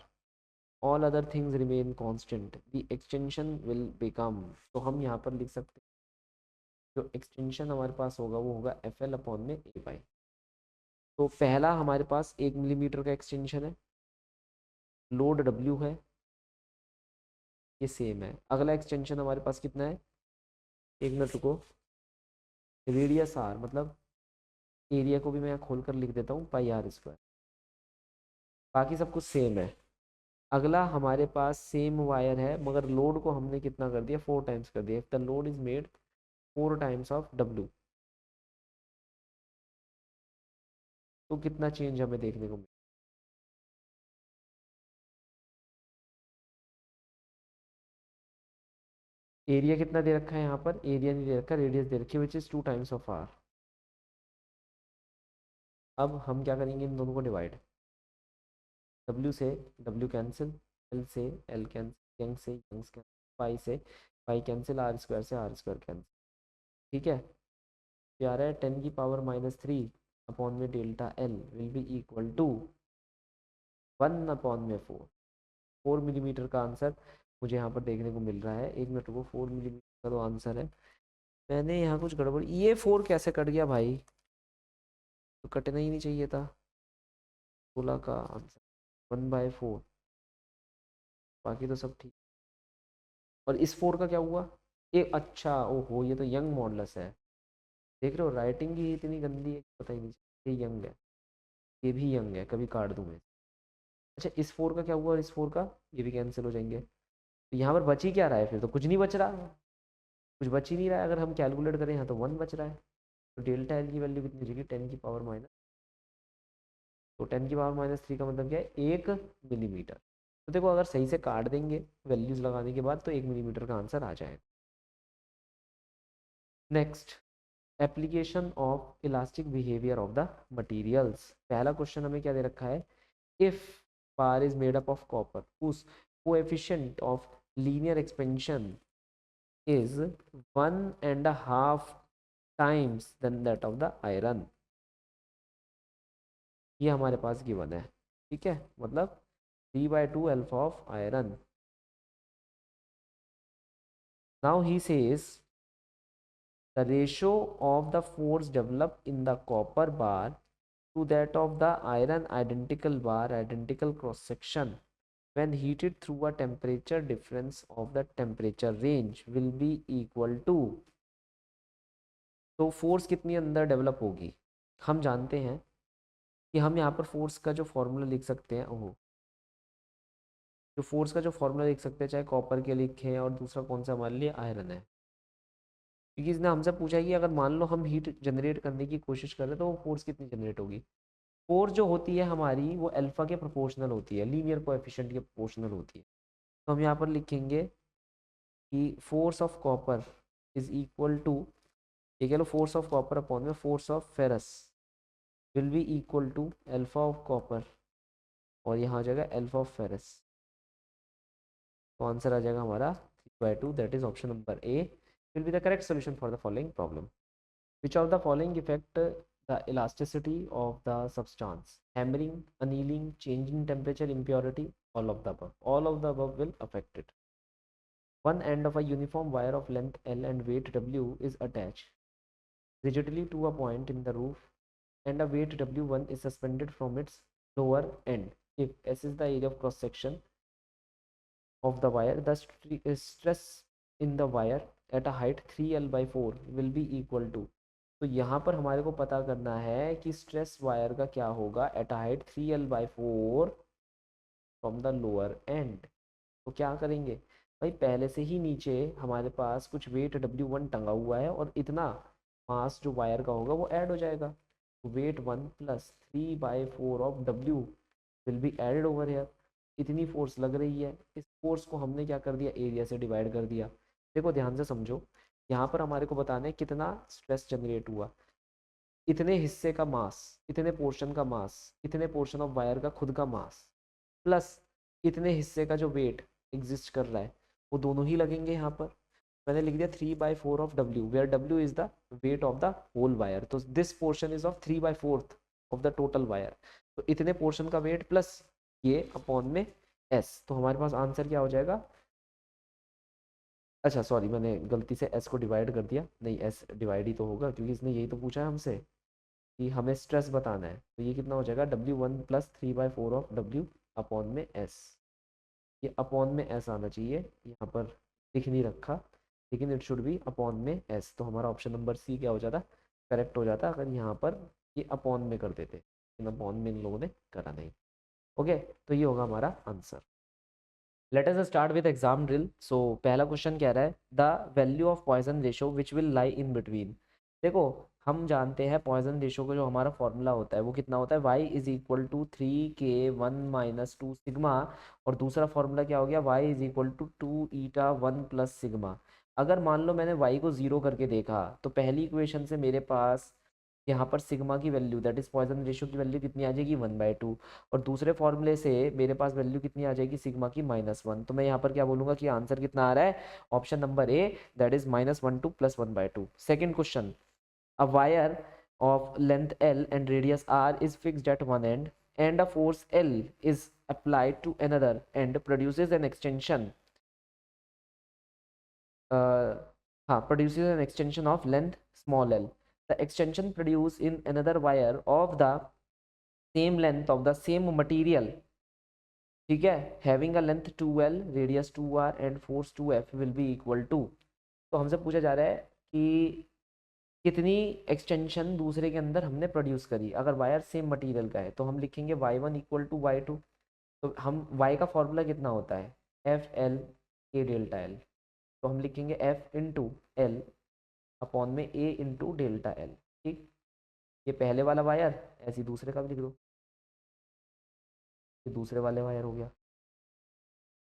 all other things remain constant, the extension will become, तो हम यहाँ पर लिख सकते हैं जो extension हमारे पास होगा वो होगा एफ एल अपॉन में ए बाई। तो पहला हमारे पास 1 मिलीमीटर का एक्सटेंशन है, लोड डब्ल्यू है, ये सेम है। अगला एक्सटेंशन हमारे पास कितना है, एक मिनट रुको, रेडियस आर, मतलब एरिया को भी मैं यहाँ खोल कर लिख देता हूँ पाई आर स्क्वायर, बाकी सब कुछ सेम है। अगला हमारे पास सेम वायर है मगर लोड को हमने कितना कर दिया 4 टाइम्स कर दिया, the load is made 4 times of W, तो कितना चेंज हमें देखने को मिला, एरिया कितना दे रखा है यहाँ पर, एरिया नहीं दे रखा, रेडियस दे रखी है which is 2 times of R. अब हम क्या करेंगे इन दोनों को डिवाइड, डब्ल्यू से डब्ल्यू कैंसिल, एल से एल कैंसिल, यंग से यंग कैंसिल, पाई से पाई कैंसिल, आर स्क्वायर से आर स्क्वायर कैंसिल, ठीक है। ये आ रहा है 10⁻³ अपॉन में delta L will be equal to 1 upon में 4 मिलीमीटर का आंसर मुझे यहाँ पर देखने को मिल रहा है। एक मिनट को 4 मिलीमीटर का तो आंसर है, मैंने यहाँ कुछ गड़बड़, ये 4 कैसे कट गया भाई, तो कटना ही नहीं चाहिए था। 16 का आंसर 1/4, बाकी तो सब ठीक। और इस 4 का क्या हुआ, अच्छा, ओहो, ये तो यंग मॉडुलस है। देख रहे हो राइटिंग ही इतनी गंदी है कि पता ही नहीं चलता। ये यंग है, ये भी यंग है, कभी काट दूँ मैं। अच्छा, इस 4 का क्या हुआ और इस 4 का, ये भी कैंसिल हो जाएंगे। तो यहाँ पर बच ही क्या रहा है, फिर तो कुछ नहीं बच रहा, कुछ बच ही नहीं रहा है। अगर हम कैलकुलेट करें यहाँ तो 1 बच रहा है। तो डेल्टा एल की वैल्यू कितनी हो जाएगी, 10⁻⁻, तो 10⁻³ का मतलब क्या है, 1 मिलीमीटर। तो देखो अगर सही से काट देंगे वैल्यूज लगाने के बाद तो 1 मिलीमीटर का आंसर आ जाएगा। Next, application of elastic behaviour of the materials. पहला क्वेश्चन हमें क्या दे रखा है, if bar is made up of copper उस coefficient of linear expansion is 1.5 times than that of the iron। ये हमारे पास गिवन है, ठीक है, मतलब 3/2 alpha of iron. Now he says the ratio of the force developed in the copper bar to that of the iron identical bar identical cross section when heated through a temperature difference of the temperature range will be equal to। तो force कितनी अंदर develop होगी, हम जानते हैं कि हम यहाँ पर फोर्स का जो फॉर्मूला लिख सकते हैं, ओहो, जो फोर्स का जो फॉर्मूला लिख सकते हैं, चाहे कॉपर के लिखें और दूसरा कौन सा मान लिया, आयरन है। क्योंकि इसने हमसे पूछा है कि अगर मान लो हम हीट जनरेट करने की कोशिश कर रहे हैं तो वो फोर्स कितनी जनरेट होगी। फोर्स जो होती है हमारी वो अल्फा के प्रोपोर्शनल होती है, लीनियर कोएफिशिएंट के प्रोपोर्शनल होती है। तो हम यहाँ पर लिखेंगे कि force of copper is equal to, ये कह लो फोर्स ऑफ कॉपर अपॉन में force of ferrous will be equal to alpha of copper, और यहाँ आ जाएगा अल्फा ऑफ फेरस। तो आंसर आ जाएगा हमारा 3/2, that is option number A will be the correct solution for the following problem. Which of the following effect the elasticity of the substance, hammering, annealing, change in temperature, impurity, all of the above. All of the above will affect it। One end of a uniform wire of length L and weight W is attached rigidly to a point in the roof and a weight W1 is suspended from its lower end. If S is the area of cross section of the wire, the stress in the wire at a height 3L/4 will be equal to। तो यहाँ पर हमारे को पता करना है कि stress wire का क्या होगा at a height 3L/4 from the lower and. तो क्या करेंगे भाई, पहले से ही नीचे हमारे पास कुछ वेट W1 टंगा हुआ है और इतना मास जो वायर का होगा वो ऐड हो जाएगा। Weight 1 plus 3/4 of W will be added over here. इतनी फोर्स लग रही है, इस फोर्स को हमने क्या कर दिया, एरिया से डिवाइड कर दिया। देखो ध्यान से समझो, यहाँ पर हमारे को बताना है कितना स्ट्रेस जनरेट हुआ, इतने हिस्से का मास, इतने पोर्शन का मास, इतने पोर्शन ऑफ वायर का खुद का मास, प्लस इतने हिस्से का जो वेट एग्जिस्ट कर रहा है, वो दोनों ही लगेंगे। यहाँ पर मैंने लिख दिया 3/4 of W, where W is the weight of the whole wire. तो this portion is of 3/4 of the total wire. तो इतने पोर्शन का वेट प्लस ये अपॉन में S। तो हमारे पास आंसर क्या हो जाएगा, अच्छा सॉरी, मैंने गलती से S को डिवाइड कर दिया, नहीं S डिवाइड ही तो होगा क्योंकि इसने यही तो पूछा है हमसे कि हमें स्ट्रेस बताना है। तो ये कितना हो जाएगा, W1 plus 3/4 of W upon में S। ये अपॉन में S आना चाहिए, यहाँ पर लिख नहीं रखा, लेकिन इट शुड बी अपॉन में S। तो हमारा ऑप्शन नंबर सी क्या हो जाता, करेक्ट हो जाता अगर यहाँ पर ये अपॉन में कर देते, लेकिन अपॉन में इन लोगों ने करा नहीं। ओके, तो ये होगा हमारा answer. Let us start with exam drill. So पहला क्वेश्चन कह रहा है the value of Poisson ratio which will lie in between. देखो हम जानते हैं पॉइजन रेशो का जो हमारा फॉर्मूला होता है वो कितना होता है, y is equal to 3k1 - 2 sigma, और दूसरा फॉर्मूला क्या हो गया, y is equal to 2η1 plus sigma. अगर मान लो मैंने y को 0 करके देखा तो पहली इक्वेशन से मेरे पास यहाँ पर सिग्मा की value that is Poisson ratio की वैल्यू कितनी आ जाएगी, 1/2, और दूसरे फॉर्मूले से मेरे पास वैल्यू कितनी आ जाएगी, सिग्मा की -1। तो मैं यहाँ पर क्या बोलूंगा कि आंसर कितना आ रहा है, option number A that is -1/2 plus 1/2। Second question, a wire of length L and radius R is fixed at one end and a force L is applied to another end produces an extension produces an extension of length small l. The extension produced in another wire of the same length of the same material, ठीक है, having a length 2L, radius 2R and force 2F will be equal to। तो हमसे पूछा जा रहा है कि कितनी एक्सटेंशन दूसरे के अंदर हमने प्रोड्यूस करी। अगर वायर सेम मटेरियल का है तो हम लिखेंगे y1 इक्वल टू y2। तो हम y का फॉर्मूला कितना होता है, F L A delta L. तो हम लिखेंगे एफ इंटू एल अपॉन में ए इंटू डेल्टा एल। ठीक, ये पहले वाला वायर, ऐसे ही दूसरे का भी लिख दो, ये दूसरे वाले वायर हो गया।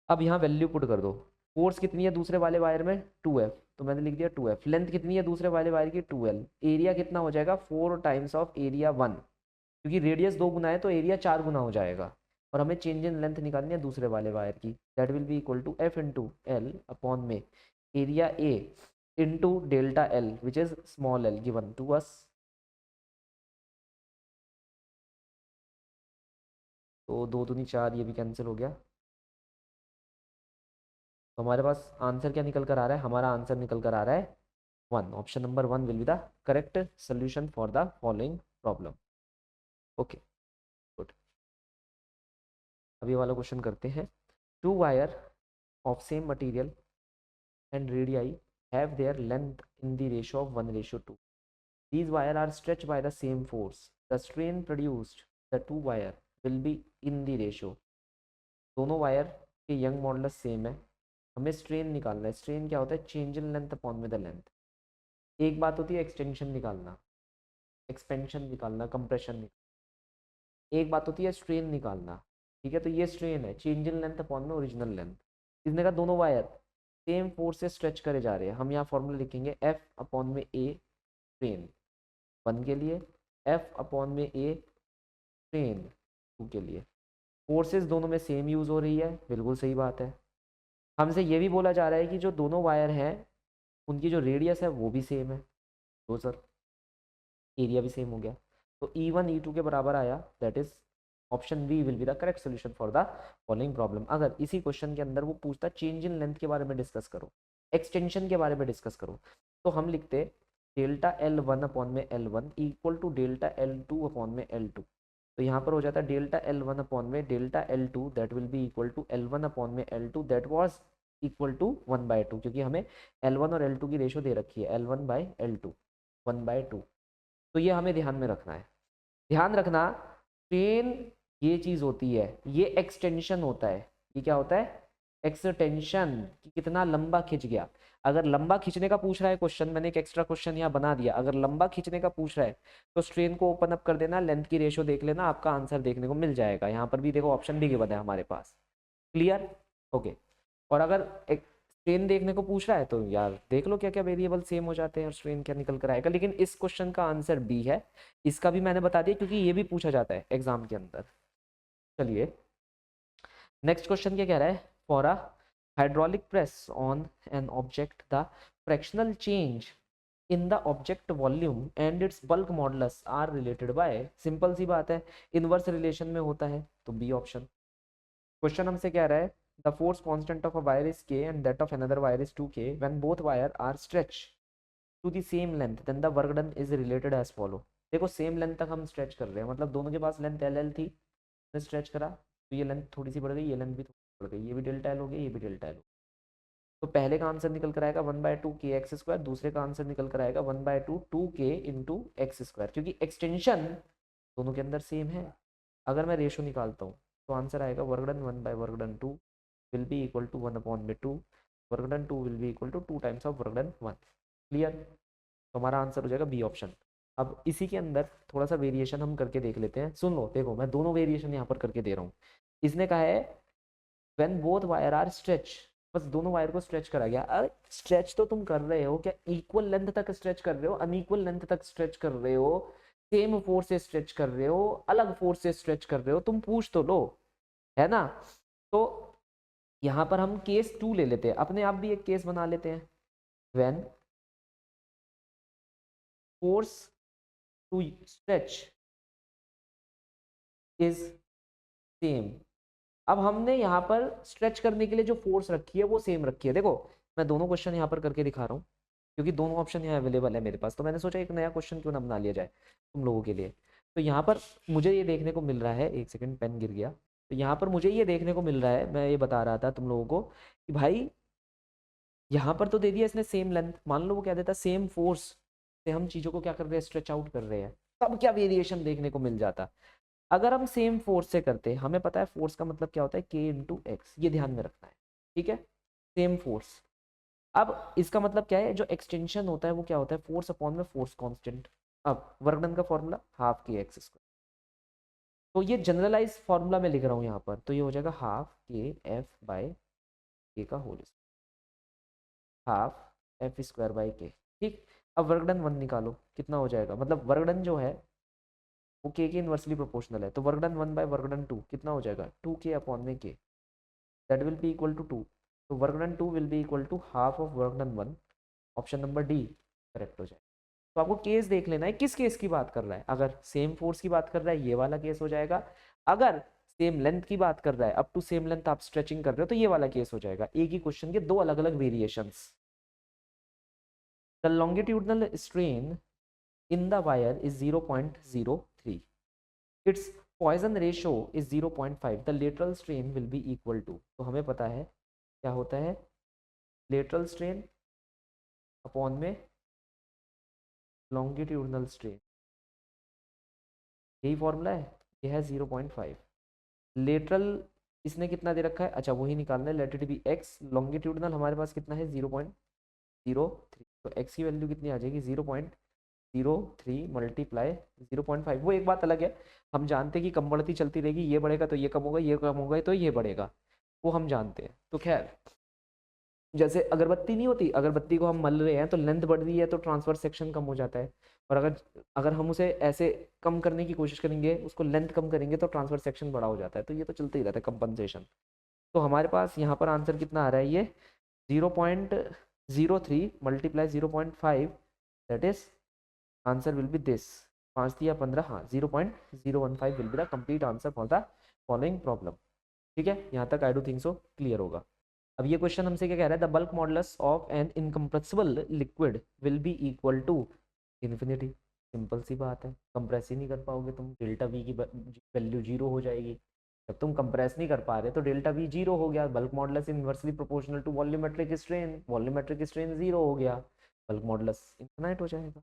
अब यहाँ वैल्यू पुट कर दो। फोर्स कितनी है दूसरे वाले वायर में, 2F, तो मैंने लिख दिया 2F। लेंथ कितनी है दूसरे वाले वायर की, 2L। एरिया कितना हो जाएगा, 4 टाइम्स ऑफ एरिया 1, क्योंकि रेडियस 2 गुना है तो एरिया 4 गुना हो जाएगा। और हमें चेंज इन लेंथ निकालनी है दूसरे वाले वायर की, that will be equal to F into L upon में area A into delta L which is small L given to us. तो 2 दूनी 4, ये भी कैंसिल हो गया। तो हमारे पास आंसर क्या निकल कर आ रहा है, हमारा आंसर निकल कर आ रहा है 1। Option number 1 will be the correct solution for the following problem. Okay, good. अभी वाला क्वेश्चन करते हैं। 2 wire of same material and radii have their length in the ratio of 1:2. These wires are stretched by the same force. The strain produced the 2 wire will be in the ratio. दोनों wire के young modulus same है, हमें strain निकालना है। Strain क्या होता है, change in length upon में द लेंथ। एक बात होती है एक्सटेंशन निकालना, एक्सपेंशन निकालना, कंप्रेशन निकालना। एक बात होती है स्ट्रेन निकालना। ठीक है, तो ये स्ट्रेन है, चेंज इन लेंथ अपॉन में ओरिजिनल लेंथ। इसने कहा दोनों वायर सेम फोर्स से स्ट्रेच करे जा रहे हैं। हम यहाँ फॉर्मूला लिखेंगे एफ अपॉन में ए स्ट्रेन 1 के लिए, एफ अपॉन में ए स्ट्रेन 2 के लिए। फोर्सेस दोनों में सेम यूज़ हो रही है, बिल्कुल सही बात है। हमसे ये भी बोला जा रहा है कि जो दोनों वायर हैं उनकी जो रेडियस है वो भी सेम है। तो सर एरिया भी सेम हो गया, तो E1 E2 के बराबर आया, that is option B will be the correct solution for the following problem. अगर इसी क्वेश्चन के अंदर वो पूछता चेंज इन लेंथ के बारे में डिस्कस करो, एक्सटेंशन के बारे में डिस्कस करो, तो हम लिखते डेल्टा L1 अपॉन में L1 equal to delta L2 upon में L2। तो यहाँ पर हो जाता है डेल्टा L1 अपॉन में delta L2 that will be equal to L1 upon में L2 that was equal to 1/2, क्योंकि हमें L1 और L2 की रेशो दे रखी है, L1/L2 1/2। तो ये हमें ध्यान में रखना है। ध्यान रखना, स्ट्रेन ये चीज़ होती है, ये एक्सटेंशन होता है। ये क्या होता है, एक्सटेंशन, कि कितना लंबा खिंच गया। अगर लंबा खींचने का पूछ रहा है क्वेश्चन, मैंने एक एक्स्ट्रा क्वेश्चन यहाँ बना दिया, अगर लंबा खींचने का पूछ रहा है तो स्ट्रेन को ओपन अप कर देना, लेंथ की रेशो देख लेना, आपका आंसर देखने को मिल जाएगा। यहाँ पर भी देखो ऑप्शन भी गिवन है हमारे पास, क्लियर, ओके। और अगर स्ट्रेन देखने को पूछ रहा है तो यार देख लो क्या क्या वेरिएबल सेम हो जाते हैं और स्ट्रेन क्या निकल कर आएगा। लेकिन इस क्वेश्चन का आंसर बी है, इसका भी मैंने बता दिया क्योंकि ये भी पूछा जाता है एग्जाम के अंदर। चलिए नेक्स्ट क्वेश्चन क्या कह रहा है, for a hydraulic press on an object the fractional change in the object volume and its bulk modulus are related by. Simple सी बात है, इनवर्स रिलेशन में होता है, तो बी ऑप्शन। क्वेश्चन हमसे कह रहा है the force constant of a wire is k and that of another wire is 2k when both wire are stretched to the same length then the work done is related as follow। देखो same length तक हम stretch कर रहे हैं, मतलब दोनों के पास length L L थी, ने स्ट्रेच करा तो ये लेंथ थोड़ी सी बढ़ गई, ये लेंथ भी थोड़ी बढ़ गई, ये भी डेल्टा एल हो गया, ये भी डेल्टा एल हो गया। तो पहले का आंसर निकल कर आएगा 1/2 के एक्स स्क्वायर, दूसरे का आंसर निकल कर आएगा 1/2 2k इंटू एक्स स्क्वायर, क्योंकि एक्सटेंशन दोनों के अंदर सेम है। अगर मैं रेशो निकालता हूँ तो आंसर आएगा वर्क डन 1/वर्क done 2 will be equal to 1 upon में 2, work done 2 will be equal to 2 times of work done 1। Clear, तो हमारा आंसर हो जाएगा बी ऑप्शन। अब इसी के अंदर थोड़ा सा वेरिएशन हम करके देख लेते हैं। सुन लो, देखो मैं दोनों वेरिएशन यहाँ पर करके दे रहा हूँ। इसने कहा है when both wire are stretch, बस दोनों वायर को स्ट्रेच करा गया। अरे स्ट्रेच तो तुम कर रहे हो, क्या इक्वल लेंथ तक स्ट्रेच कर रहे हो, अनइक्वल लेंथ तक स्ट्रेच कर रहे हो, सेम फोर्स से स्ट्रेच कर रहे हो, अलग फोर्स से स्ट्रेच कर रहे हो, तुम पूछ तो लो, है ना। तो यहाँ पर हम केस 2 ले लेते हैं, अपने आप भी एक केस बना लेते हैं। When force to stretch is same. अब हमने यहाँ पर स्ट्रेच करने के लिए जो फोर्स रखी है वो सेम रखी है। देखो मैं दोनों क्वेश्चन यहाँ पर करके दिखा रहा हूँ क्योंकि दोनों ऑप्शन यहाँ अवेलेबल है मेरे पास, तो मैंने सोचा एक नया क्वेश्चन क्यों ना बना लिया जाए तुम लोगों के लिए। तो यहाँ पर मुझे ये देखने को मिल रहा है, एक सेकंड पेन गिर गया, तो यहाँ पर मुझे ये देखने को मिल रहा है, मैं ये बता रहा था तुम लोगों को कि भाई यहाँ पर तो दे दिया इसने सेम लेंथ, मान लो वो क्या देता, सेम फोर्स से हम चीज़ों को क्या कर रहे हैं, स्ट्रेच आउट कर रहे हैं, तब क्या वेरिएशन देखने को मिल जाता। अगर हम सेम फोर्स से करते, हमें पता है फोर्स का मतलब क्या होता है, के इंटू एक्स, ये ध्यान में रखना है, ठीक है, सेम फोर्स। अब इसका मतलब क्या है, जो एक्सटेंशन होता है वो क्या होता है, फोर्स अपॉन में फोर्स कांस्टेंट। अब वर्क डन का फॉर्मूला हाफ के एक्स स्क्वायर, तो ये जनरलाइज फॉर्मूला में लिख रहा हूँ यहाँ पर, तो ये हो जाएगा हाफ के एफ बाय के का whole, half F square by K, ठीक। अब वर्क डन वन निकालो, कितना हो जाएगा, मतलब वर्क डन जो है वो के इनवर्सली प्रोपोर्शनल है, तो work done one by work done two कितना हो जाएगा, टू के अपॉन में K, that will be equal to two, तो work done two will be equal to half of work done one, option number D correct हो जाएगा। तो आपको case देख लेना है, किस केस की बात कर रहा है, अगर सेम फोर्स की बात कर रहा है ये वाला केस हो जाएगा, अगर सेम लेंथ की बात कर रहा है, अप टू सेम लेंथ आप स्ट्रेचिंग कर रहे हो, तो ये वाला केस हो जाएगा। एक ही क्वेश्चन के दो अलग अलग variations. The longitudinal strain in the wire is 0.03, its Poisson ratio is 0.5, the lateral strain will be equal to, तो हमें पता है क्या होता है, lateral strain अपॉन में longitudinal strain, यही फॉर्मूला है, ये है 0.5। लेटरल इसने कितना दे रखा है, अच्छा वही निकालना है, let it be x, longitudinal हमारे पास कितना है 0.03, तो एक्स की वैल्यू कितनी आ जाएगी 0.03 मल्टीप्लाई 0.5। वो एक बात अलग है, हम जानते हैं कि कम बढ़ती चलती रहेगी, ये बढ़ेगा तो ये कम होगा, ये कम होगा तो ये बढ़ेगा, वो हम जानते हैं। तो खैर, जैसे अगरबत्ती नहीं होती, अगरबत्ती को हम मल रहे हैं तो लेंथ बढ़ रही है तो ट्रांसफर सेक्शन कम हो जाता है, और अगर अगर हम उसे ऐसे कम करने की कोशिश करेंगे, उसको लेंथ कम करेंगे तो ट्रांसफर सेक्शन बड़ा हो जाता है, तो ये तो चलते ही रहता है कंपनसेशन। तो हमारे पास यहाँ पर आंसर कितना आ रहा है, ये 0.03 multiply 0.5, that is answer will be this, 5 या 15, हाँ 0.015 will be the complete answer for the following problem. ठीक है, यहाँ तक I do think so clear होगा। अब ये क्वेश्चन हमसे क्या कह रहा है, the bulk modulus of an incompressible liquid will be equal to infinity. Simple सी बात है, कंप्रेस ही नहीं कर पाओगे तुम, डेल्टा वी की वैल्यू जीरो हो जाएगी। जब तुम कंप्रेस नहीं कर पा रहे तो डेल्टा वी जीरो हो गया, bulk modulus inversely proportional to volumetric strain, volumetric strain zero हो गया, बल्क मॉडुलस इन्फिनाइट हो जाएगा।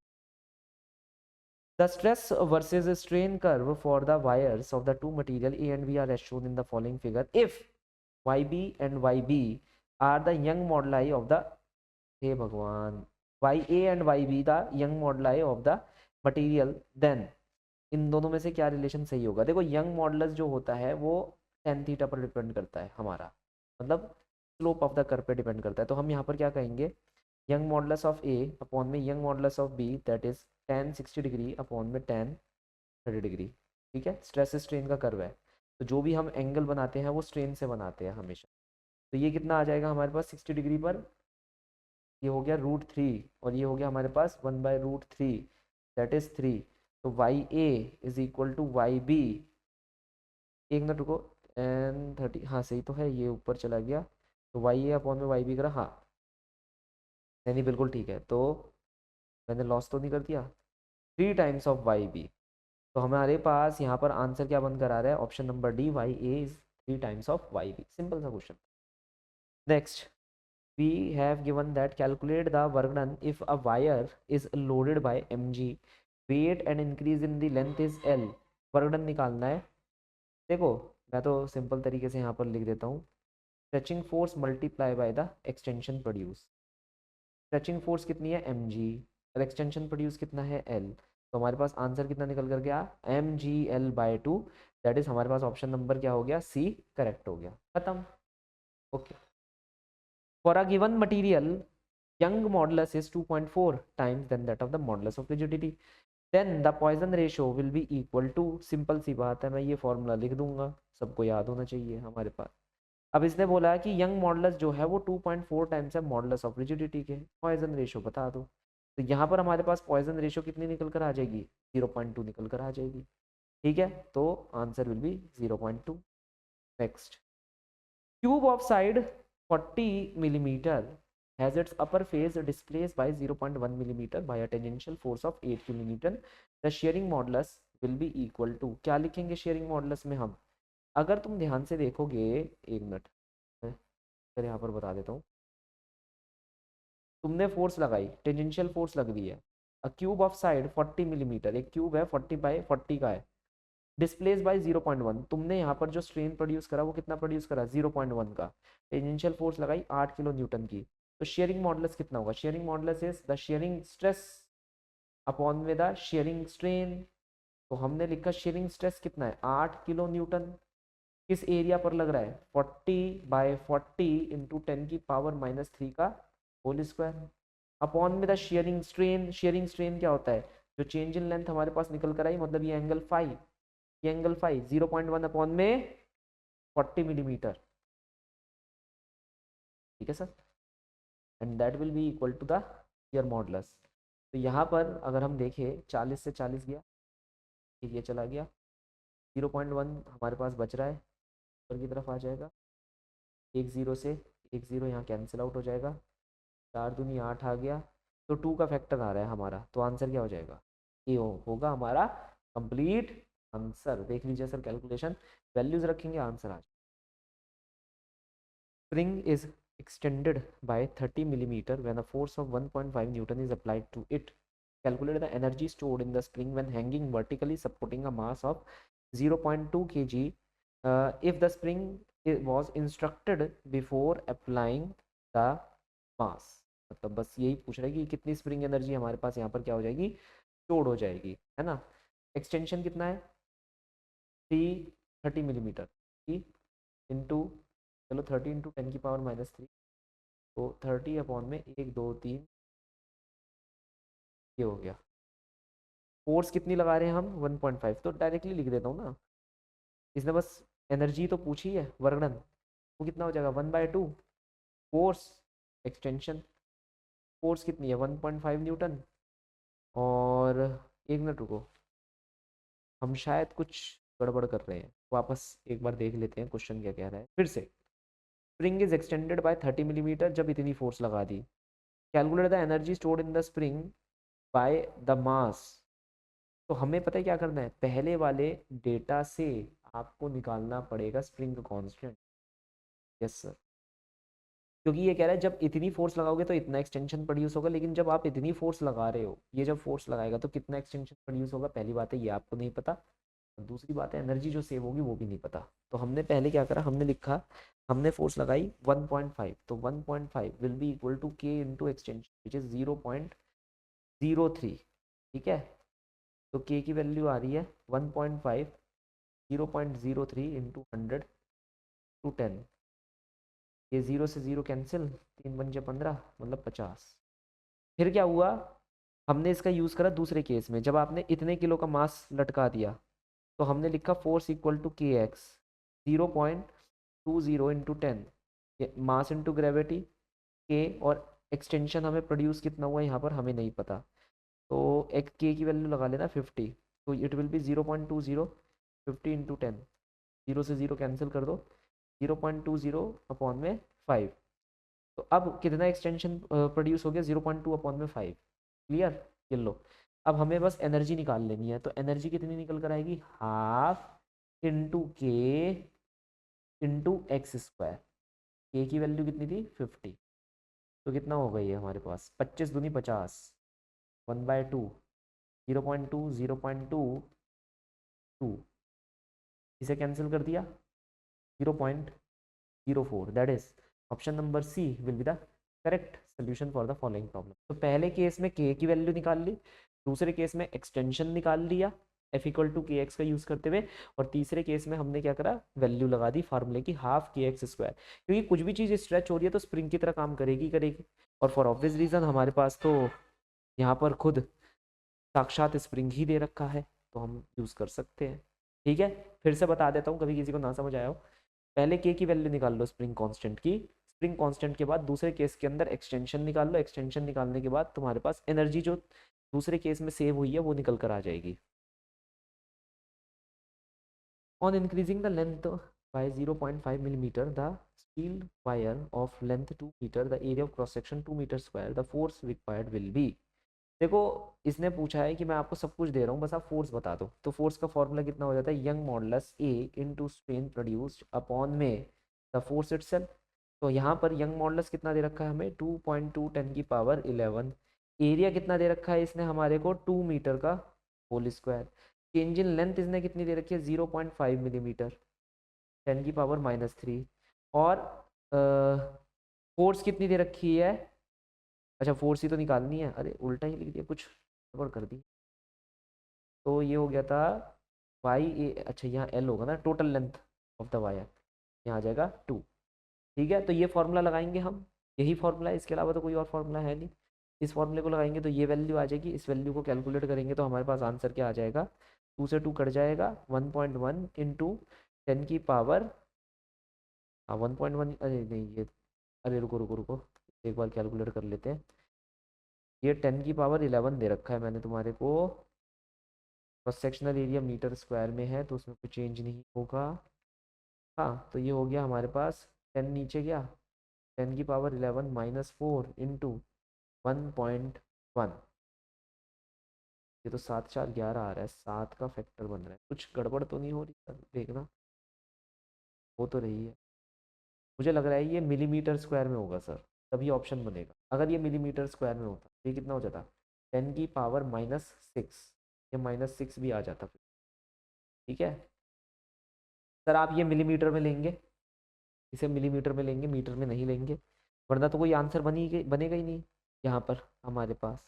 The stress versus strain curve for the wires of the two material A and B are as shown in the following figure. If YB and YB are the young moduli of the, हे भगवान, YA and YB the young moduli of the material, then इन दोनों में से क्या relation सही होगा। देखो young modulus जो होता है वो टेन थीटा पर डिपेंड करता है हमारा, मतलब स्लोप ऑफ द कर्व पे डिपेंड करता है, तो हम यहाँ पर क्या कहेंगे, Young modulus of A upon में Young modulus of B, that is tan 60 degree upon में tan 30 डिग्री। ठीक है, स्ट्रेस स्ट्रेन का कर्व है, तो जो भी हम एंगल बनाते हैं वो स्ट्रेन से बनाते हैं हमेशा। तो ये कितना आ जाएगा हमारे पास 60 डिग्री पर, ये हो गया √3, और ये हो गया हमारे पास 1/√3, दैट इज 3। तो Y A is equal to Y B, एक मिनट रुको, tan 30, हाँ सही तो है, ये ऊपर चला गया, तो वाई ए अपॉन में वाई बी करा, हाँ नहीं बिल्कुल ठीक है, तो मैंने लॉस तो नहीं कर दिया, 3 टाइम्स ऑफ वाई बी। तो हमारे पास यहाँ पर आंसर क्या बनकर आ रहा है, option number D, Y A is 3 times of Y B. Simple सा question. Next, we have given that calculate the work done if a wire is loaded by mg, weight and increase in the length is l। Work done निकालना है। देखो मैं तो simple तरीके से यहाँ पर लिख देता हूँ, stretching force multiply by the extension produce. Stretching force कितनी है mg, और एक्सटेंशन प्रोड्यूस कितना है l, तो हमारे पास आंसर कितना निकल कर गया, mgl/2, दैट इज हमारे पास ऑप्शन नंबर क्या हो गया, सी करेक्ट हो गया, खत्म। Okay, for a given material young modulus is 2.4 times than that of the modulus of rigidity, then the Poisson ratio will be equal to, simple सी बात है, मैं ये फॉर्मूला लिख दूंगा, सबको याद होना चाहिए हमारे पास। अब इसने बोला है कि यंग मॉडुलस जो है वो 2.4 टाइम्स है मॉडुलस ऑफ रिजिडिटी के, पॉइजन रेशियो बता दो। तो यहाँ पर हमारे पास पॉइजन रेशियो कितनी निकल कर आ जाएगी, 0.2 निकल कर आ जाएगी। ठीक है, तो answer will B 0.2। Next, cube of side 40 millimetre has its upper face displaced by 0.1 millimeter by a tangential force of 8 kilonewton. The shearing modulus will be equal to, क्या लिखेंगे shearing modulus में हम, अगर तुम ध्यान से देखोगे, एक मिनट मैं यहाँ पर बता देता हूँ, तुमने फोर्स लगाई, टेंजेंशियल फोर्स लग रही है, अ क्यूब ऑफ साइड 40 मिलीमीटर, एक क्यूब है 40 बाई 40 का है, डिस्प्लेस बाय 0.1, तुमने यहाँ पर जो स्ट्रेन प्रोड्यूस करा वो कितना प्रोड्यूस करा 0.1 का, टेंजेंशियल फोर्स लगाई 8 किलो न्यूटन की, तो शेयरिंग मॉडुलस कितना होगा, sharing modulus is the sharing stress upon में द शेयरिंग स्ट्रेन। तो हमने लिखा शेयरिंग स्ट्रेस कितना है 8 किलो न्यूटन, किस एरिया पर लग रहा है 40/40 इंटू 10⁻³ का होल स्क्वायर, अपॉन में the shearing strain, sharing strain क्या होता है, जो चेंज इन लेंथ हमारे पास निकल कर आई, मतलब ये एंगल फाई, ये एंगल फाई 0.1 अपॉन में 40 मिलीमीटर, ठीक है sir, and that will be equal to the shear modulus. तो यहाँ पर अगर हम देखें 40 से 40 गया, ठीक ये चला गया, 0.1 हमारे पास बच रहा है, ऊपर की तरफ आ जाएगा, 1 0 से 1 0 यहाँ कैंसिल आउट हो जाएगा, 4 दूनी 8 आ गया, तो 2 का फैक्टर आ रहा है हमारा, तो आंसर क्या हो जाएगा, ये होगा हमारा कंप्लीट आंसर। देख लीजिए सर कैलकुलेशन, वैल्यूज रखेंगे आंसर आ जाएगा। Spring is extended by 30 millimeter when a force of 1.5 Newton is applied to it. Calculate the energy stored in the spring when hanging vertically supporting a mass of 0.2 kg if the spring was instructed before applying the mass. मतलब बस यही पूछ रहा है कि कितनी spring energy हमारे पास यहाँ पर क्या हो जाएगी, स्टोर्ड हो जाएगी, है ना। एक्सटेंशन कितना है 30 मिलीमीटर इंटू, चलो 30 इंटू 10⁻³ तो 30 अपॉन में 1 2 3, ये हो गया। फोर्स कितनी लगा रहे हैं हम 1.5, तो डायरेक्टली लिख देता हूँ ना, इसने बस एनर्जी तो पूछी है वर्णन, वो कितना हो जाएगा 1/2 फोर्स एक्सटेंशन, फोर्स कितनी है 1.5 न्यूटन, और एक मिनट रुको, हम शायद कुछ गड़बड़ कर रहे हैं, वापस एक बार देख लेते हैं क्वेश्चन क्या कह रहा है फिर से। Spring is extended by 30 millimetre, जब इतनी फोर्स लगा दी, calculate the energy stored in the spring by the mass. तो हमें पता है क्या करना है, पहले वाले डेटा से आपको निकालना पड़ेगा स्प्रिंग कांस्टेंट। यस सर, क्योंकि ये कह रहा है जब इतनी फोर्स लगाओगे तो इतना एक्सटेंशन प्रोड्यूस होगा, लेकिन जब आप इतनी फोर्स लगा रहे हो, ये जब फोर्स लगाएगा तो कितना एक्सटेंशन प्रोड्यूस होगा, पहली बात है ये आपको नहीं पता, दूसरी बात है एनर्जी जो सेव होगी वो भी नहीं पता। तो हमने पहले क्या करा, हमने लिखा, हमने फोर्स लगाई 1.5, तो 1.5 will be equal to K into extension which is 0.03, ठीक है। तो के की वैल्यू आ रही है 1.5, 0.03 इंटू 100 टू 10, ये 0 से 0 कैंसिल, 3×15 मतलब 50। फिर क्या हुआ, हमने इसका यूज़ करा दूसरे केस में, जब आपने इतने किलो का मास लटका दिया तो हमने लिखा फोर्स इक्वल टू के x, 0.20 into 10, mass into gravity के, और एक्सटेंशन हमें प्रोड्यूस कितना हुआ यहाँ पर हमें नहीं पता, तो एक के की वैल्यू लगा लेना 50, तो इट विल बी 0.20, 50 इंटू 10, 0 से 0 कैंसिल कर दो, 0.20 अपॉन में 5, तो अब कितना एक्सटेंशन प्रोड्यूस हो गया 0.2 अपॉन में 5, क्लियर, ये लो। अब हमें बस एनर्जी निकाल लेनी है, तो एनर्जी कितनी निकल कर आएगी, हाफ इंटू के इंटू एक्स स्क्वायर, के की वैल्यू कितनी थी 50, तो कितना हो गई है हमारे पास 25 दूनी 50, 1/2, 0.2 0.2, इसे कैंसिल कर दिया 0.04, that is option number C will be the correct solution for the following problem. तो पहले केस में के की वैल्यू निकाल ली, दूसरे केस में एक्सटेंशन निकाल लिया एफ इक्वल टू के एक्स का यूज करते हुए, और तीसरे केस में हमने क्या करा, वैल्यू लगा दी फार्मूले की हाफ के एक्स स्क्वायर, क्योंकि कुछ भी चीज़ स्ट्रेच हो रही है तो स्प्रिंग की तरह काम करेगी करेगी, और फॉर ऑब्वियस रीजन हमारे पास तो यहाँ पर खुद साक्षात स्प्रिंग ही दे रखा है, तो हम यूज़ कर सकते हैं। ठीक है, फिर से बता देता हूँ कभी किसी को ना समझ आया हो, पहले के की वैल्यू निकाल लो स्प्रिंग कांस्टेंट की, स्प्रिंग कांस्टेंट के बाद दूसरे केस के अंदर एक्सटेंशन निकाल लो, एक्सटेंशन निकालने के बाद तुम्हारे पास एनर्जी जो दूसरे केस में सेव हुई है वो निकल कर आ जाएगी। On increasing the length by 0.5 millimeter, the steel wire of length 2 meter, the area of cross section 2 meter square, the force required will be। देखो इसने पूछा है कि मैं आपको सब कुछ दे रहा हूँ, बस आप फोर्स बता दो, तो फोर्स का फॉर्मूला कितना हो जाता है, यंग मॉडुलस ए इंटू स्ट्रेन प्रोड्यूस्ड अपॉन में द फोर्स इटसेल्फ, तो यहाँ पर यंग मॉडुलस कितना दे रखा है हमें 2.2 10 की पावर 11। एरिया कितना दे रखा है इसने हमारे को 2 मीटर का whole square. Change in length इसने कितनी दे रखी है 0.5 मिलीमीटर 10 की पावर -3। और फोर्स कितनी दे रखी है, अच्छा फोर्स ही तो निकालनी है, अरे उल्टा ही लिख दिया, कुछ गड़बड़ कर दी। तो ये हो गया था वाई ए, अच्छा यहाँ एल होगा ना, total length of the wire, यहाँ आ जाएगा 2। ठीक है, तो ये फॉर्मूला लगाएंगे हम, यही फॉर्मूला है, इसके अलावा तो कोई और फॉर्मूला है नहीं। इस फॉर्मूले को लगाएंगे तो ये वैल्यू आ जाएगी, इस वैल्यू को कैलकुलेट करेंगे तो हमारे पास आंसर क्या आ जाएगा, 2 से 2 कट जाएगा, 1.1 इंटू 10 की पावर, हाँ 1.1, अरे नहीं ये, अरे रुको रुको रुको, एक बार कैलकुलेट कर लेते हैं। ये 10 की पावर 11 दे रखा है मैंने तुम्हारे को, cross sectional area metre square में है तो उसमें कोई चेंज नहीं होगा। हाँ तो ये हो गया हमारे पास 10 नीचे गया, 10 की पावर 11 -4 इंटू 1.1, ये तो 7 4 11 आ रहा है, 7 का फैक्टर बन रहा है, कुछ गड़बड़ तो नहीं हो रही सर, देखना हो तो रही है। मुझे लग रहा है ये मिलीमीटर स्क्वायर में होगा सर, तभी ऑप्शन बनेगा। अगर ये मिलीमीटर स्क्वायर में होता ये कितना हो जाता 10 की पावर -6, ये -6 भी आ जाता फिर। ठीक है सर, आप ये मिलीमीटर में लेंगे, इसे मिलीमीटर में लेंगे, मीटर में नहीं लेंगे, वरना तो कोई आंसर बनेगा ही नहीं यहाँ पर हमारे पास।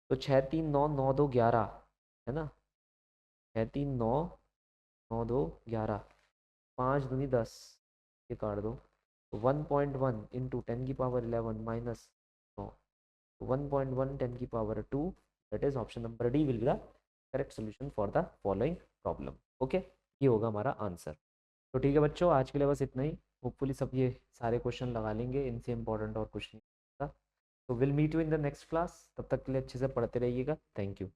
तो 6 3 9 9 2 11 है ना, 6 3 9 9 2 11, 5 दूनी 10, ये काट दो, 1.1 इंटू 10 की पावर 11 -9, 1.1 10 की power 2, that is option number D will be the correct solution for the following problem. Okay, ये होगा हमारा आंसर। तो ठीक है बच्चों, आज के लिए बस इतना ही। होपफुली सब ये सारे क्वेश्चन लगा लेंगे, इनसे इम्पोर्टेंट और कुछ नहीं था। तो will meet you in the next class, तब तक के लिए अच्छे से पढ़ते रहिएगा। Thank you.